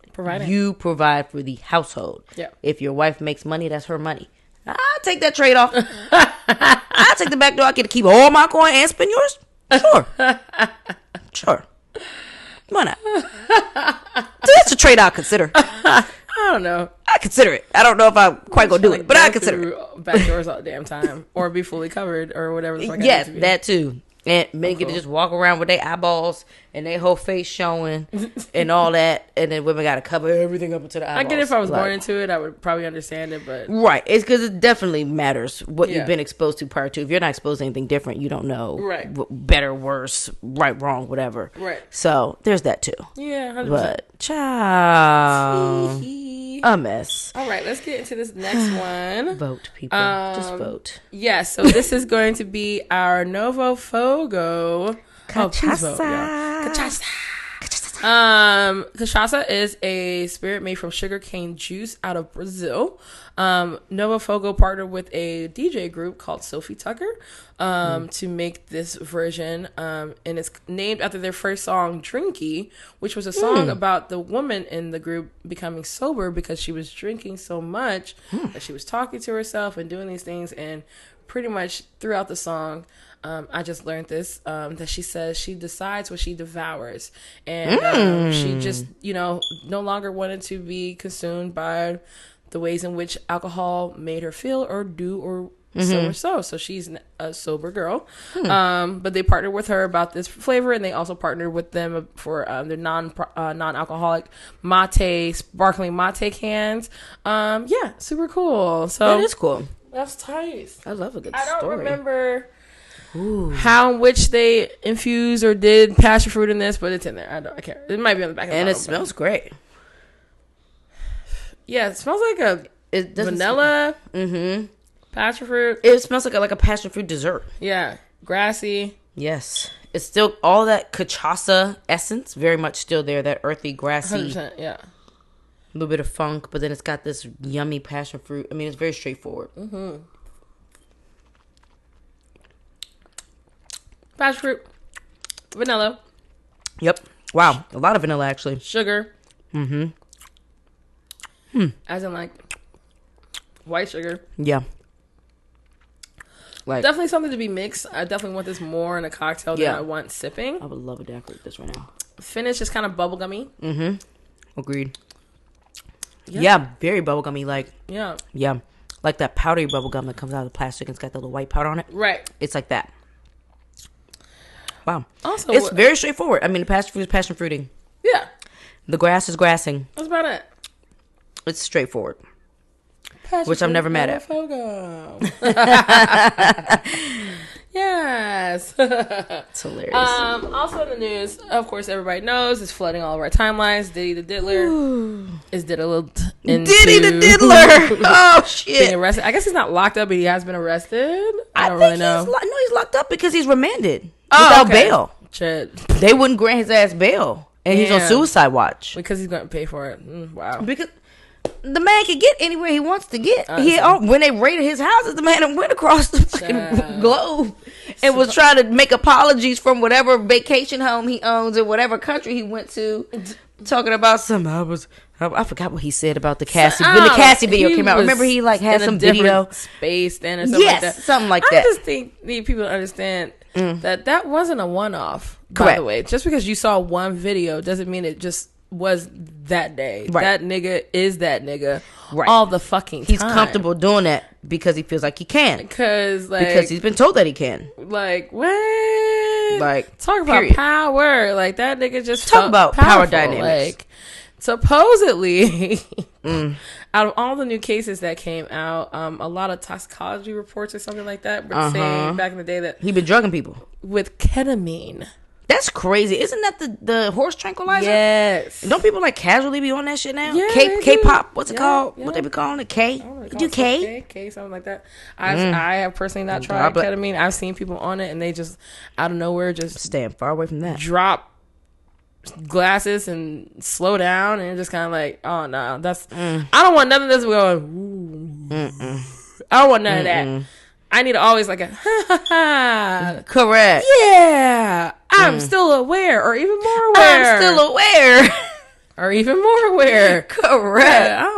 you provide for the household. Yeah. If your wife makes money, that's her money. I'll take that trade-off. I'll take the back door. I get to keep all my coin and spend yours. Sure. Why not? That's a trade I'll consider. I don't know. I consider it. I don't know if I'm quite going to do it, but I consider it. Back doors all the damn time. Or be fully covered or whatever the fuck. Yes, that too. And men get to just walk around with their eyeballs and their whole face showing and all that. And then women got to cover everything up into the eyeballs. I get it if I was born into it. I would probably understand it, but... Right. It's because it definitely matters what you've been exposed to prior to. If you're not exposed to anything different, you don't know better, worse, right, wrong, whatever. Right. So, there's that too. Yeah, 100%. But, child... a mess. All right, let's get into this next one. Vote, people. Just vote. Yes, so this is going to be our Novo Fogo. Cachaca. Cachaca is a spirit made from sugarcane juice out of Brazil. Novo Fogo partnered with a DJ group called Sophie Tucker to make this version. And it's named after their first song, Drinky, which was a song about the woman in the group becoming sober because she was drinking so much that she was talking to herself and doing these things. And pretty much throughout the song, I just learned this, that she says she decides what she devours. And she just, no longer wanted to be consumed by the ways in which alcohol made her feel or do or so. So she's a sober girl. But they partnered with her about this flavor, and they also partnered with them for their non-alcoholic mate, sparkling mate cans. Yeah, super cool. So that is cool. That's tight. I love a good story. I don't remember how in which they infused or did passion fruit in this, but it's in there. I can't. It might be on the back of the bottle. And it smells great. Yeah, it smells like vanilla. Passion fruit. It smells like a passion fruit dessert. Yeah, grassy. Yes, it's still all that cachaça essence, very much still there. That earthy, grassy. 100%, yeah. A little bit of funk, but then it's got this yummy passion fruit. I mean, it's very straightforward. Passion fruit, vanilla. Yep. Wow, a lot of vanilla actually. Sugar. As in like white sugar. Yeah. Like, definitely something to be mixed. I definitely want this more in a cocktail than I want sipping. I would love to decorate this right now. Finish is kind of bubblegummy. Agreed. Yeah, very bubblegummy. Like, yeah, like that powdery bubblegum that comes out of the plastic and it's got the little white powder on it. Right. It's like that. Wow. Also, it's very straightforward. I mean, the passion fruit is passion fruiting. Yeah. The grass is grassing. That's about it. It's straightforward. Passion which I'm never mad at. Fogo. Yes. It's hilarious. Also in the news, of course, everybody knows it's flooding all of our timelines. Diddy the Diddler is diddled into Diddy the Diddler. Oh shit! being arrested. I guess he's not locked up, but he has been arrested. I don't really know. He's locked up because he's remanded without bail. Shit. They wouldn't grant his ass bail, and he's on suicide watch because he's going to pay for it. Wow. Because the man can get anywhere he wants to get. Honestly. When they raided his houses, the man went across the fucking globe and was trying to make apologies from whatever vacation home he owns or whatever country he went to, talking about I forgot what he said about the Cassie. When the Cassie video came out, remember he like had some video space then or something like that. Something like that. I just think need people to understand that wasn't a one-off. Correct. By the way, just because you saw one video doesn't mean it just was that day. Right. That nigga is that nigga all the fucking time. He's comfortable doing that because he feels like he can. Because he's been told that he can. Like what? Like talk about power. Like that nigga just talk about powerful. power dynamics. Like supposedly, out of all the new cases that came out, a lot of toxicology reports or something like that were saying back in the day that he been drugging people with ketamine. That's crazy. Isn't that the horse tranquilizer? Yes. Don't people like casually be on that shit now? Yeah, K-pop. What's it called? Yeah. What they be calling it? K? You do K? K, something like that. I have personally not tried ketamine. I've seen people on it and they just out of nowhere just stand far away from that. Drop glasses and slow down and you're just kind of like, oh no, that's I don't want none of this going. I don't want none of that. I need to always like a correct. Yeah, I'm still aware, or even more aware. I'm still aware, or even more aware. Correct. Yeah, I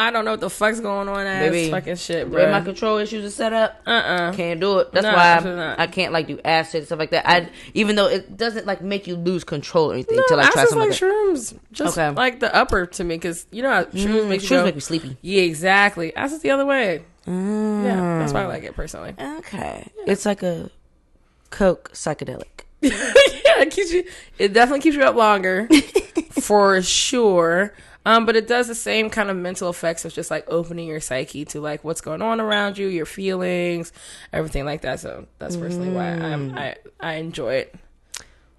don't know what the fuck's going on. Ass fucking shit, bro. My control issues are set up. Can't do it. That's why I can't like do acid and stuff like that. Even though it doesn't like make you lose control or anything until I try something like shrooms. Just like the upper to me, because you know how shrooms make me sleepy. Yeah, exactly. Acid's the other way. Yeah, that's why I like it personally. Okay, it's like a Coke psychedelic. Yeah, it definitely keeps you up longer for sure. But it does the same kind of mental effects of just like opening your psyche to like what's going on around you, your feelings, everything like that. So that's personally why I enjoy it.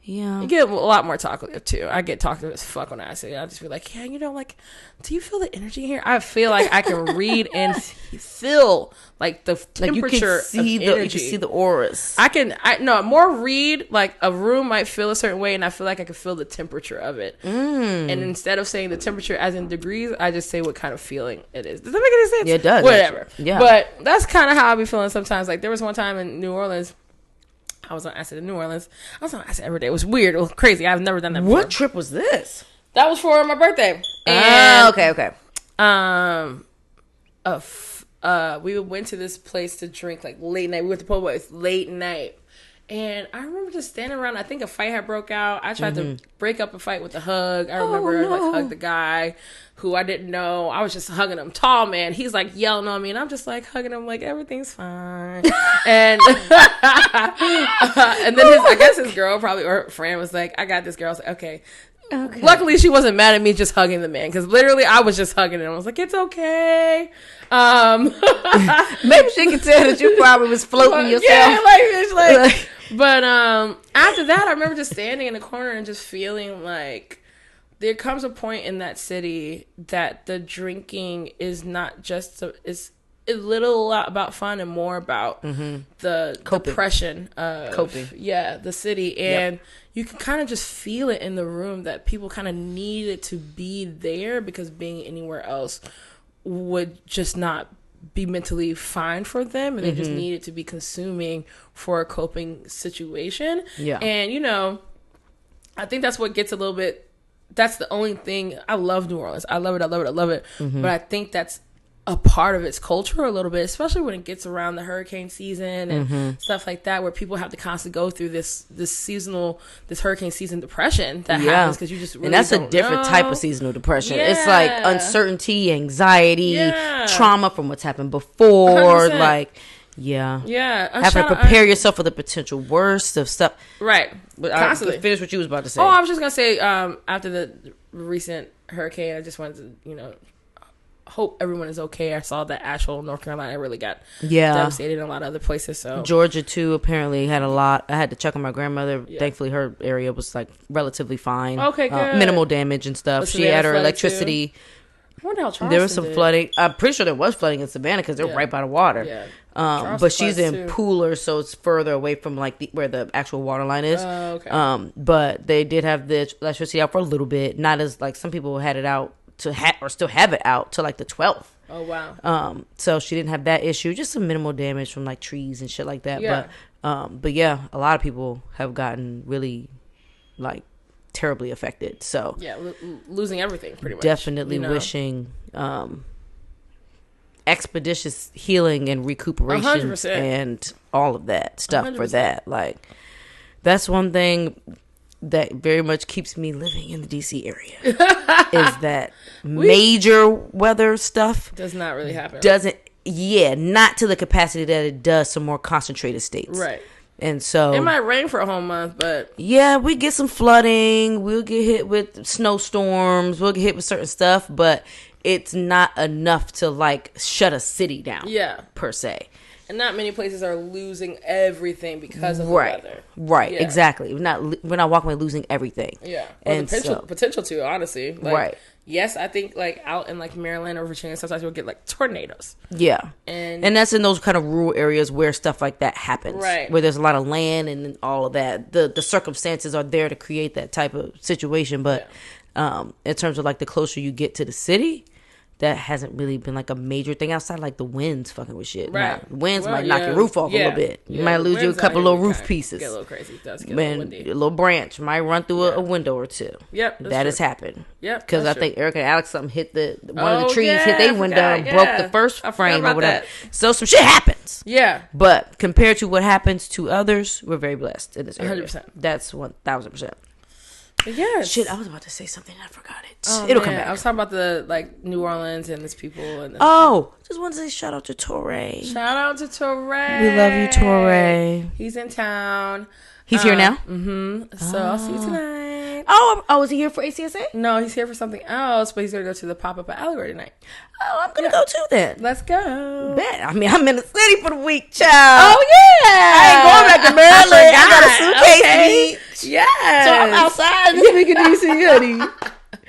Yeah, you get a lot more talkative too. I get talkative as fuck when I say it. I just feel like, yeah, like, do you feel the energy here? I feel like I can read and feel like the temperature of energy. You can see the auras. More read, like a room might feel a certain way and I feel like I can feel the temperature of it. And instead of saying the temperature as in degrees, I just say what kind of feeling it is. Does that make any sense? Yeah, it does. Whatever. Actually. Yeah. But that's kind of how I be feeling sometimes. Like there was one time in New Orleans, I was on acid in New Orleans. I was on acid every day. It was weird. It was crazy. I've never done that before. What trip was this? That was for my birthday. And, okay. We went to this place to drink like late night. We went to Po' Boys late night. And I remember just standing around. I think a fight had broke out. I tried to break up a fight with a hug. I remember I like hugged the guy who I didn't know. I was just hugging him. Tall man. He's like yelling on me. And I'm just like hugging him like everything's fine. And and then his girl probably or friend was like, I got this girl. I was like, okay. Luckily, she wasn't mad at me just hugging the man because literally I was just hugging him. I was like, it's okay. Maybe she could tell that you probably was floating yourself. Yeah, but after that, I remember just standing in the corner and just feeling like there comes a point in that city that the drinking is not just it's a little about fun and more about the depression of coping. Yeah, the city. And you can kind of just feel it in the room that people kind of needed to be there because being anywhere else would just not be mentally fine for them, and they just needed to be consuming for a coping situation. Yeah. And I think that's what gets a little bit, that's the only thing. I love New Orleans. I love it. But I think that's a part of its culture a little bit, especially when it gets around the hurricane season and stuff like that, where people have to constantly go through this hurricane season depression that happens because you just really and that's don't a different know. Type of seasonal depression. It's like uncertainty, anxiety, trauma from what's happened before. 100%. Like having to prepare yourself for the potential worst of stuff. Right, but constantly. Finish what you was about to say. Oh, I was just gonna say after the recent hurricane, I just wanted to hope everyone is okay. I saw that Asheville, North Carolina, really got Yeah. devastated in a lot of other places. So Georgia too apparently had a lot. I had to check on my grandmother. Thankfully, her area was like relatively fine. Okay, good. Minimal damage and stuff. So She they had had her flooding, electricity. too? I wonder how Charleston There was some did. flooding. I'm pretty sure there was flooding in Savannah because they're Yeah. right by the water. Yeah. But she's in floods, too. Pooler, so it's further away from like where the actual water line is. Oh, okay. But they did have the electricity out for a little bit. Not as like some people had it out to or still have it out to like the 12th. Oh wow. So she didn't have that issue. Just some minimal damage from like trees and shit like that. Yeah. But yeah, a lot of people have gotten really like terribly affected. So Yeah, losing everything pretty much. definitely wishing expeditious healing and recuperation 100%. and all of that stuff for 100%. that. Like that's one thing that very much keeps me living in the DC area is that major weather stuff Does not really happen. doesn't not to the capacity that it does some more concentrated states. Right. And so It might rain for a whole month, but yeah, we get some flooding. We'll get hit with snowstorms. We'll get hit with certain stuff, but it's not enough to like shut a city down. yeah. per se. And not many places are losing everything because of Right, the weather. right, Yeah. exactly. We're not walking away losing everything. Yeah. Or And the so- potential to, honestly. Like, Right. Yes, I think like out in like Maryland or Virginia, sometimes you'll get like tornadoes. Yeah, And that's in those kind of rural areas where stuff like that happens, Right. Where there's a lot of land and all of that. The circumstances are there to create that type of situation, but in terms of like the closer you get to the city, that hasn't really been like a major thing outside like the winds fucking with shit. Right. Now, the winds Well, might knock your roof off a little bit. You might the lose you a winds out couple here little can roof kinda pieces. Get a little crazy. It does get a Man, little windy. a little branch might run through a window or two. Yep, that's That has true. happened. Yep, Because I that's think Eric and Alex something hit one of Oh, the trees, yeah, hit I their window, forgot, and broke yeah. the first I forgot frame or about whatever. that. So some shit happens. Yeah. But compared to what happens to others, we're very blessed in this area. 100%. That's 1,000%. Yes. Shit, I was about to say something and I forgot it. Oh, It'll man. come back. I was talking about the like New Orleans and its people. And Just wanted to say shout out to Torre. shout out to Torre. We love you, Torre. He's in town. He's here now? Mm-hmm. So I'll see you tonight. Oh, is he here for ACSA? No, he's here for something else, but he's gonna go to the pop up at Allegory tonight. Oh, I'm going to go too then. Let's go. Bet. I mean, I'm in the city for the week, child. Oh yeah! I ain't going back to Maryland. I got a suitcase Okay. to eat. Yes. So I'm outside this week in DC, honey.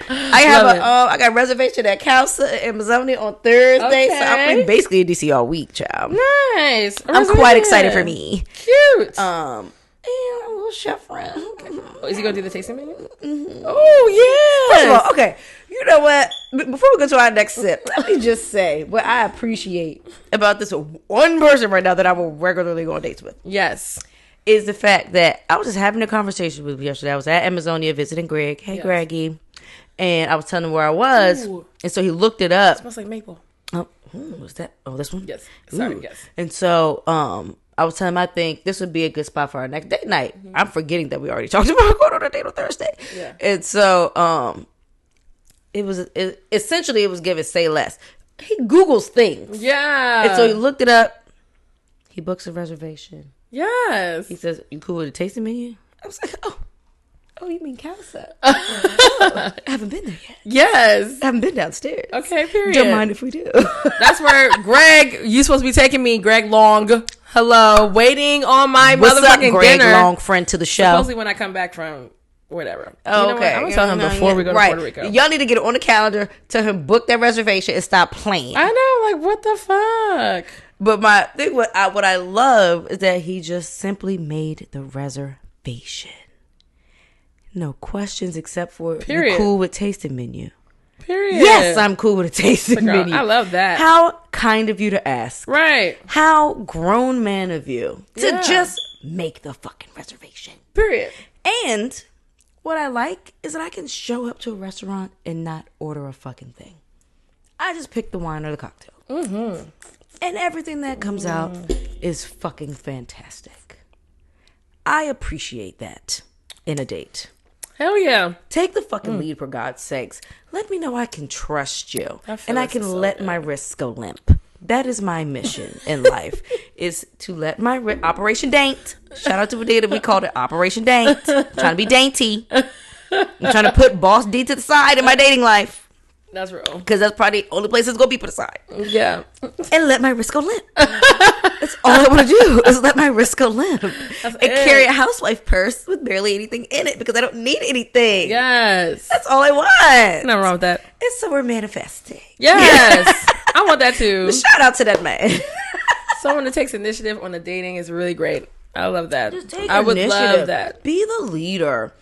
I have Love it. I got a reservation at Cachaca in Missouri on Thursday, so I'm Okay. been basically in DC all week, child. Nice. I'm quite excited for me. Cute. And a little chef friend. Is he gonna do the tasting menu? Oh yeah. First of all, okay. You know what? Before we go to our next sip, let me just say what I appreciate about this one person right now that I will regularly go on dates with. Yes. Is the fact that I was just having a conversation with him yesterday. I was at Amazonia visiting Greg. Hey, Yes. Greggy. And I was telling him where I was. Ooh. And so he looked it up. Smells like maple. Oh, what's that? Oh, this one? Yes. Sorry. Ooh. Yes. And so I was telling him I think this would be a good spot for our next date night. Mm-hmm. I'm forgetting that we already talked about going on a date on Thursday. Yeah. And so it was given say less. He Googles things. Yeah. And so he looked it up. He books a reservation. Yes. He says, "You cool with the tasting menu?" I was like, "Oh, you mean Cachaca?" I haven't been there yet. Yes. I haven't been downstairs. Okay. Period. Don't mind if we do. That's where Greg. You supposed to be taking me, Greg Long. Hello, waiting on my What's up, motherfucking Greg dinner. Long, friend to the show? Supposedly when I come back from whatever. Oh, You know what? okay. I'm gonna tell him before we go to Right. Puerto Rico. Y'all need to get it on the calendar. Tell him book that reservation and stop playing. I know. Like what the fuck? But my thing, what I love is that he just simply made the reservation. No questions except for Period. you cool with tasting menu. Period. Yes, I'm cool with a tasting Girl, menu. I love that. How kind of you to ask. Right. How grown man of you to Yeah. just make the fucking reservation. Period. And what I like is that I can show up to a restaurant and not order a fucking thing. I just pick the wine or the cocktail. Mm-hmm. And everything that comes out is fucking fantastic. I appreciate that in a date. Hell yeah. Take the fucking lead, for God's sakes. Let me know I can trust you. I feel And I this can is so let good. my wrists go limp. That is my mission in life, is to let my Operation Daint. Shout out to Vadita. We called it Operation Daint. Trying to be dainty. I'm trying to put Boss D to the side in my dating life. That's real. Because that's probably the only place it's going to be put aside. Yeah. And let my wrist go limp. That's all I want to do is let my wrist go limp. And carry a housewife purse with barely anything in it because I don't need anything. Yes. That's all I want. Nothing wrong with that. And so we're manifesting. Yes. I want that too. Shout out to that man. Someone that takes initiative on the dating is really great. I love that. Just take I would initiative. love that. Be the leader.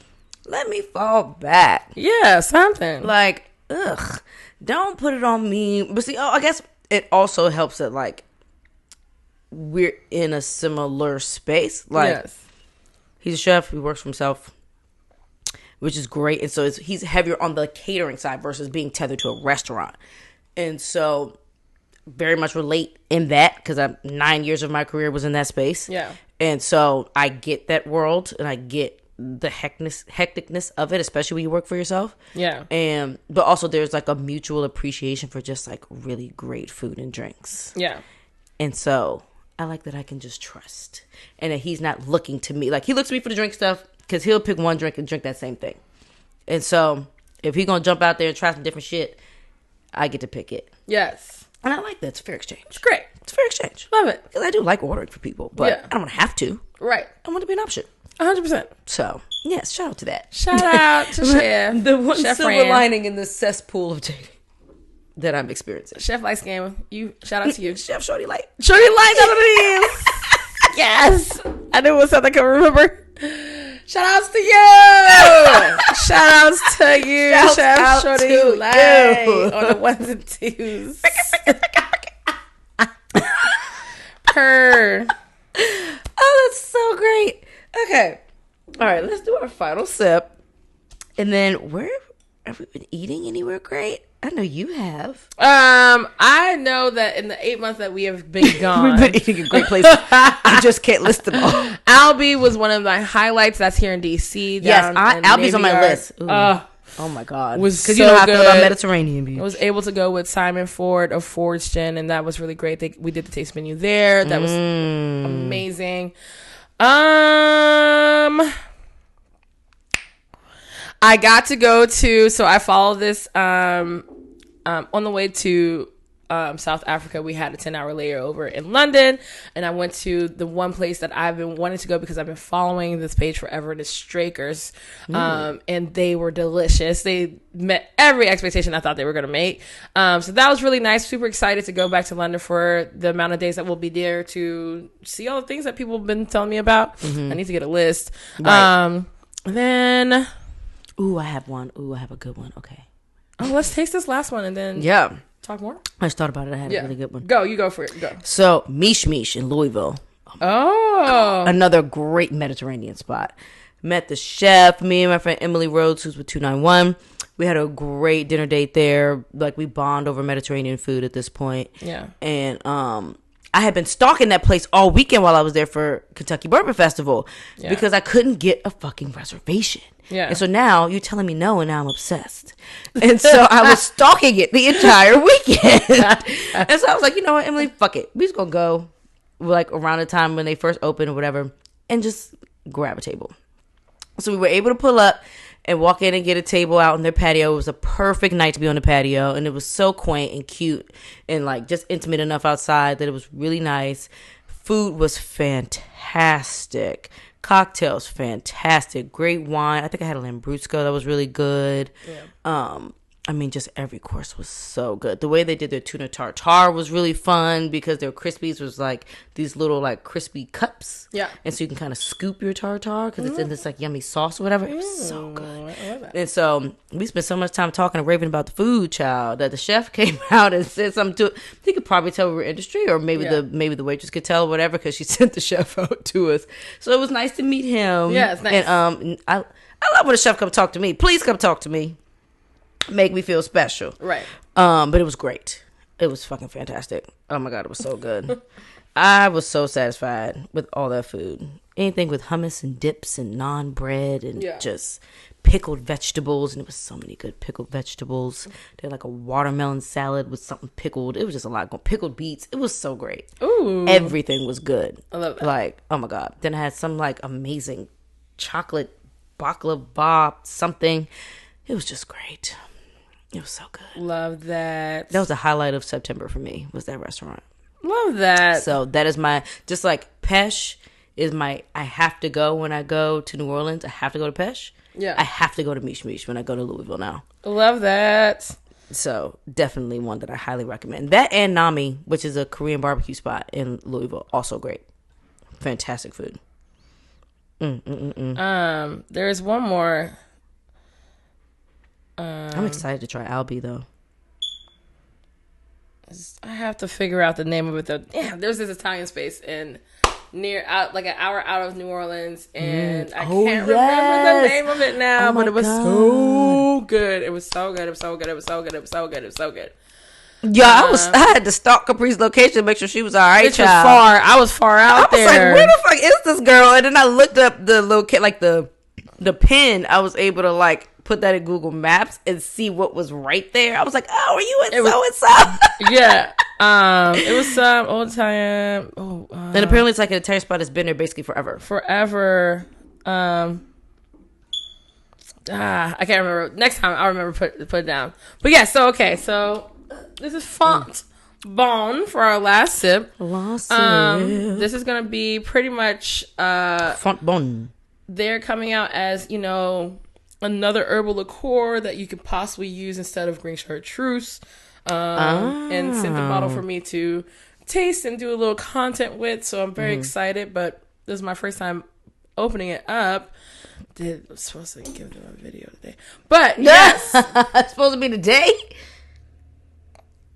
Let me fall back. Yeah, something. Like, ugh. Don't put it on me. But see, I guess it also helps that, like, we're in a similar space. Like, yes. He's a chef. He works for himself, which is great. And so he's heavier on the catering side versus being tethered to a restaurant. And so very much relate in that because 9 years of my career was in that space. Yeah. And so I get that world and I get the hecticness of it, especially when you work for yourself. Yeah. But also there's like a mutual appreciation for just like really great food and drinks. Yeah. And so I like that I can just trust and that he's not looking to me. Like he looks to me for the drink stuff because he'll pick one drink and drink that same thing. And so if he's going to jump out there and try some different shit, I get to pick it. Yes. And I like that. It's a fair exchange. It's great. It's a fair exchange. Love it. Because I do like ordering for people, but I don't want to have to. Right. I want to be an option. 100%. So, yes, shout out to that. Shout out to Chef. The one Chef silver Fran. lining in the cesspool of dating that I'm experiencing. Chef Light Scam. Shout out to you. Chef Shorty Light. Shorty Light, none of these. Yes. I knew it was something I could remember. Shout outs to you. Shout outs to you, Shouts Chef out Shorty to Light. you. On the ones and twos. Purr. Oh, that's so great. Okay. All right, let's do our final sip. And then, have we been eating anywhere great? I know you have. I know that in the 8 months that we have been gone, We've been eating in great places. I just can't list them all. Albie was one of my highlights. That's here in DC. Yes, Albie's on my Navy Yard. list. Oh my God. Was because so you know how I good. feel about Mediterranean beef. I was able to go with Simon Ford of Ford's Gin, and that was really great. We did the taste menu there. That was amazing. I got to go to, so I followed this on the way to South Africa. We had a 10-hour layover in London, and I went to the one place that I've been wanting to go because I've been following this page forever, the Strakers, and they were delicious. They met every expectation I thought they were going to make. So that was really nice. Super excited to go back to London for the amount of days that we'll be there to see all the things that people have been telling me about. I need to get a list. Right. Then... Ooh, I have one. Ooh, I have a good one. Okay. Oh, let's taste this last one and then talk more. I just thought about it. I had a really good one. Go, you go for it. Go. So, Mish Mish in Louisville. Oh. Another great Mediterranean spot. Met the chef, me and my friend Emily Rhodes, who's with 291. We had a great dinner date there. Like, we bond over Mediterranean food at this point. Yeah. And I had been stalking that place all weekend while I was there for Kentucky Bourbon Festival because I couldn't get a fucking reservation. Yeah. And so now you're telling me no, and now I'm obsessed. And so I was stalking it the entire weekend. And so I was like, you know what, Emily, fuck it. We just gonna go like around the time when they first open or whatever and just grab a table. So we were able to pull up and walk in and get a table out on their patio. It was a perfect night to be on the patio, and it was so quaint and cute and like just intimate enough outside that it was really nice. Food was fantastic. Cocktails, fantastic. Great wine. I think I had a Lambrusco that was really good. Yeah. I mean, just every course was so good. The way they did their tuna tartare was really fun because their Crispies was like these little like crispy cups. Yeah. And so you can kind of scoop your tartare because it's in this like yummy sauce or whatever. It was so good. I love that. And so we spent so much time talking and raving about the food, child, that the chef came out and said something to it. He could probably tell we were industry, or maybe the waitress could tell or whatever because she sent the chef out to us. So it was nice to meet him. Yeah, it's nice. And I love when a chef come talk to me. Please come talk to me. Make me feel special. Right. But it was great. It was fucking fantastic. Oh my God, it was so good. I was so satisfied with all that food. Anything with hummus and dips and naan bread and just pickled vegetables. And it was so many good pickled vegetables. They had like a watermelon salad with something pickled. It was just a lot going. Pickled beets. It was so great. Ooh. Everything was good. I love that. Like, oh my God. Then I had some like amazing chocolate baklava something. It was just great. It was so good. Love that. That was the highlight of September for me, was that restaurant. Love that. So that is my, just like Pesh is my, I have to go when I go to New Orleans. I have to go to Pesh. Yeah. I have to go to Mish Mish when I go to Louisville now. Love that. So definitely one that I highly recommend. That and Nami, which is a Korean barbecue spot in Louisville, also great. Fantastic food. There's one more. I'm excited to try Albi though. I have to figure out the name of it though. Yeah, there's this Italian space in near out like an hour out of New Orleans, and I can't remember the name of it now, but it was so good. It was so good. It was so good. It was so good. It was so good. It was so good. Yeah, I had to stalk Capri's location to make sure she was all right. Which was far. I was far out there. I was like, where the fuck is this girl? And then I looked up the location, like the pin. I was able to like put that in Google Maps and see what was right there. I was like, oh, are you in so and so? Yeah. It was some old Italian. And apparently it's like an Italian spot that's been there basically forever. Forever. I can't remember. Next time I'll remember put it down. But yeah, so okay, so this is Fontbone for our last sip. This is gonna be pretty much Fontbone. They're coming out as, you know, another herbal liqueur that you could possibly use instead of green chartreuse. And sent the bottle for me to taste and do a little content with, so I'm very excited. But this is my first time opening it up. I was supposed to give them a video today, but yes, it's supposed to be today.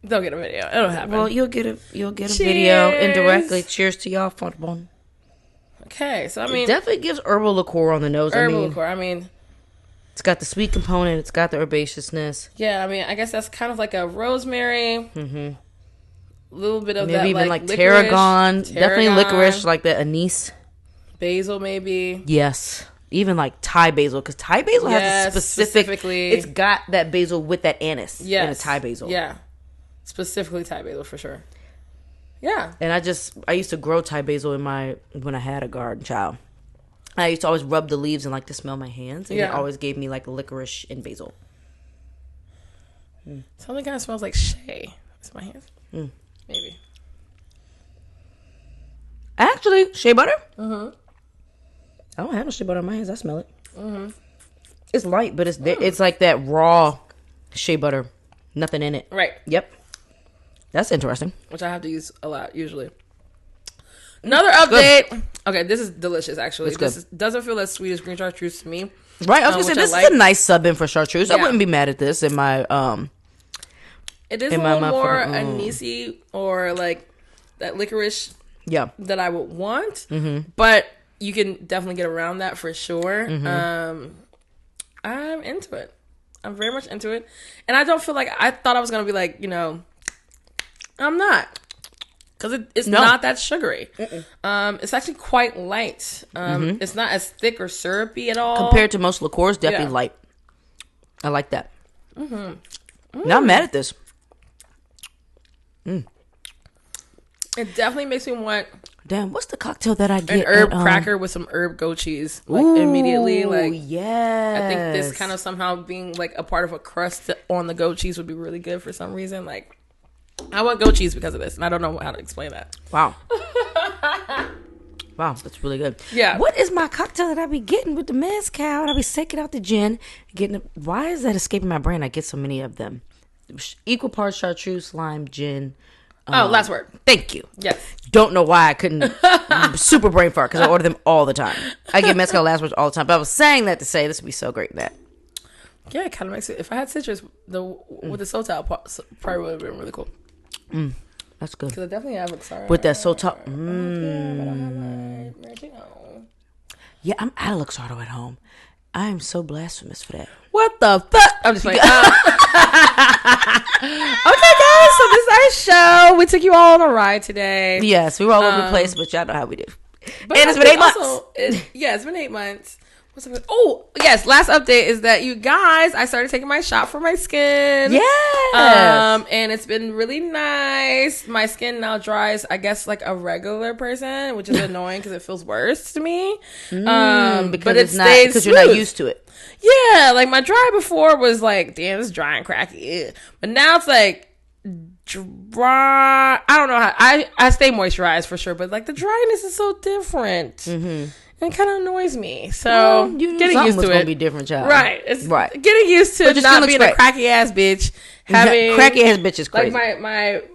They'll get a video. It'll happen. Well, you'll get a video indirectly. Cheers to y'all, Fontbone. Okay, so I mean, it definitely gives herbal liqueur on the nose. Liqueur. I mean, it's got the sweet component. It's got the herbaceousness. Yeah, I mean, I guess that's kind of like a rosemary. A little bit of maybe that, even like tarragon. Definitely licorice, like the anise. Basil, maybe. Yes. Even like Thai basil, because Thai basil has a specifically. It's got that basil with that anise in a Thai basil. Yeah, specifically Thai basil for sure. Yeah, and I used to grow Thai basil when I had a garden child. I used to always rub the leaves and like to smell my hands, and it always gave me like licorice and basil. Something kind of smells like shea. It's my hands, maybe. Actually, shea butter. I don't have no shea butter on my hands. I smell it. It's light, but it's like that raw shea butter. Nothing in it. Right. Yep. That's interesting. Which I have to use a lot, usually. Another update. Good. Okay, this is delicious, actually. This doesn't feel as sweet as green chartreuse to me. Right. I was going to say, this is a nice sub-in for chartreuse. Yeah. I wouldn't be mad at this in my... it is a little more anisey or like that licorice that I would want. But... you can definitely get around that for sure. I'm into it. I'm very much into it. And I don't feel like... I thought I was going to be like, you know... I'm not. Because it's not that sugary. It's actually quite light. It's not as thick or syrupy at all. Compared to most liqueurs, definitely light. I like that. Now I'm mad at this. It definitely makes me want... Damn, what's the cocktail that I get? An herb cracker with some herb goat cheese. Like, immediately. Like, yes. I think this kind of somehow being, like, a part of a crust on the goat cheese would be really good for some reason. Like, I want goat cheese because of this, and I don't know how to explain that. Wow. Wow, that's really good. Yeah. What is my cocktail that I be getting with the mezcal? And I be taking out the gin. Why is that escaping my brain? I get so many of them. Equal parts chartreuse, lime, gin. Last word. Thank you. Yes. Don't know why I couldn't. Super brain fart because I order them all the time. I get mezcal last words all the time. But I was saying that to say this would be so great in that. Yeah, it kind of makes it. If I had citrus with the Sotol, probably would have been really cool. That's good. Because I definitely have Luxardo. With that Sotol. Yeah, I'm out of Luxardo at home. I am so blasphemous for that. What the fuck? I'm just playing. Okay, guys, so this is our show. We took you all on a ride today. Yes, we were all over the place, but y'all know how we do. But and it's been 8 months. It's been 8 months. What's up? Oh, yes. Last update is that you guys, I started taking my shot for my skin. Yes. And it's been really nice. My skin now dries, I guess, like a regular person, which is annoying because it feels worse to me. Because but it's it not, stays because you're not used to it. Yeah, like my dry before was like, damn, it's dry and cracky. Ugh. But now it's like dry. I don't know how. I stay moisturized for sure, but like the dryness is so different. Mm-hmm. And it kind of annoys me. So getting used to it. Gonna be different, child. Right. It's right. Getting used to not being a cracky ass bitch. Having cracky ass bitch is crazy. Like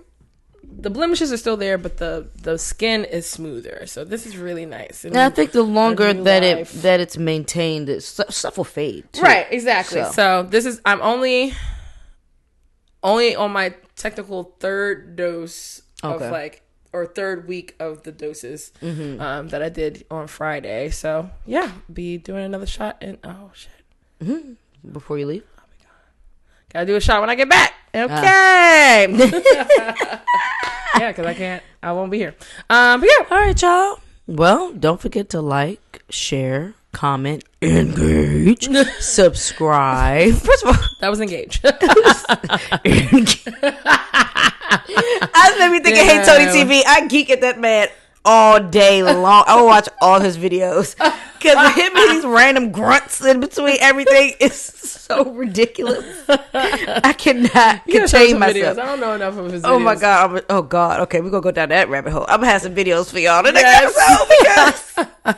the blemishes are still there, but the skin is smoother. So this is really nice. And I think the longer that it's maintained, stuff will fade too. Right. Exactly. So this is I'm only on my technical third dose of like. Or third week of the doses that I did on Friday. So, yeah, be doing another shot. And oh, shit. Mm-hmm. Before you leave? Oh, my God. Gotta do a shot when I get back. Okay. Yeah, because I won't be here. But yeah. All right, y'all. Well, don't forget to like, share, comment, engage, subscribe. First of all, that was engage. I made me think of Hey Tony TV. I geek at that man all day long. I will watch all his videos because him and these random grunts in between everything is so ridiculous. I cannot contain myself. Videos. I don't know enough of his videos. Oh my God. Oh God. Okay, we're gonna go down that rabbit hole. I'm gonna have some videos for y'all the next episode because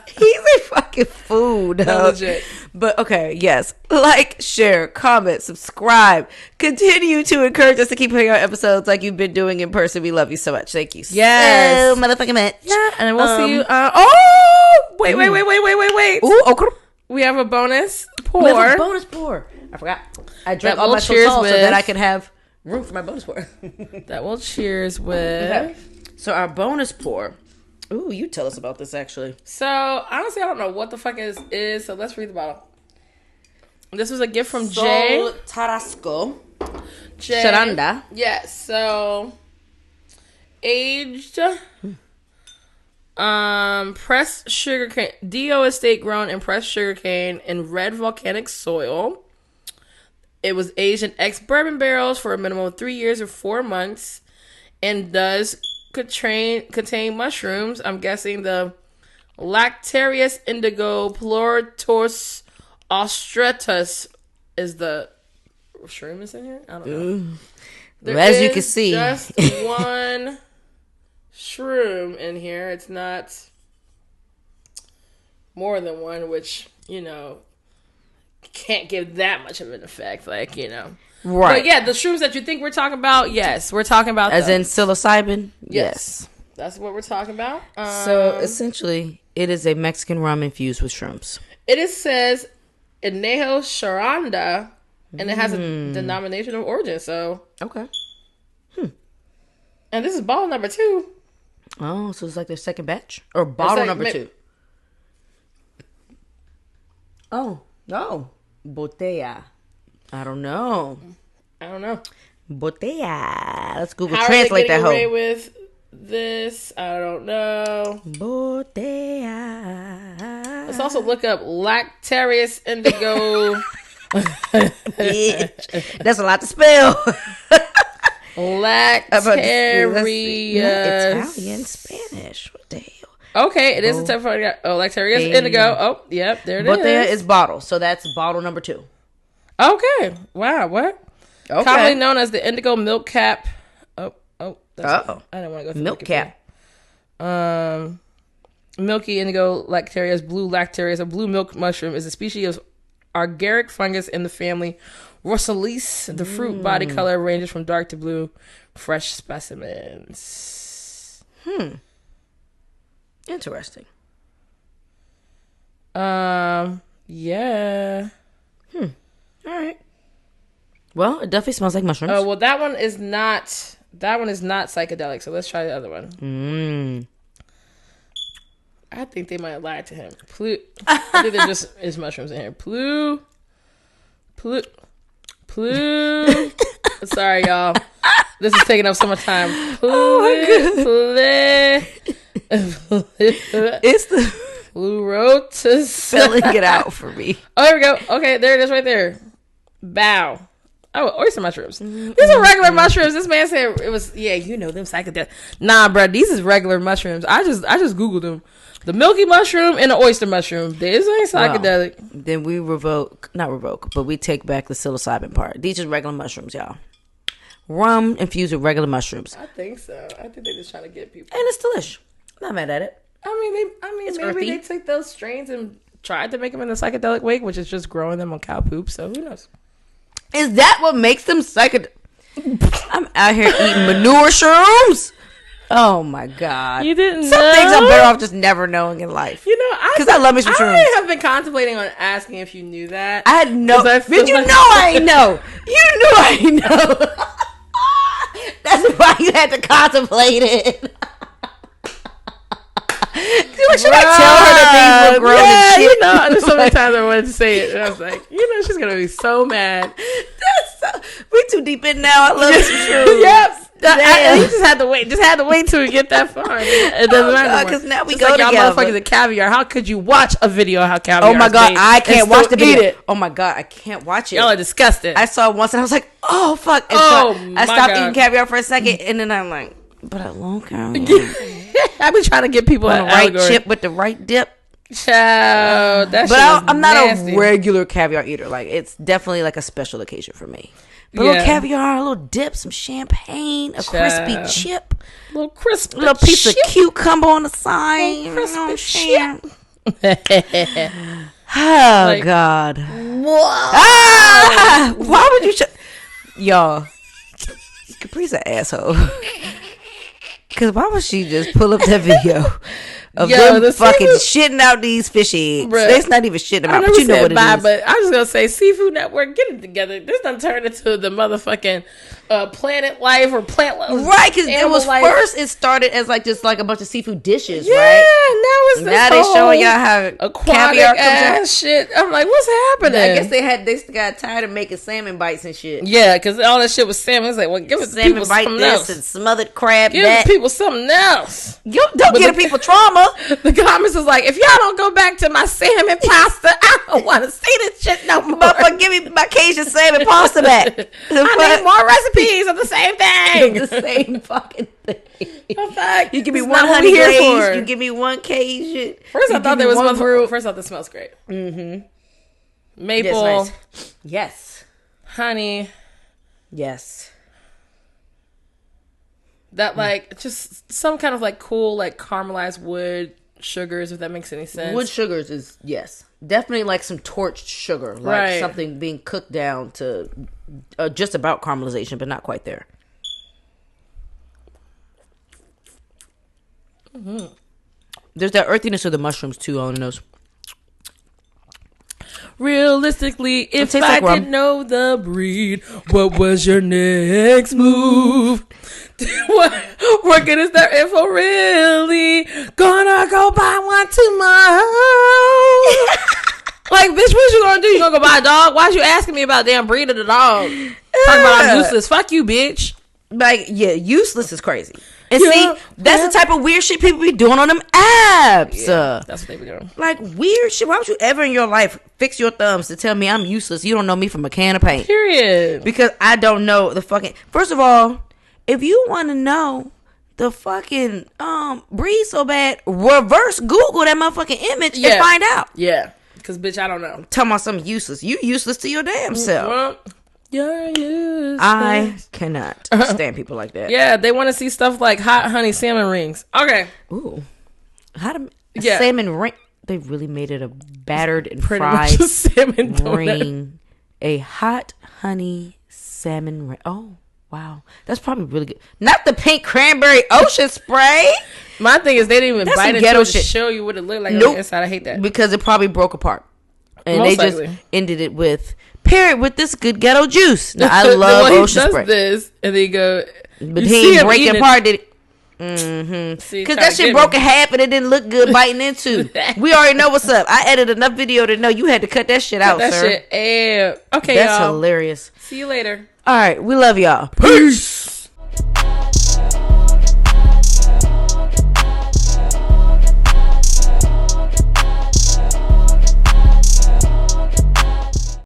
he's a fucking fool, dog. Legit. But okay, yes. Like, share, comment, subscribe. Continue to encourage us to keep putting out episodes like you've been doing in person. We love you so much. Thank you yes. so motherfucking much. Yeah, and we'll see you. Wait. Ooh, okay. We have a bonus pour. We have a bonus pour. I forgot. I drank all my Sotol so that I can have room for my bonus pour. That will cheers with. Okay. So our bonus pour. Ooh, you tell us about this actually. So honestly, I don't know what the fuck is. So let's read the bottle. This was a gift from Jay. Sol Tarasco. Jay. Sharanda. Yes. So aged. Pressed sugarcane. DO estate grown and pressed sugarcane in red volcanic soil. It was aged in ex-bourbon barrels for a minimum of 3 years or 4 months, and does contain mushrooms. I'm guessing the Lactarius indigo pleurotus austratus is the shroom is in here. I don't know. As you can see, just one shroom in here. It's not more than one, which can't give that much of an effect. Like right? But yeah, the shrooms that you think we're talking about, yes, we're talking about as in psilocybin. Yes, that's what we're talking about. So essentially, it is a Mexican rum infused with shrooms. It says Anejo Sharanda, and it has a denomination of origin. So okay. And this is bottle number 2. Oh, so it's like their second batch or bottle number 2. Oh no, botella. I don't know. Botella. Let's Google translate that whole. With this, I don't know. Botella. Let's also look up Lactarius indigo. Bitch, that's a lot to spell. Lactarius. Italian, Spanish. What the hell? Okay, it is a type of Lactarius indigo. Oh, yep, there it is. Botella is bottle, so that's bottle number 2. Okay. Wow. What? Okay. Commonly known as the indigo milk cap. I didn't want to go through milk cap. Milky indigo lactarius, blue lactarius, a blue milk mushroom is a species of agaric fungus in the family Rosalis. The fruit body color ranges from dark to blue. Fresh specimens. Interesting. Yeah. All right. Well, it definitely smells like mushrooms. Oh, well, that one is not psychedelic. So let's try the other one. I think they might have lied to him. I think there just is mushrooms in here. Sorry, y'all. This is taking up so much time. It's the Pleurotus. Spelling it out for me. Oh, there we go. Okay, there it is right there. Bow. Oh, oyster mushrooms. These are regular mushrooms. This man said it was, yeah, you know them psychedelic. Nah, bro, these is regular mushrooms. I just Googled them. The milky mushroom and the oyster mushroom. This ain't psychedelic. Well, then we not revoke, but we take back the psilocybin part. These are regular mushrooms, y'all. Rum infused with regular mushrooms. I think so. I think they just trying to get people. And it's delish. Not mad at it. I mean, It's maybe earthy. they took those strains and tried to make them in a psychedelic way, which is just growing them on cow poop. So who knows? Is that what makes them psychedelic? I'm out here eating manure shrooms. Oh my god! You didn't Some know? things I'm better off just never knowing in life. You know, because I love me some shrooms. I have been contemplating on asking if you knew that. I had no. Did you know I know? You knew I know. That's why you had to contemplate it. Should I tell her that things were grown and shit? You know, there's so many times I wanted to say it, and I was like, you know, she's gonna be so mad. We too deep in now. I love some shrooms. Yep. You just had to wait. Just had to wait till we get that far. It doesn't matter because now we just go like together. Y'all motherfuckers at caviar. How could you watch a video of how caviar? Oh my god, I can't watch the video. It. Oh my god, I can't watch it. Y'all are disgusting. I saw it once and I was like, oh fuck. And so I stopped eating caviar for a second, and then I'm like, but I love caviar. I've been trying to get people on the right chip with the right dip. Child, that but shit I'm not nasty. a regular caviar eater. Like, it's definitely like a special occasion for me. But a little caviar, a little dip, some champagne, a crispy chip, a little crispy, little piece of cucumber on the side. Crispy chip. Oh like, god! Why would you? Y'all, Capri's an asshole. Because why would she just pull up that video of them fucking shitting out these fish eggs? It's not even shitting them out, but you know what it is. But I'm just going to say, Seafood Network, get it together. This done turned into the motherfucking Planet Life or Plant Life. Right, because it was first, it started as like just like a bunch of seafood dishes, right? Yeah, now they showing y'all how caviar comes out. Shit. I'm like, what's happening? I guess they got tired of making salmon bites and shit. Yeah, because all that shit was salmon. It's like, well, give salmon bite this and smothered crab give that. Give people something else. Don't give people trauma. The comments is like, if y'all don't go back to my salmon pasta, I don't want to see this shit no more. But give me my Cajun salmon pasta back. I need more recipes of the same thing. The same fucking thing. You give me it's one honey glaze. You give me one Cajun. First I thought there was one fruit. First I thought this smells great. Mm-hmm. Maple. Nice. Yes. Honey. Yes. That like just some kind of like cool like caramelized wood sugars, if that makes any sense. Wood sugars is yes, definitely like some torched sugar, like something being cooked down to just about caramelization, but not quite there. Mm-hmm. There's that earthiness of the mushrooms too on the nose. Realistically, if I didn't know the breed, what was your next move? What good is their info really? Gonna go buy one tomorrow. Like, bitch, what you gonna do? You gonna go buy a dog? Why'd you asking me about damn breed of the dog? Talking about I'm useless. Fuck you, bitch. Like, yeah, useless is crazy. And see, that's the type of weird shit people be doing on them apps. Yeah, that's what they be doing. Like, weird shit. Why would you ever in your life fix your thumbs to tell me I'm useless? You don't know me from a can of paint. Period. Because I don't know the fucking... First of all, if you want to know the fucking breed so bad, reverse Google that motherfucking image and find out. Yeah. Because, bitch, I don't know. Talking about something useless. You useless to your damn self. Well, you're useless. I cannot stand people like that. Yeah, they want to see stuff like hot honey salmon rings. Okay. Ooh. Salmon ring. They really made it a battered and fried salmon ring. A hot honey salmon ring. Oh, wow. That's probably really good. Not the pink cranberry ocean spray. My thing is they didn't even bite into it to show you what it looked like on the inside. I hate that. Because it probably broke apart. And they just ended it with... Pair it with this good ghetto juice. Now, I love ocean spray. This, and then you go, but he ain't breaking apart, did it? Mm-hmm. Because that shit broke in half and it didn't look good biting into. We already know what's up. I edited enough video to know you had to cut that shit out, that sir. Shit. Okay, that's y'all. Hilarious. See you later. All right, we love y'all. Peace.